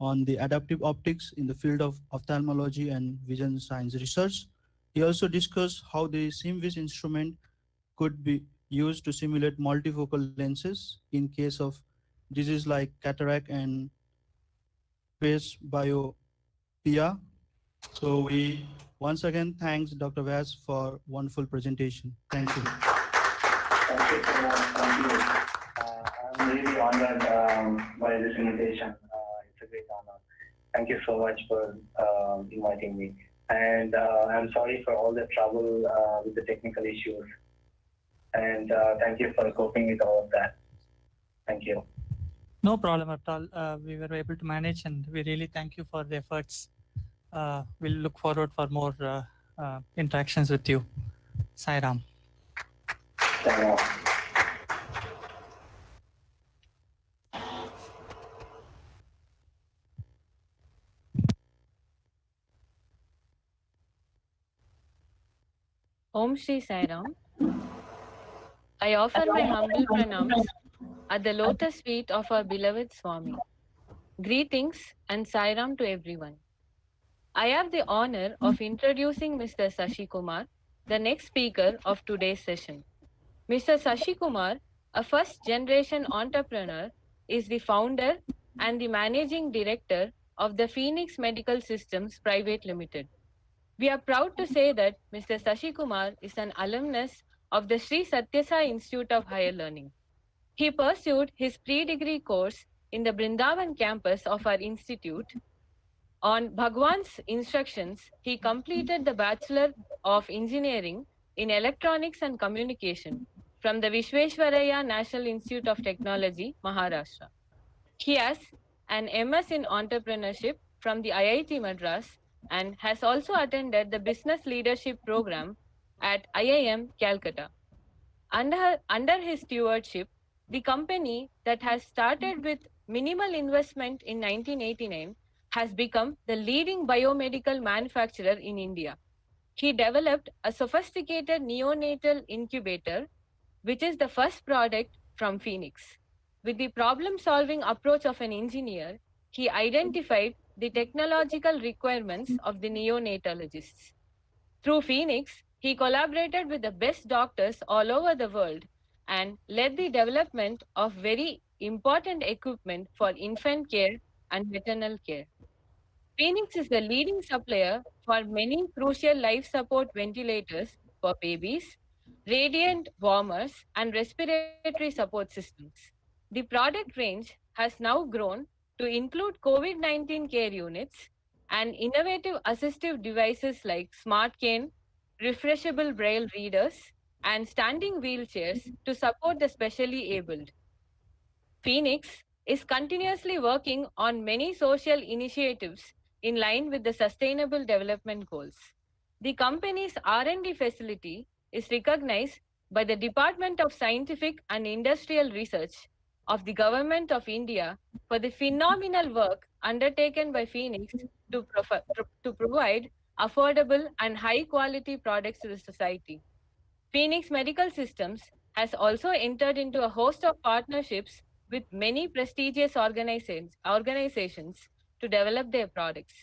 on the adaptive optics in the field of ophthalmology and vision science research. He also discussed how the SIMVIS instrument could be used to simulate multifocal lenses in case of disease like cataract and presbyopia. So we once again thanks Dr. Vyas for wonderful presentation. Thank you. Thank you so much. Thank you. I'm really honored by this invitation. It's a great honor. Thank you so much for inviting me. And I'm sorry for all the trouble with the technical issues. And thank you for coping with all of that. Thank you. No problem at all. We were able to manage, and we really thank you for the efforts. We'll look forward for more interactions with you. Sai Ram. Thank you. Om Shri Sai Ram. I offer my humble pranams at the lotus feet of our beloved Swami. Greetings and Sai Ram to everyone. I have the honor of introducing Mr. Shashi Kumar, the next speaker of today's session. Mr. Shashi Kumar, a first-generation entrepreneur, is the founder and the managing director of the Phoenix Medical Systems Private Limited. We are proud to say that Mr. Shashi Kumar is an alumnus of the Sri Satya Sai Institute of Higher Learning. He pursued his pre-degree course in the Brindavan campus of our institute On Bhagwan's instructions, he completed the Bachelor of Engineering in Electronics and Communication from the Vishveshwaraya National Institute of Technology, Maharashtra. He has an MS in Entrepreneurship from the IIT Madras and has also attended the Business Leadership Program at IIM Calcutta. Under his stewardship, the company that has started with minimal investment in 1989 has become the leading biomedical manufacturer in India. He developed a sophisticated neonatal incubator, which is the first product from Phoenix. With the problem solving approach of an engineer, he identified the technological requirements of the neonatologists. Through Phoenix, he collaborated with the best doctors all over the world and led the development of very important equipment for infant care and maternal care. Phoenix is the leading supplier for many crucial life support ventilators for babies, radiant warmers, and respiratory support systems. The product range has now grown to include COVID 19 care units and innovative assistive devices like smart cane, refreshable braille readers, and standing wheelchairs to support the specially abled. Phoenix is continuously working on many social initiatives in line with the Sustainable Development Goals. The company's R&D facility is recognized by the Department of Scientific and Industrial Research of the Government of India for the phenomenal work undertaken by Phoenix to provide affordable and high quality products to the society. Phoenix Medical Systems has also entered into a host of partnerships with many prestigious organizations to develop their products.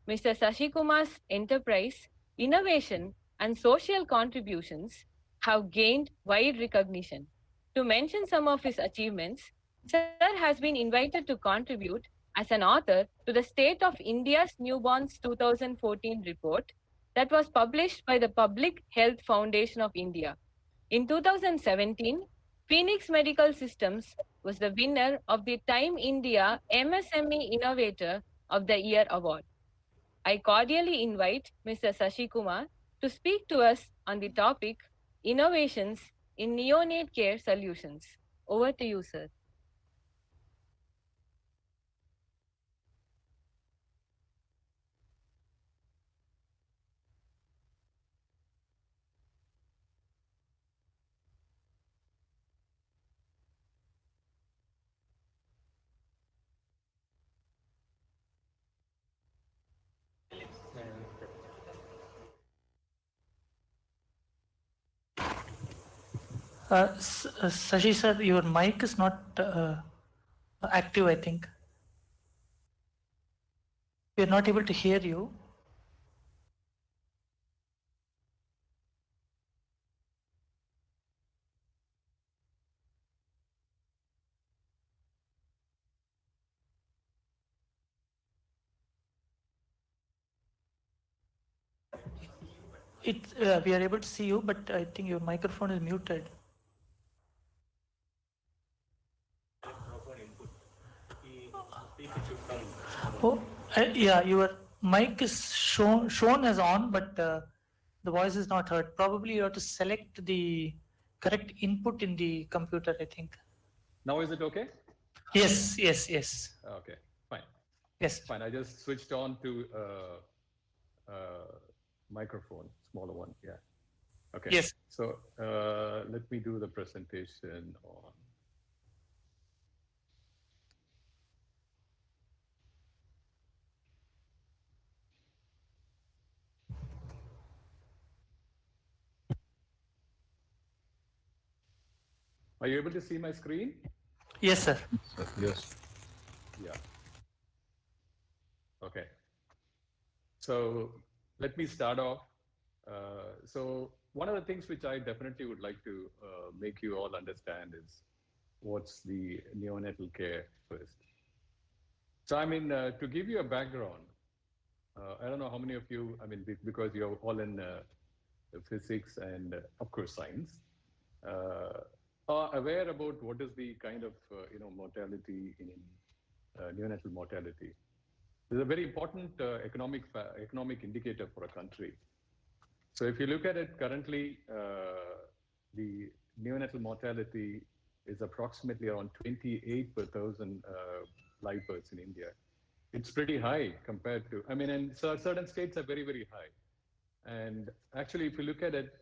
Mr. Shashi Kumar's enterprise, innovation, and social contributions have gained wide recognition. To mention some of his achievements, Sir has been invited to contribute as an author to the State of India's Newborns 2014 report that was published by the Public Health Foundation of India. In 2017, Phoenix Medical Systems was the winner of the Time India MSME Innovator of the Year award. I cordially invite Mr. Shashi Kumar to speak to us on the topic Innovations in Neonate Care Solutions. Over to you, sir. Sashi sir, your mic is not active, I think. We are not able to hear you. We are able to see you, but I think your microphone is muted. Oh, yeah, your mic is shown as on, but the voice is not heard. Probably you have to select the correct input in the computer, I think. Now is it okay? Yes, yes, yes. Okay, fine. Yes. Fine, I just switched on to microphone, smaller one, yeah. Okay. Yes. So let me do the presentation on. Are you able to see my screen? Yes, sir. Yes. Yeah. Okay. So let me start off. So one of the things which I definitely would like to make you all understand is what's the neonatal care first. So I mean, to give you a background, I don't know how many of you, I mean, because you're all in physics and of course science, are aware about what is the kind of mortality in neonatal mortality. is a very important economic indicator for a country. So if you look at it currently, the neonatal mortality is approximately around 28 per thousand live births in India. It's pretty high compared to, I mean, and so certain states are very, very high. And actually, if you look at it,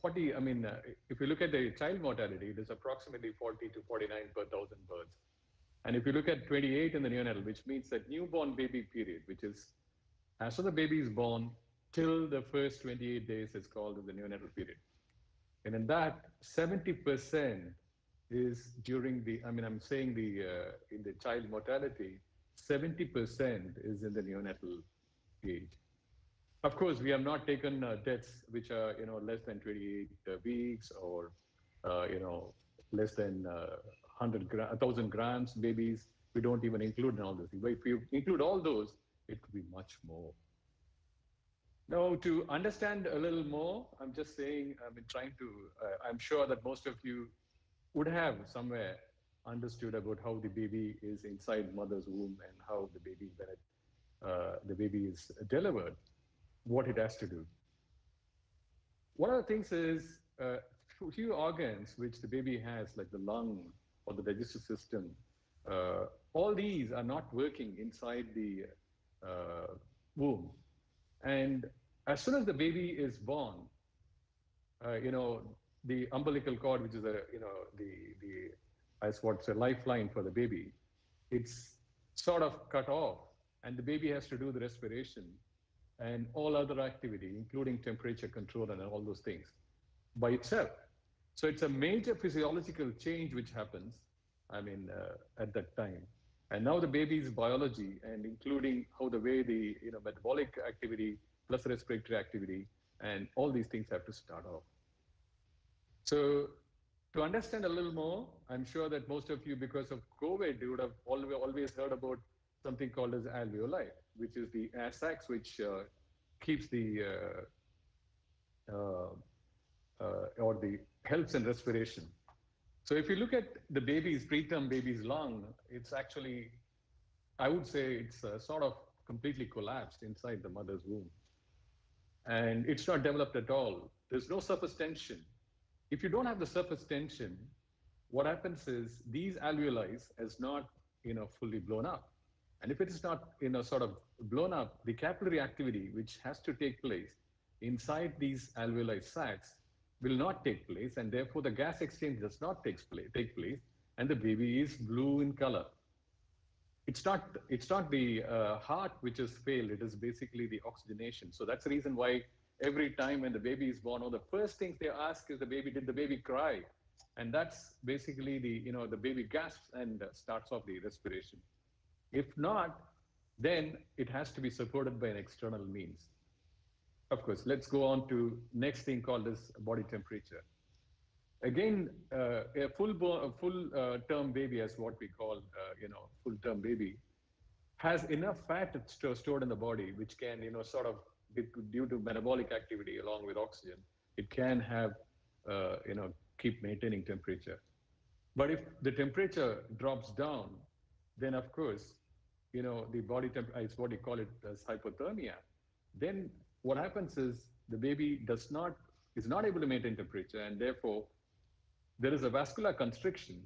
40, I mean, if you look at the child mortality, it is approximately 40 to 49 per thousand births. And if you look at 28 in the neonatal, which means that newborn baby period, which is as soon as the baby is born till the first 28 days is called the neonatal period. And in that, 70% is during the, I mean, I'm saying in the child mortality, 70% is in the neonatal age. Of course, we have not taken deaths which are, less than 28 weeks or, less than 1,000 grams babies. We don't even include in all those things. But if you include all those, it could be much more. Now, to understand a little more, I'm just saying, I'm sure that most of you would have somewhere understood about how the baby is inside mother's womb and how the baby, when the baby is delivered, what it has to do. One of the things is few organs which the baby has, like the lung or the digestive system, all these are not working inside the womb. And as soon as the baby is born, the umbilical cord, which is as what's a lifeline for the baby, it's sort of cut off, and the baby has to do the respiration and all other activity, including temperature control and all those things, by itself. So it's a major physiological change which happens, at that time. And now the baby's biology, and including how the way the metabolic activity plus respiratory activity and all these things have to start off. So to understand a little more, I'm sure that most of you, because of COVID, you would have always heard about something called as alveoli, which is the air sacs which keeps the or the helps in respiration. So if you look at the preterm baby's lung, it's actually, I would say it's sort of completely collapsed inside the mother's womb. And it's not developed at all. There's no surface tension. If you don't have the surface tension, what happens is these alveoli is not, fully blown up. And if it is not, sort of blown up, the capillary activity which has to take place inside these alveoli sacs will not take place, and therefore the gas exchange does not take place, and the baby is blue in color. It's not the heart which has failed, it is basically the oxygenation. So that's the reason why every time when the baby is born, the first things they ask is did the baby cry? And that's basically the baby gasps and starts off the respiration. If not, then it has to be supported by an external means. Of course, let's go on to next thing called as body temperature. Again, a full-term baby, as what we call, full-term baby, has enough fat stored in the body, which can, sort of, due to metabolic activity along with oxygen, it can have, keep maintaining temperature. But if the temperature drops down, then of course, the body temperature, it's what you call it as hypothermia. Then what happens is the baby is not able to maintain temperature, and therefore there is a vascular constriction,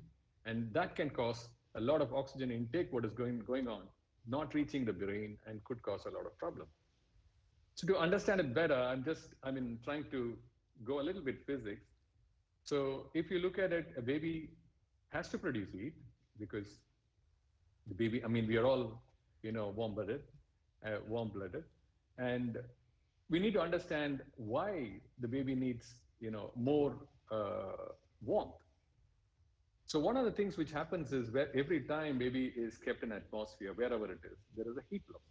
and that can cause a lot of oxygen intake, what is going on, not reaching the brain, and could cause a lot of problem. So to understand it better, I'm trying to go a little bit physics. So if you look at it, a baby has to produce heat because the baby, we are all, warm-blooded, and we need to understand why the baby needs, more warmth. So one of the things which happens is where every time baby is kept in atmosphere, wherever it is, there is a heat loss.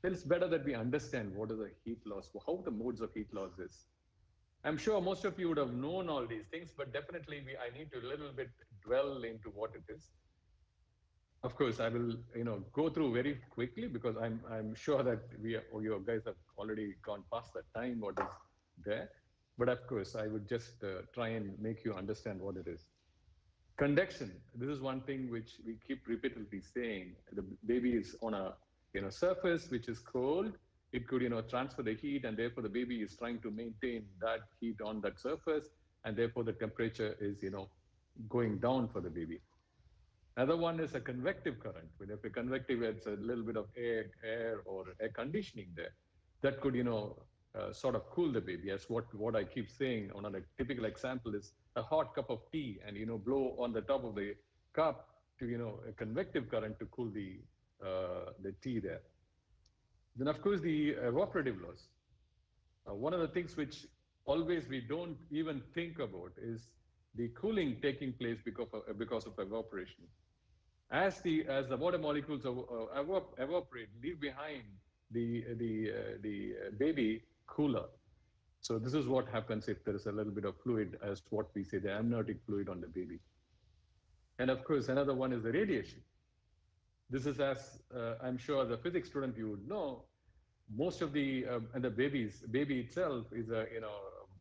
Then it's better that we understand what is the heat loss, how the modes of heat loss is. I'm sure most of you would have known all these things, but definitely I need to a little bit dwell into what it is. Of course, I will, go through very quickly because I'm sure that you guys have already gone past that time what is there. But of course, I would just try and make you understand what it is. Conduction, this is one thing which we keep repeatedly saying. The baby is on a surface which is cold. It could transfer the heat, and therefore the baby is trying to maintain that heat on that surface, and therefore the temperature is going down for the baby. Another one is a convective current. When if a convective, it's a little bit of air or air conditioning there, that could sort of cool the baby. As what I keep saying on a typical example is a hot cup of tea, and blow on the top of the cup to a convective current to cool the tea there. Then of course the evaporative loss. One of the things which always we don't even think about is the cooling taking place because of evaporation. As the water molecules evaporate, leave behind the baby cooler. So this is what happens if there is a little bit of fluid, as what we say, the amniotic fluid on the baby. And of course, another one is the radiation. This is, as I'm sure the physics student you would know, most of the and the baby itself is a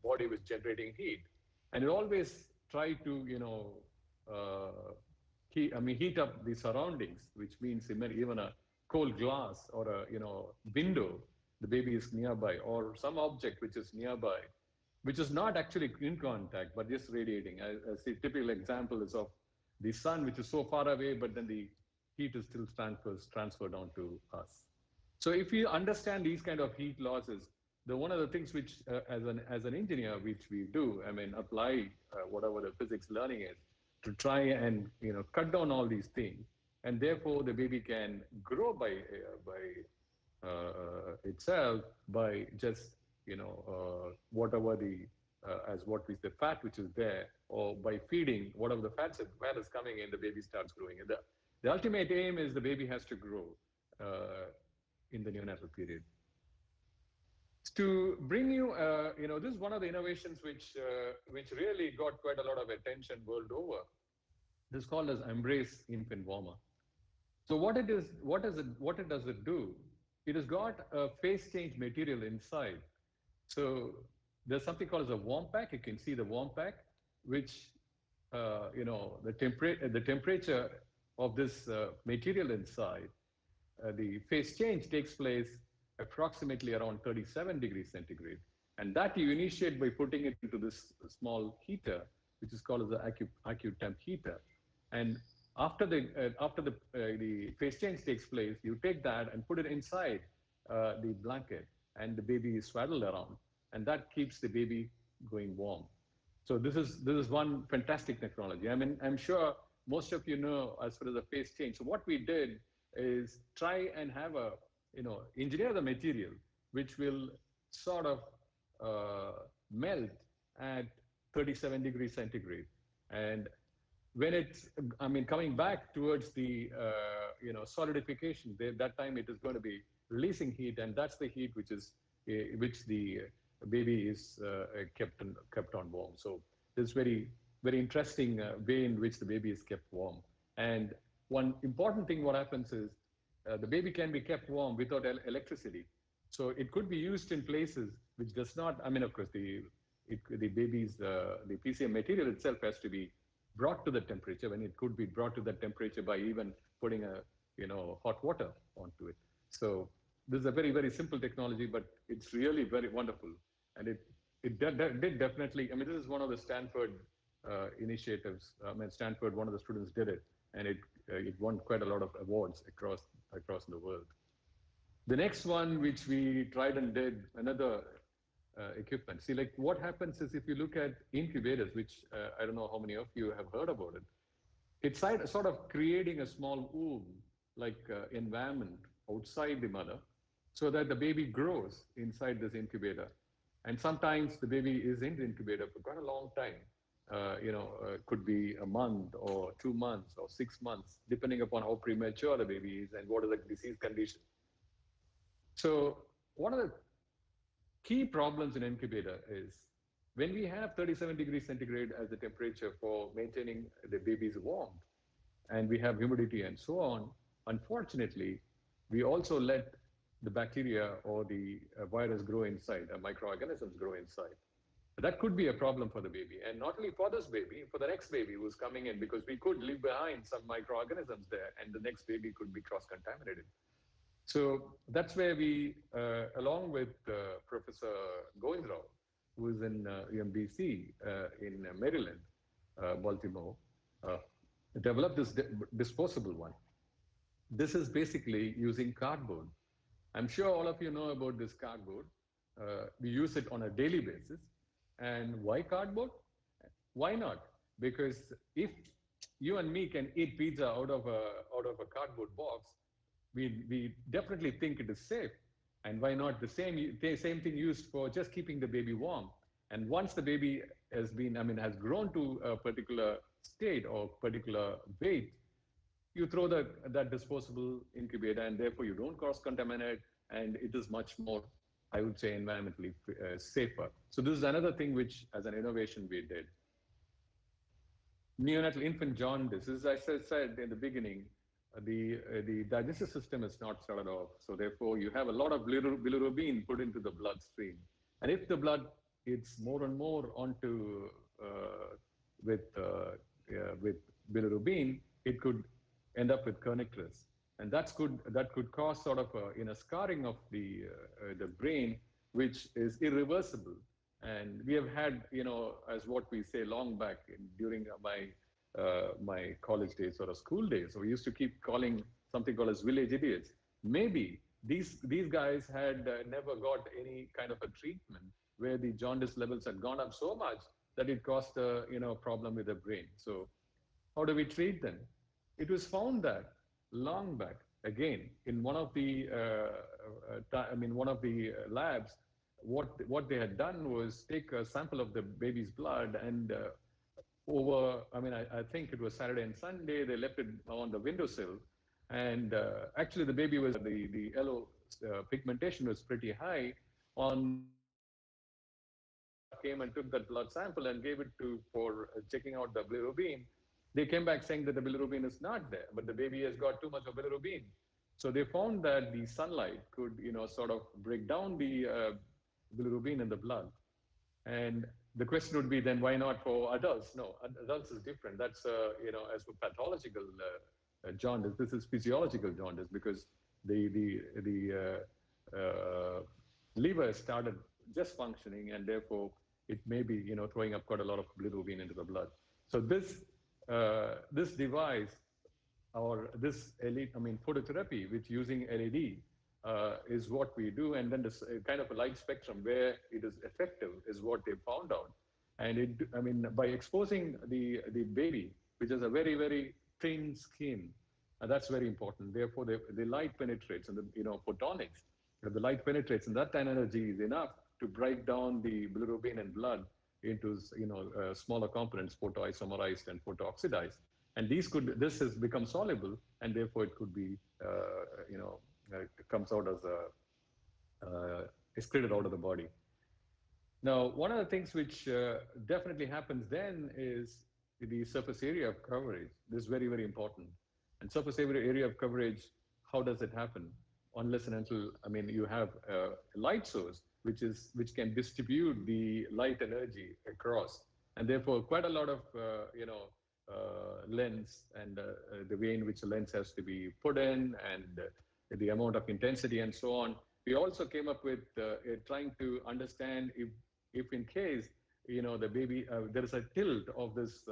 body with generating heat, and it always try to heat up the surroundings, which means even a cold glass or a window, the baby is nearby, or some object which is nearby, which is not actually in contact but just radiating. As the typical example is of the sun, which is so far away, but then the heat is still transferred on to us. So if you understand these kind of heat losses, one of the things which as an engineer which we do, apply whatever the physics learning is, to try and cut down all these things, and therefore the baby can grow by itself by just whatever the as what is the fat which is there, or by feeding whatever the fat is coming in, the baby starts growing. And the ultimate aim is the baby has to grow in the neonatal period. To bring you, this is one of the innovations which really got quite a lot of attention world over. This is called as Embrace Infant Warmer. So what it does it do? It has got a phase change material inside. So there's something called as a warm pack. You can see the warm pack, which the temperature of this material inside, the phase change takes place approximately around 37 degrees centigrade. And that you initiate by putting it into this small heater, which is called as the AccuTemp heater. And after the phase change takes place, you take that and put it inside the blanket, and the baby is swaddled around, and that keeps the baby going warm. So this is one fantastic technology. I'm sure most of you know as far as the phase change. So what we did is try and have engineer the material which will sort of melt at 37 degrees centigrade. And when it's, coming back towards the, solidification, that time it is going to be releasing heat, and that's the heat which the baby is kept on warm. So this very, very interesting way in which the baby is kept warm. And one important thing what happens is the baby can be kept warm without electricity. So it could be used in places which does not, of course, the baby's, the PCM material itself has to be brought to the temperature, when it could be brought to the temperature by even putting hot water onto it. So this is a very, very simple technology, but it's really very wonderful. And it did definitely, this is one of the Stanford initiatives. Stanford, one of the students did it, and it won quite a lot of awards across the world. The next one, which we tried and did, another equipment. See, like what happens is, if you look at incubators, which I don't know how many of you have heard about it, it's sort of creating a small womb like environment outside the mother, so that the baby grows inside this incubator. And sometimes the baby is in the incubator for quite a long time. Could be a month or 2 months or 6 months, depending upon how premature the baby is and what is the disease condition. So one of the key problems in incubator is when we have 37 degrees centigrade as the temperature for maintaining the baby's warmth, and we have humidity and so on, unfortunately, we also let the bacteria or the virus grow inside, microorganisms grow inside. That could be a problem for the baby, and not only for this baby, for the next baby who's coming in, because we could leave behind some microorganisms there, and the next baby could be cross-contaminated. So that's where we, along with Professor Govindrao, who is in UMBC in Maryland, Baltimore, developed this disposable one. This is basically using cardboard. I'm sure all of you know about this cardboard. We use it on a daily basis. And why cardboard? Why not? Because if you and me can eat pizza out of a cardboard box, we definitely think it is safe. And why not the same thing used for just keeping the baby warm? And once the baby has grown to a particular state or particular weight, you throw that disposable incubator, and therefore you don't cross-contaminate, and it is much more, I would say, environmentally safer. So this is another thing which, as an innovation, we did. Neonatal infant jaundice, as I said in the beginning, the digestive system is not started off, so therefore you have a lot of bilirubin put into the bloodstream. And if the blood it's more and more onto with bilirubin, it could end up with kernicterus, and that could cause sort of a scarring of the brain, which is irreversible. And we have had, as what we say long back during my college days or school days, so we used to keep calling something called as village idiots. Maybe these guys had never got any kind of a treatment where the jaundice levels had gone up so much that it caused a problem with the brain. So how do we treat them? It was found that long back, again, in one of the labs, what they had done was take a sample of the baby's blood, and I think it was Saturday and Sunday, they left it on the windowsill, and actually the baby was, the yellow pigmentation was pretty high. On came and took that blood sample and gave it for checking out the bilirubin. They came back saying that the bilirubin is not there, but the baby has got too much of bilirubin. So they found that the sunlight could, sort of break down the bilirubin in the blood. And the question would be then, why not for adults? No, adults is different. That's, as for pathological jaundice, this is physiological jaundice, because the liver started just functioning, and therefore it may be, throwing up quite a lot of bilirubin into the blood. So this device, or this phototherapy with using LED is what we do, and then this kind of a light spectrum where it is effective is what they found out. And by exposing the baby, which is a very, very thin skin, that's very important. Therefore, the light penetrates, and the photonics, the light penetrates, and that energy is enough to break down the bilirubin in blood into smaller components, photoisomerized and photooxidized. And this has become soluble, and therefore it could be it comes out as excreted out of the body. Now, one of the things which definitely happens then is the surface area of coverage. This is very, very important. And surface area of coverage, how does it happen? Unless and until, you have a light source which can distribute the light energy across, and therefore quite a lot of lens and the way in which the lens has to be put in, and the amount of intensity and so on. We also came up with trying to understand if in case the baby there is a tilt of this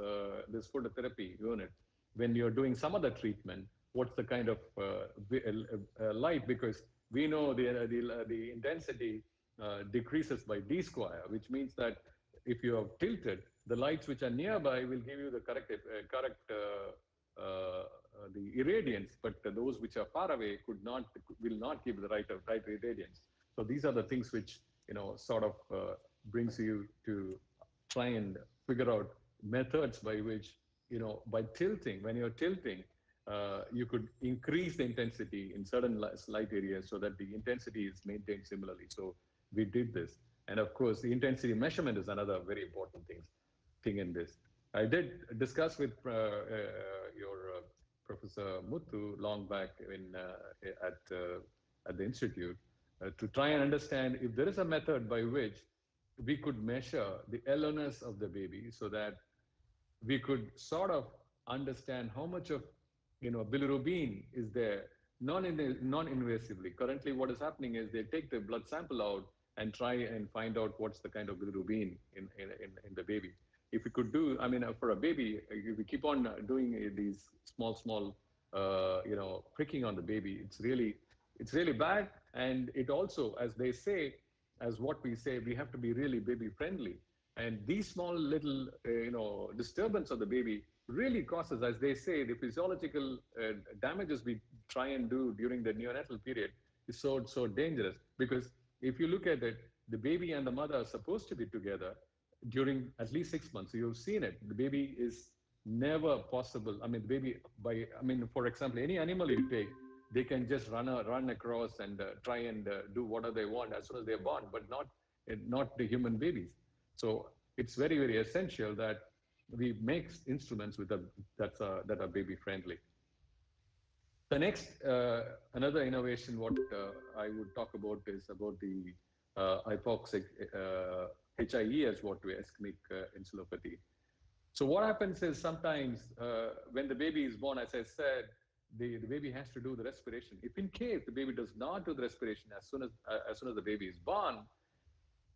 phototherapy unit when you're doing some other treatment, what's the kind of light, because we know the intensity decreases by d square, which means that if you have tilted, the lights which are nearby will give you the correct the irradiance, but those which are far away will not give the right irradiance. So these are the things which sort of brings you to try and figure out methods by which by tilting, when you're tilting, you could increase the intensity in certain light areas so that the intensity is maintained similarly. So we did this. And of course, the intensity measurement is another very important thing in this. I did discuss with your Professor Muthu long back at the institute to try and understand if there is a method by which we could measure the aloneness of the baby so that we could sort of understand how much of bilirubin is there non-invasively. Currently, what is happening is they take the blood sample out and try and find out what's the kind of bilirubin in the baby. If we could do, I mean, for a baby, if we keep on doing these small, pricking on the baby, it's really bad. And it also, as they say, as what we say, we have to be really baby friendly. And these small little, disturbance of the baby really causes, as they say, the physiological damages we try and do during the neonatal period is so dangerous. Because if you look at it, the baby and the mother are supposed to be together during at least 6 months. So you've seen it. The baby is never possible. I mean, the baby, for example, any animal you take, they can just run across and try and do whatever they want as soon as they're born, but not the human babies. So it's very, very essential that we make instruments that are baby friendly. The next, another innovation, what I would talk about is about the hypoxic HIE, as what we ischemic encephalopathy. So what happens is sometimes when the baby is born, as I said, the baby has to do the respiration. If in case the baby does not do the respiration as soon as the baby is born,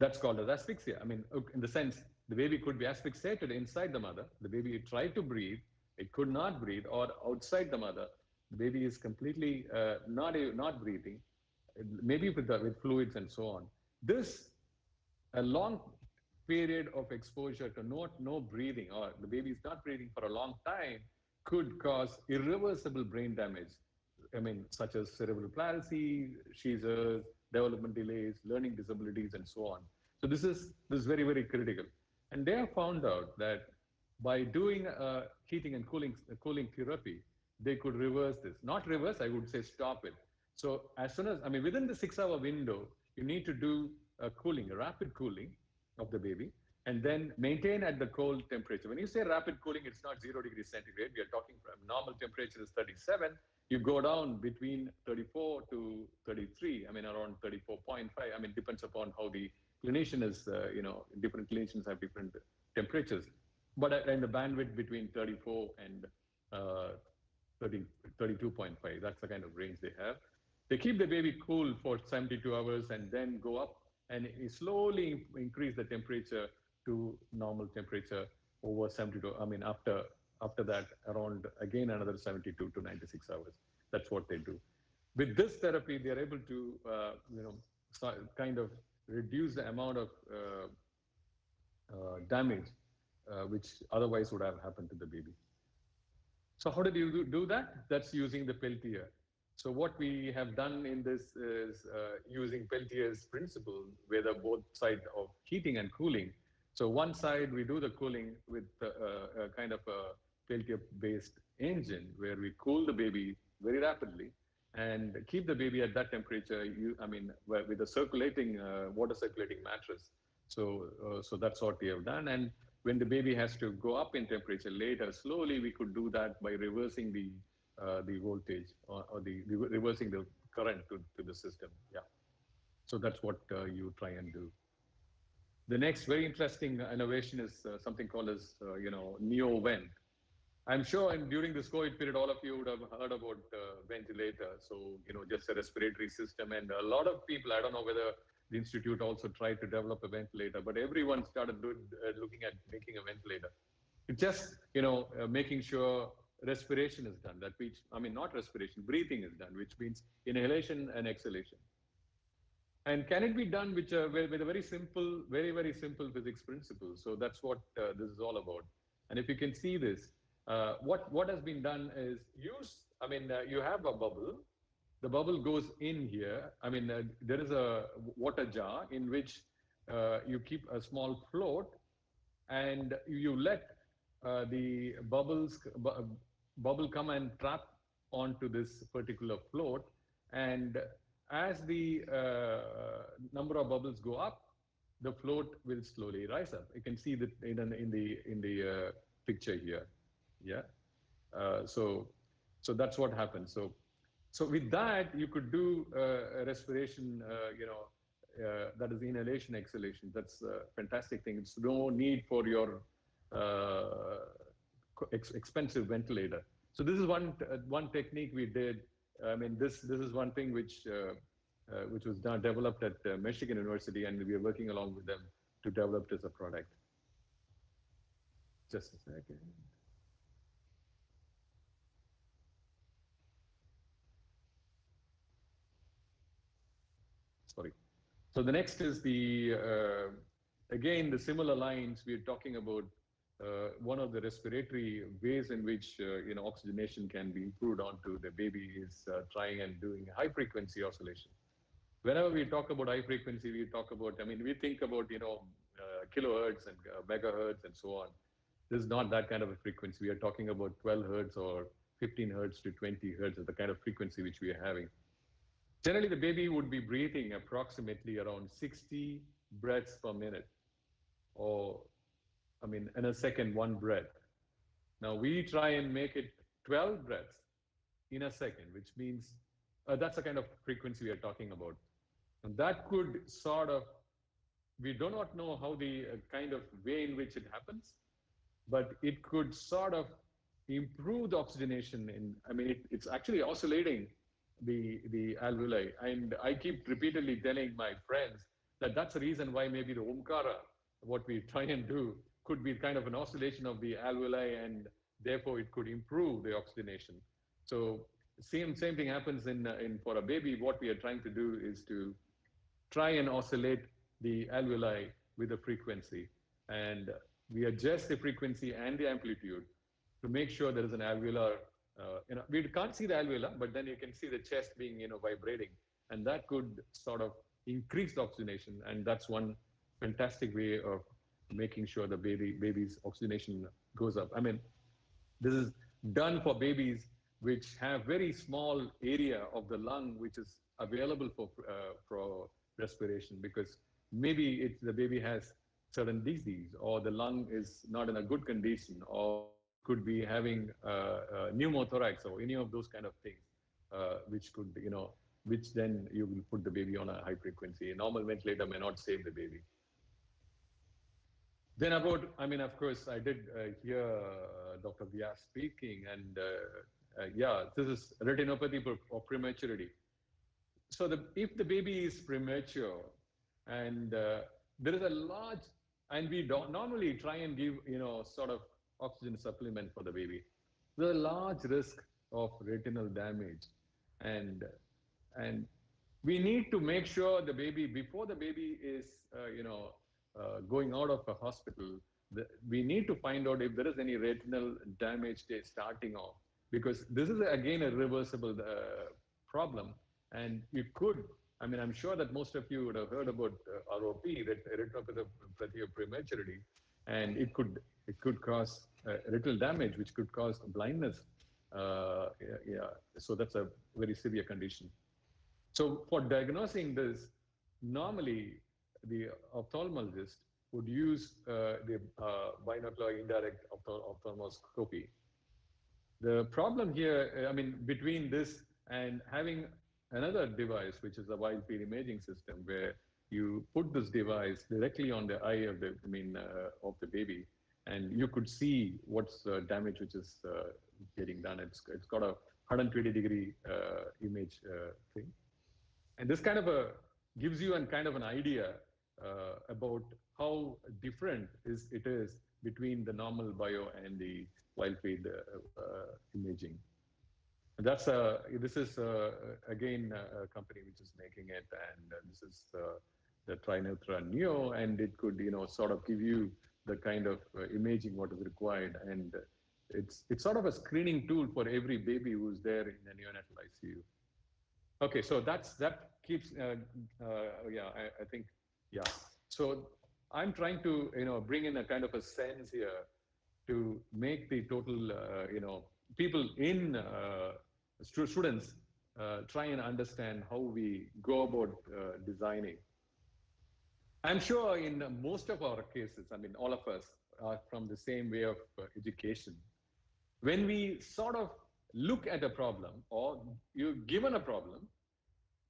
that's called as asphyxia. I mean, in the sense, the baby could be asphyxiated inside the mother. The baby tried to breathe, it could not breathe, or outside the mother, the baby is completely not breathing, maybe with fluids and so on. This, a long period of exposure to no breathing, or the baby is not breathing for a long time, could cause irreversible brain damage. I mean, such as cerebral palsy, seizures, development delays, learning disabilities, and so on. So this is very, very critical. And they have found out that by doing heating and cooling therapy, they could reverse this. Not reverse, I would say stop it. So as soon as, within the 6-hour window, you need to do a rapid cooling of the baby, and then maintain at the cold temperature. When you say rapid cooling, it's not 0 degrees centigrade. We are talking from normal temperature is 37. You go down between 34 to 33, around 34.5. Depends upon how the clinician is, different clinicians have different temperatures. But in the bandwidth between 34 and 32.5, that's the kind of range they have. They keep the baby cool for 72 hours and then go up and slowly increase the temperature to normal temperature over 72. After that, around again another 72 to 96 hours. That's what they do. With this therapy, they are able to, kind of reduce the amount of damage which otherwise would have happened to the baby. So how did you do that? That's using the Peltier. So what we have done in this is using Peltier's principle, where the both side of heating and cooling. So one side we do the cooling with a kind of a Peltier-based engine, where we cool the baby very rapidly and keep the baby at that temperature. With a circulating water circulating mattress. So that's what we have done. And when the baby has to go up in temperature later, slowly we could do that by reversing the voltage or reversing the current to the system. Yeah. So that's what you try and do. The next very interesting innovation is something called as neo-vent. I'm sure during this COVID period, all of you would have heard about ventilator. So, just a respiratory system. And a lot of people, I don't know whether the institute also tried to develop a ventilator, but everyone started looking at making a ventilator. It's just, making sure respiration is done. That means, not respiration, breathing is done, which means inhalation and exhalation. And can it be done with a very simple, very, very simple physics principle? So that's what this is all about. And if you can see this, what has been done is you have a bubble. The bubble goes in here. There is a water jar in which you keep a small float, and you let the bubble come and trap onto this particular float. And as the number of bubbles go up, the float will slowly rise up. You can see that in the picture here. Yeah. So that's what happens. So with that, you could do a respiration, that is inhalation, exhalation. That's a fantastic thing. It's no need for your expensive ventilator. So this is one technique we did. I mean, this is one thing which was developed at Michigan University, and we are working along with them to develop this as a product. Just a second. Sorry. So the next is the, again, the similar lines. We're talking about one of the respiratory ways in which oxygenation can be improved onto the baby is trying and doing high frequency oscillation. Whenever we talk about high frequency, we talk about, I mean, we think about, kilohertz and megahertz and so on. This is not that kind of a frequency. We are talking about 12 hertz or 15 hertz to 20 hertz is the kind of frequency which we are having. Generally, the baby would be breathing approximately around 60 breaths per minute, or, I mean, in a second, one breath. Now, we try and make it 12 breaths in a second, which means that's the kind of frequency we are talking about. And that could sort of, we do not know how the kind of way in which it happens, but it could sort of improve the oxygenation in, I mean, it's actually oscillating the alveoli. And I keep repeatedly telling my friends that that's the reason why maybe the Omkara, what we try and do, could be kind of an oscillation of the alveoli, and therefore it could improve the oxygenation. So same thing happens in for a baby. What we are trying to do is to try and oscillate the alveoli with the frequency. And we adjust the frequency and the amplitude to make sure there is an alveolar, we can't see the alveolar, but then you can see the chest being, vibrating. And that could sort of increase the oxygenation. And that's one fantastic way of making sure the baby's oxygenation goes up. I mean, this is done for babies which have very small area of the lung which is available for respiration, because maybe the baby has certain disease, or the lung is not in a good condition, or could be having pneumothorax or any of those kind of things, which could, which then you will put the baby on a high frequency. A normal ventilator may not save the baby. Then about, I mean, of course, I did hear Dr. Vyas speaking, and yeah, this is retinopathy of prematurity. So if the baby is premature, and there is a large, and we don't normally try and give, sort of oxygen supplement for the baby, there's a large risk of retinal damage, and we need to make sure the baby, before the baby is, going out of a hospital, we need to find out if there is any retinal damage starting off, because this is again a reversible problem. And you could, I mean, I'm sure that most of you would have heard about ROP, retinopathy of prematurity, and it could cause retinal damage, which could cause blindness. Yeah, so that's a very severe condition. So for diagnosing this, normally the ophthalmologist would use the binocular indirect ophthalmoscopy. The problem here, I mean, between this and having another device, which is a wide field imaging system, where you put this device directly on the eye of the, of the baby, and you could see what's the damage which is getting done. It's got a 120-degree image thing, and this kind of gives you kind of an idea about how different it is between the normal bio and the wide field imaging. That's this is again a company which is making it, and this is the Trinetra Neo, and it could sort of give you the kind of imaging what is required, and it's sort of a screening tool for every baby who's there in the neonatal ICU. Okay, so that keeps yeah, I think, yeah. So I'm trying to bring in a kind of a sense here to make the total people in students try and understand how we go about designing. I'm sure in most of our cases, I mean, all of us are from the same way of education. When we sort of look at a problem, or you're given a problem,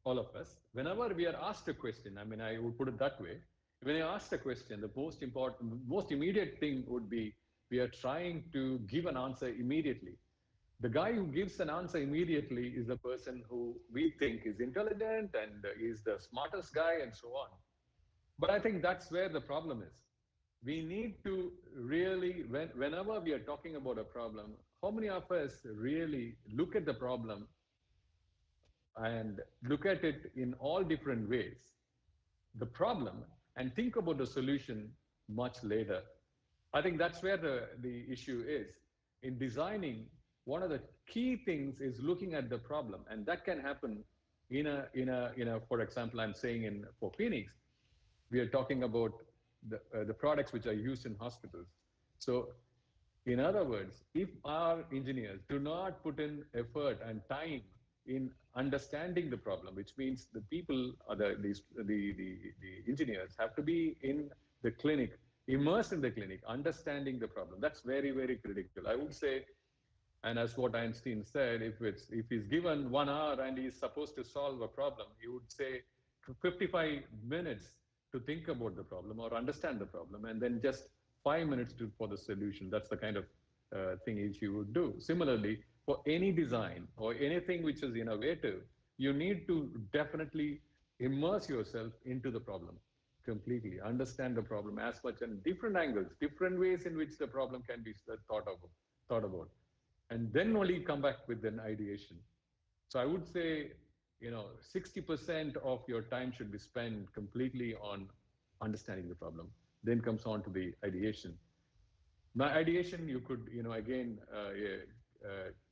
all of us, whenever we are asked a question, I mean, I would put it that way. When you ask a question, the most immediate thing would be we are trying to give an answer immediately. The guy who gives an answer immediately is the person who we think is intelligent and is the smartest guy and so on. But I think that's where the problem is. We need to really, whenever we are talking about a problem, how many of us really look at the problem and look at it in all different ways, the problem, and think about the solution much later? I think that's where the issue is. In designing, one of the key things is looking at the problem, and that can happen for example, I'm saying for Phoenix, we are talking about the products which are used in hospitals. So in other words, if our engineers do not put in effort and time in understanding the problem, which means the people or the engineers have to be in the clinic, immersed in the clinic, understanding the problem. That's very, very critical. I would say, and as what Einstein said, if he's given 1 hour and he's supposed to solve a problem, he would say 55 minutes to think about the problem or understand the problem, and then just 5 minutes for the solution. That's the kind of thing which you would do. Similarly, for any design or anything which is innovative, you need to definitely immerse yourself into the problem completely, understand the problem as much, and different angles, different ways in which the problem can be thought about, and then only come back with an ideation. So I would say, 60% of your time should be spent completely on understanding the problem. Then comes on to the ideation. By ideation, you could, again,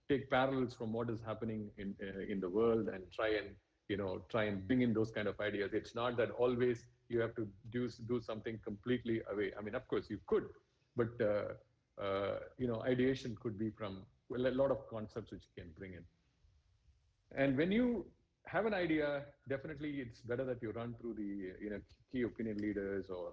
take parallels from what is happening in the world and try and bring in those kind of ideas. It's not that always you have to do something completely away. I mean, of course you could, but ideation could be from a lot of concepts which you can bring in. And when you have an idea, definitely it's better that you run through the key opinion leaders or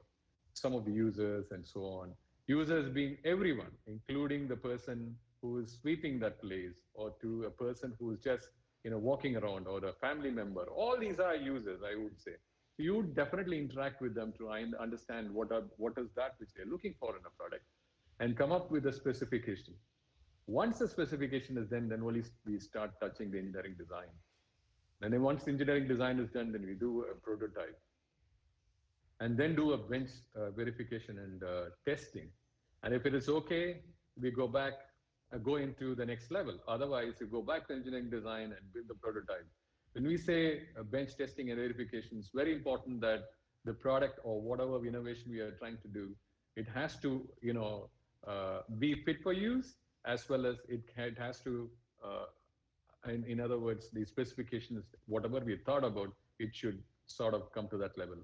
some of the users and so on. Users being everyone, including the person who is sweeping that place, or to a person who is just walking around, or a family member. All these are users, I would say. You would definitely interact with them to understand what is that which they're looking for in a product, and come up with a specification. Once the specification is done, then only we start touching the engineering design. And then once the engineering design is done, then we do a prototype. And then do a bench verification and testing. And if it is okay, we go back, go into the next level. Otherwise, you go back to engineering design and build the prototype. When we say bench testing and verification, it's very important that the product or whatever innovation we are trying to do, it has to be fit for use, as well as it has to, in other words, the specifications, whatever we thought about, it should sort of come to that level.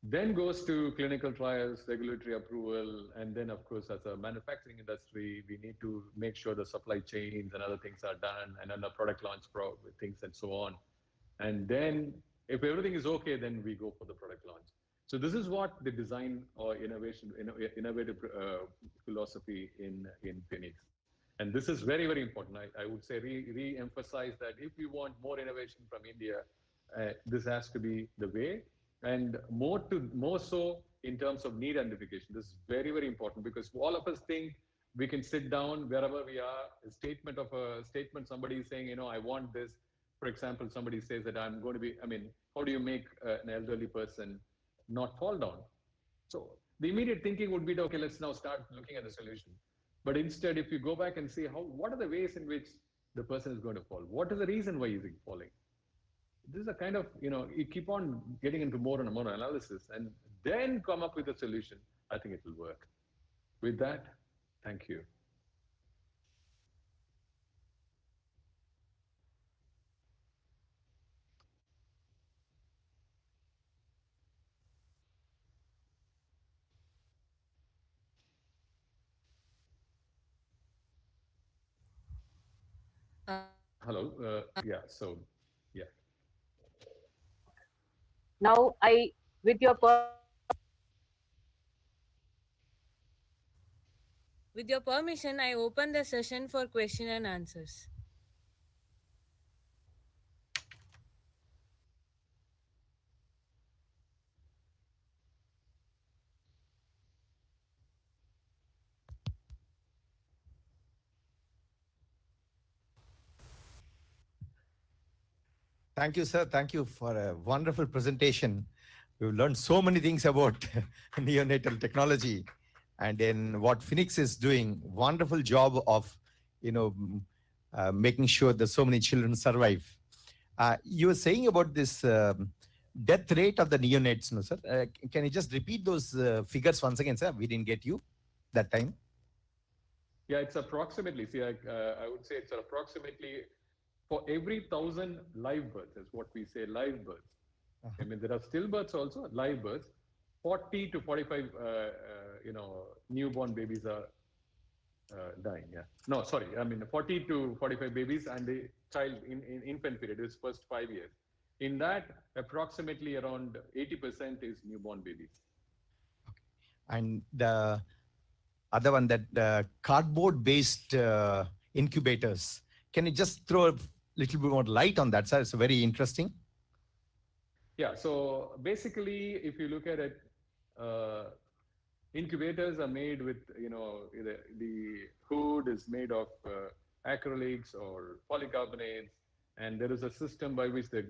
Then goes to clinical trials, regulatory approval, and then of course, as a manufacturing industry, we need to make sure the supply chains and other things are done, and then the product launch things and so on. And then if everything is okay, then we go for the product launch. So this is what the design or innovative philosophy in Phoenix. And this is very, very important. I would say re-emphasize that if we want more innovation from India, this has to be the way. And more so in terms of need identification. This is very, very important, because all of us think we can sit down wherever we are, a statement, somebody is saying, I want this. For example, somebody says that I'm going to be, how do you make an elderly person not fall down? So the immediate thinking would be, okay, let's now start looking at the solution. But instead, if you go back and see what are the ways in which the person is going to fall? What is the reason why he's falling? This is a kind of, you keep on getting into more and more analysis and then come up with a solution. I think it will work. With that, thank you. Hello. Yeah. Now with your permission, I open the session for question and answers. Thank you, sir. Thank you for a wonderful presentation. We've learned so many things about neonatal technology, and then what Phoenix is doing. Wonderful job of, making sure that so many children survive. You were saying about this death rate of the neonates, no, sir? Can you just repeat those figures once again, sir? We didn't get you that time. Yeah, it's approximately, see, I would say it's approximately for every 1,000 live births, is what we say, live births. I mean, there are stillbirths also, live births. 40 to 45, newborn babies are dying. Yeah. No, sorry. I mean, 40 to 45 babies and the child in infant period is first 5 years. In that, approximately around 80% is newborn babies. And the other one, that cardboard-based incubators. Can you just throw a little bit more light on that, sir? It's very interesting. Yeah. So basically, if you look at it, incubators are made with, the hood is made of acrylics or polycarbonates, and there is a system by which the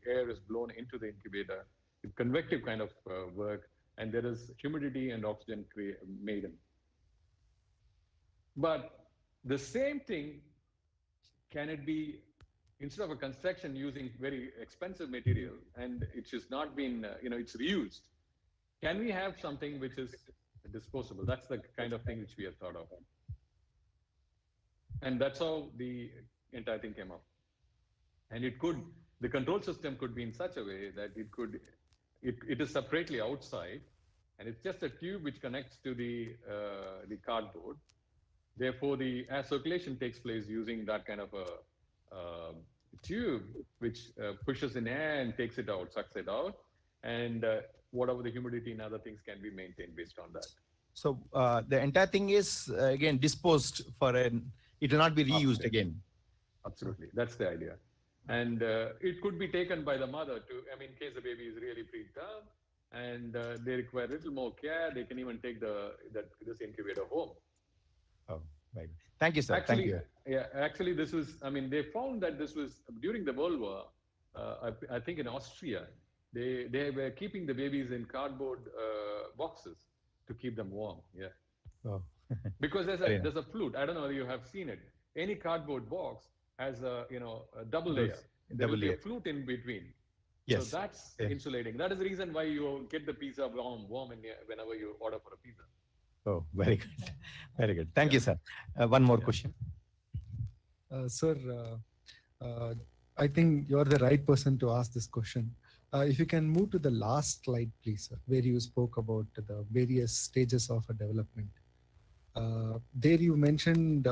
air is blown into the incubator. It's convective kind of work, and there is humidity and oxygen made in. But the same thing, can it be, instead of a construction using very expensive material, and it's just not been, it's reused, can we have something which is disposable? That's the kind of thing which we have thought of. And that's how the entire thing came up. And the control system could be in such a way that it is separately outside, and it's just a tube which connects to the cardboard. Therefore, the air circulation takes place using that kind of a tube, which pushes in air and takes it out, sucks it out, and whatever the humidity and other things can be maintained based on that. So the entire thing is again disposed it will not be reused. Absolutely. Again. Absolutely, that's the idea. And it could be taken by the mother in case the baby is really preterm and they require a little more care, they can even take this incubator home. Oh, right. Thank you, sir. Actually, thank you. Yeah, actually this was, they found that this was during the World War, I think in Austria, they were keeping the babies in cardboard boxes to keep them warm. Yeah. Oh. Because there's a flute. I don't know if you have seen it. Any cardboard box has a double layer. There will be a flute in between. Yes. So that's insulating. That is the reason why you get the pizza warm whenever you order for a pizza. Oh, very good. Very good. Thank you, sir. One more question. Sir, I think you're the right person to ask this question. If you can move to the last slide, please, sir, where you spoke about the various stages of a development. There you mentioned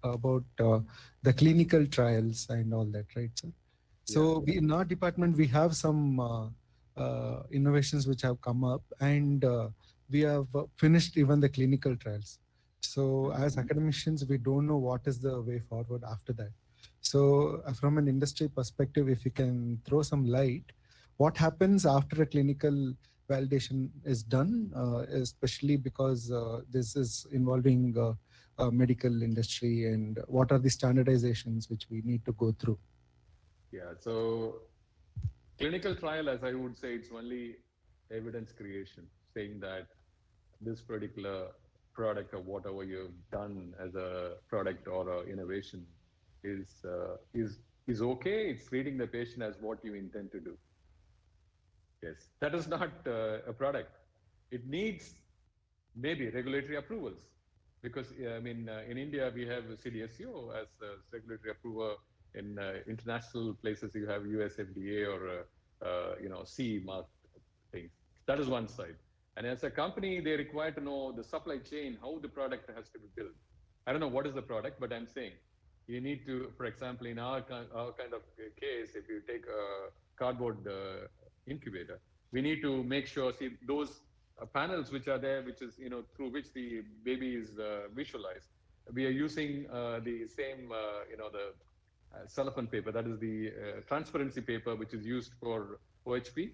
about the clinical trials and all that, right, sir? So in our department, we have some innovations which have come up, and we have finished even the clinical trials. So as academicians, we don't know what is the way forward after that. So from an industry perspective, if you can throw some light, what happens after a clinical validation is done, especially because this is involving medical industry, and what are the standardizations which we need to go through? Yeah, so clinical trial, as I would say, it's only evidence creation, saying that this particular product or whatever you've done as a product or a innovation is okay. It's treating the patient as what you intend to do. Yes, that is not a product. It needs maybe regulatory approvals, because in India we have CDSCO as regulatory approval. In international places you have US FDA or CE mark things. That is one side. And as a company, they require to know the supply chain, how the product has to be built. I don't know what is the product, but I'm saying you need to, for example, in our kind of case, if you take a cardboard incubator, we need to make sure, see those panels which are there, which is, through which the baby is visualized. We are using the same, the cellophane paper, that is the transparency paper, which is used for OHP.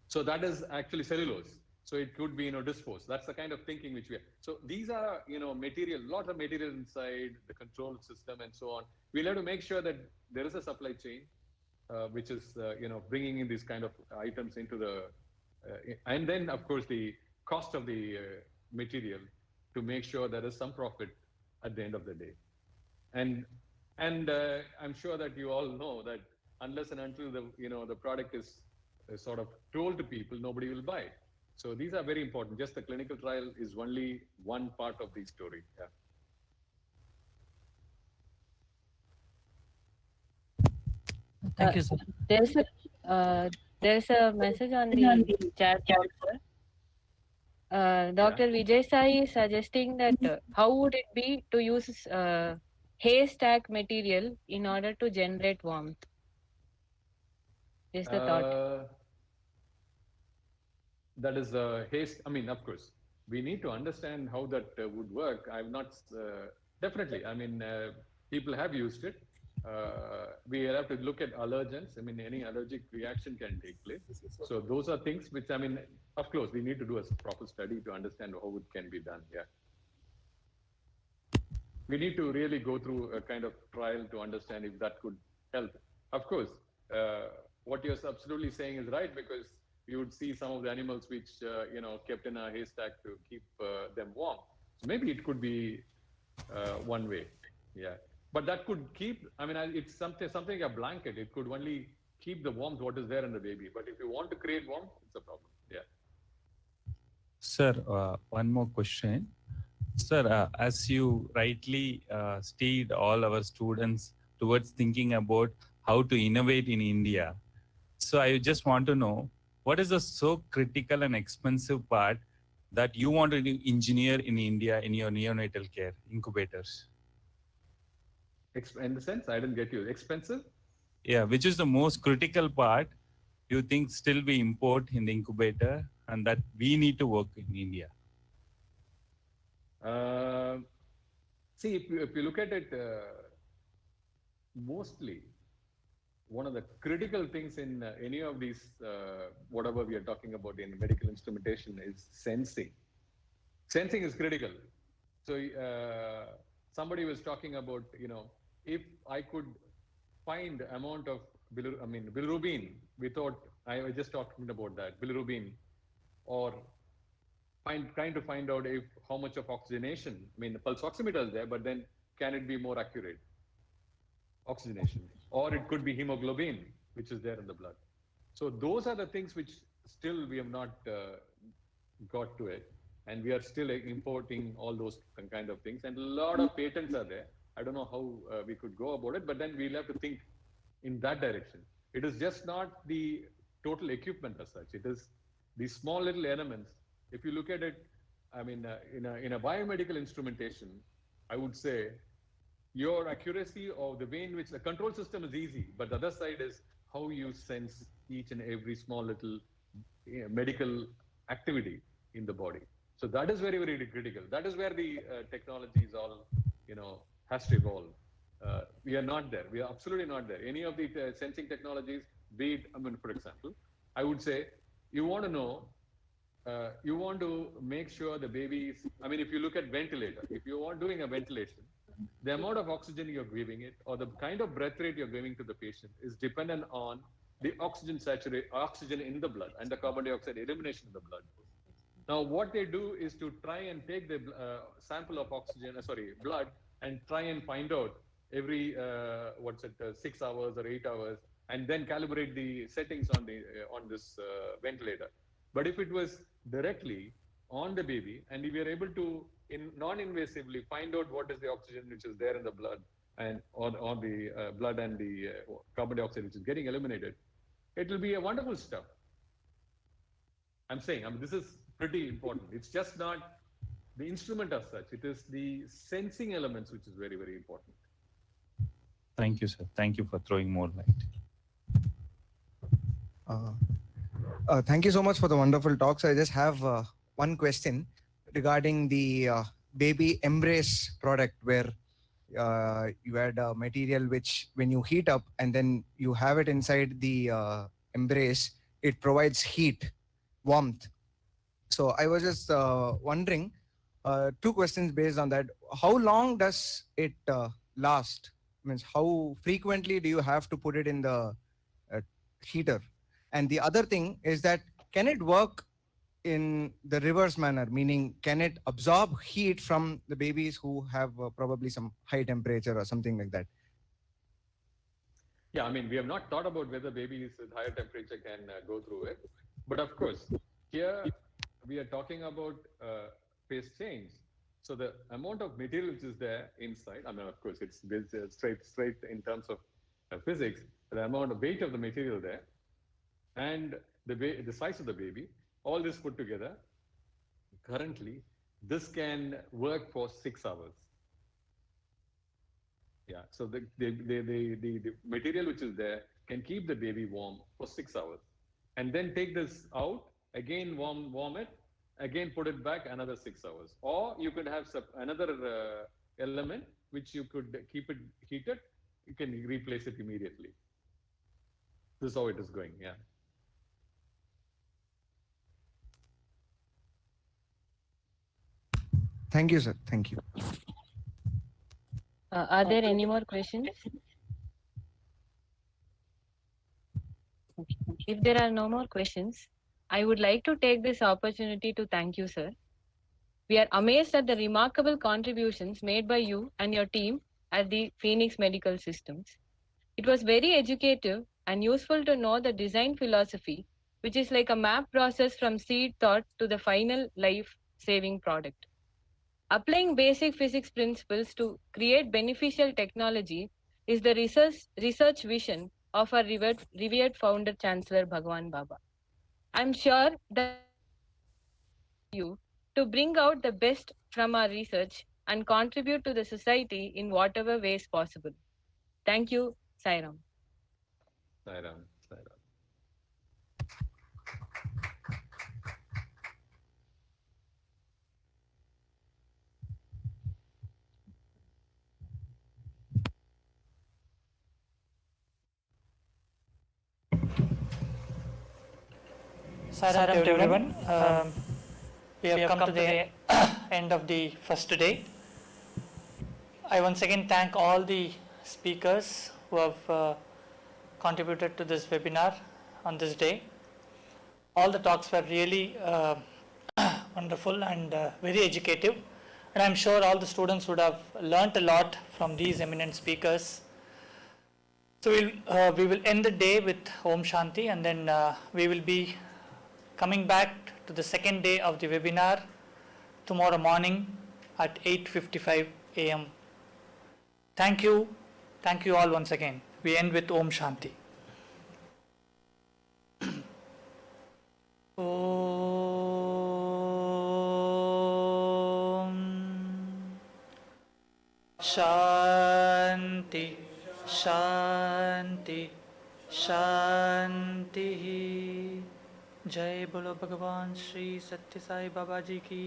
So that is actually cellulose. So it could be, disposed. That's the kind of thinking which we have. So these are, material, lot of material inside the control system and so on. We'll have to make sure that there is a supply chain, which is, bringing in these kind of items into the, and then of course the cost of the material to make sure there is some profit at the end of the day. And I'm sure that you all know that unless and until the, the product is sort of told to people, nobody will buy it. So these are very important. Just the clinical trial is only one part of the story. Yeah. Thank you, sir. There's a message on the chat box, sir. Dr. Vijay Sai is suggesting that how would it be to use haystack material in order to generate warmth? Is the thought. That is haste. I mean, of course, we need to understand how that would work. I've not, definitely, I mean, people have used it. We have to look at allergens. I mean, any allergic reaction can take place. So those are things which, I mean, of course, we need to do a proper study to understand how it can be done. Yeah. We need to really go through a kind of trial to understand if that could help. Of course, what you're absolutely saying is right, because you would see some of the animals which, kept in a haystack to keep them warm. So maybe it could be one way. Yeah. But that could keep, I mean, it's something like a blanket. It could only keep the warmth, what is there in the baby. But if you want to create warmth, it's a problem. Yeah. Sir, one more question. Sir, as you rightly steered all our students towards thinking about how to innovate in India. So I just want to know, what is the so critical and expensive part that you want to engineer in India in your neonatal care incubators? In the sense, I didn't get you. Expensive? Yeah, which is the most critical part you think still we import in the incubator and that we need to work in India? See, if you look at it, mostly one of the critical things in any of these, whatever we are talking about in medical instrumentation, is sensing. Sensing is critical. So somebody was talking about, if I could find amount of bilirubin, I was just talking about that, bilirubin, or trying to find out how much of oxygenation, the pulse oximeter is there, but then can it be more accurate? Oxygenation. Or it could be hemoglobin, which is there in the blood. So those are the things which still we have not got to it. And we are still importing all those kind of things. And a lot of patents are there. I don't know how we could go about it, but then we'll have to think in that direction. It is just not the total equipment as such. It is these small little elements. If you look at it, in a biomedical instrumentation, I would say your accuracy of the way in which the control system is easy, but the other side is how you sense each and every small little medical activity in the body. So that is very, very critical. That is where the technology is all, has to evolve. We are not there. We are absolutely not there. Any of the sensing technologies, be it, for example, I would say you want to know, you want to make sure the baby is, if you look at ventilator, if you are doing a ventilation, the amount of oxygen you're giving it or the kind of breath rate you're giving to the patient is dependent on the oxygen in the blood and the carbon dioxide elimination in the blood. Now, what they do is to try and take the sample of blood and try and find out every 6 hours or 8 hours, and then calibrate the settings on this ventilator. But if it was directly on the baby, and if we are able to non-invasively find out what is the oxygen which is there in the blood and on the blood and the carbon dioxide which is getting eliminated, it will be a wonderful stuff. I'm saying, this is pretty important. It's just not the instrument as such. It is the sensing elements which is very, very important. Thank you, sir. Thank you for throwing more light. Thank you so much for the wonderful talks. I just have one question regarding the baby embrace product, where you had a material which, when you heat up and then you have it inside the embrace, it provides heat, warmth. So I was just wondering, two questions based on that. How long does it last? Means how frequently do you have to put it in the heater? And the other thing is that, can it work in the reverse manner, meaning can it absorb heat from the babies who have probably some high temperature or something like that? Yeah, I mean, we have not thought about whether babies with higher temperature can go through it. But of course, here we are talking about phase change. So the amount of material which is there inside, I mean, of course, it's straight in terms of physics, the amount of weight of the material there and the size of the baby, all this put together, currently, this can work for 6 hours. Yeah, so the material which is there can keep the baby warm for 6 hours. And then take this out, again warm it, again put it back another 6 hours. Or you could have another element which you could keep it heated, you can replace it immediately. This is how it is going, yeah. Thank you, sir. Thank you. Are there any more questions? Okay. If there are no more questions, I would like to take this opportunity to thank you, sir. We are amazed at the remarkable contributions made by you and your team at the Phoenix Medical Systems. It was very educative and useful to know the design philosophy, which is like a map process from seed thought to the final life-saving product. Applying basic physics principles to create beneficial technology is the research vision of our revered founder, Chancellor Bhagwan Baba. I'm sure that you to bring out the best from our research and contribute to the society in whatever ways possible. Thank you, Sairam. Sairam. Sairam to everyone. We have come to the end of the first day. I once again thank all the speakers who have contributed to this webinar on this day. All the talks were really wonderful and very educative, and I'm sure all the students would have learnt a lot from these eminent speakers. So we will end the day with Om Shanti, and then we will be coming back to the second day of the webinar tomorrow morning at 8:55 a.m. Thank you all once again. We end with Om Shanti. Om Shanti Shanti Shanti. जय बोलो भगवान श्री सत्य साई बाबा जी की।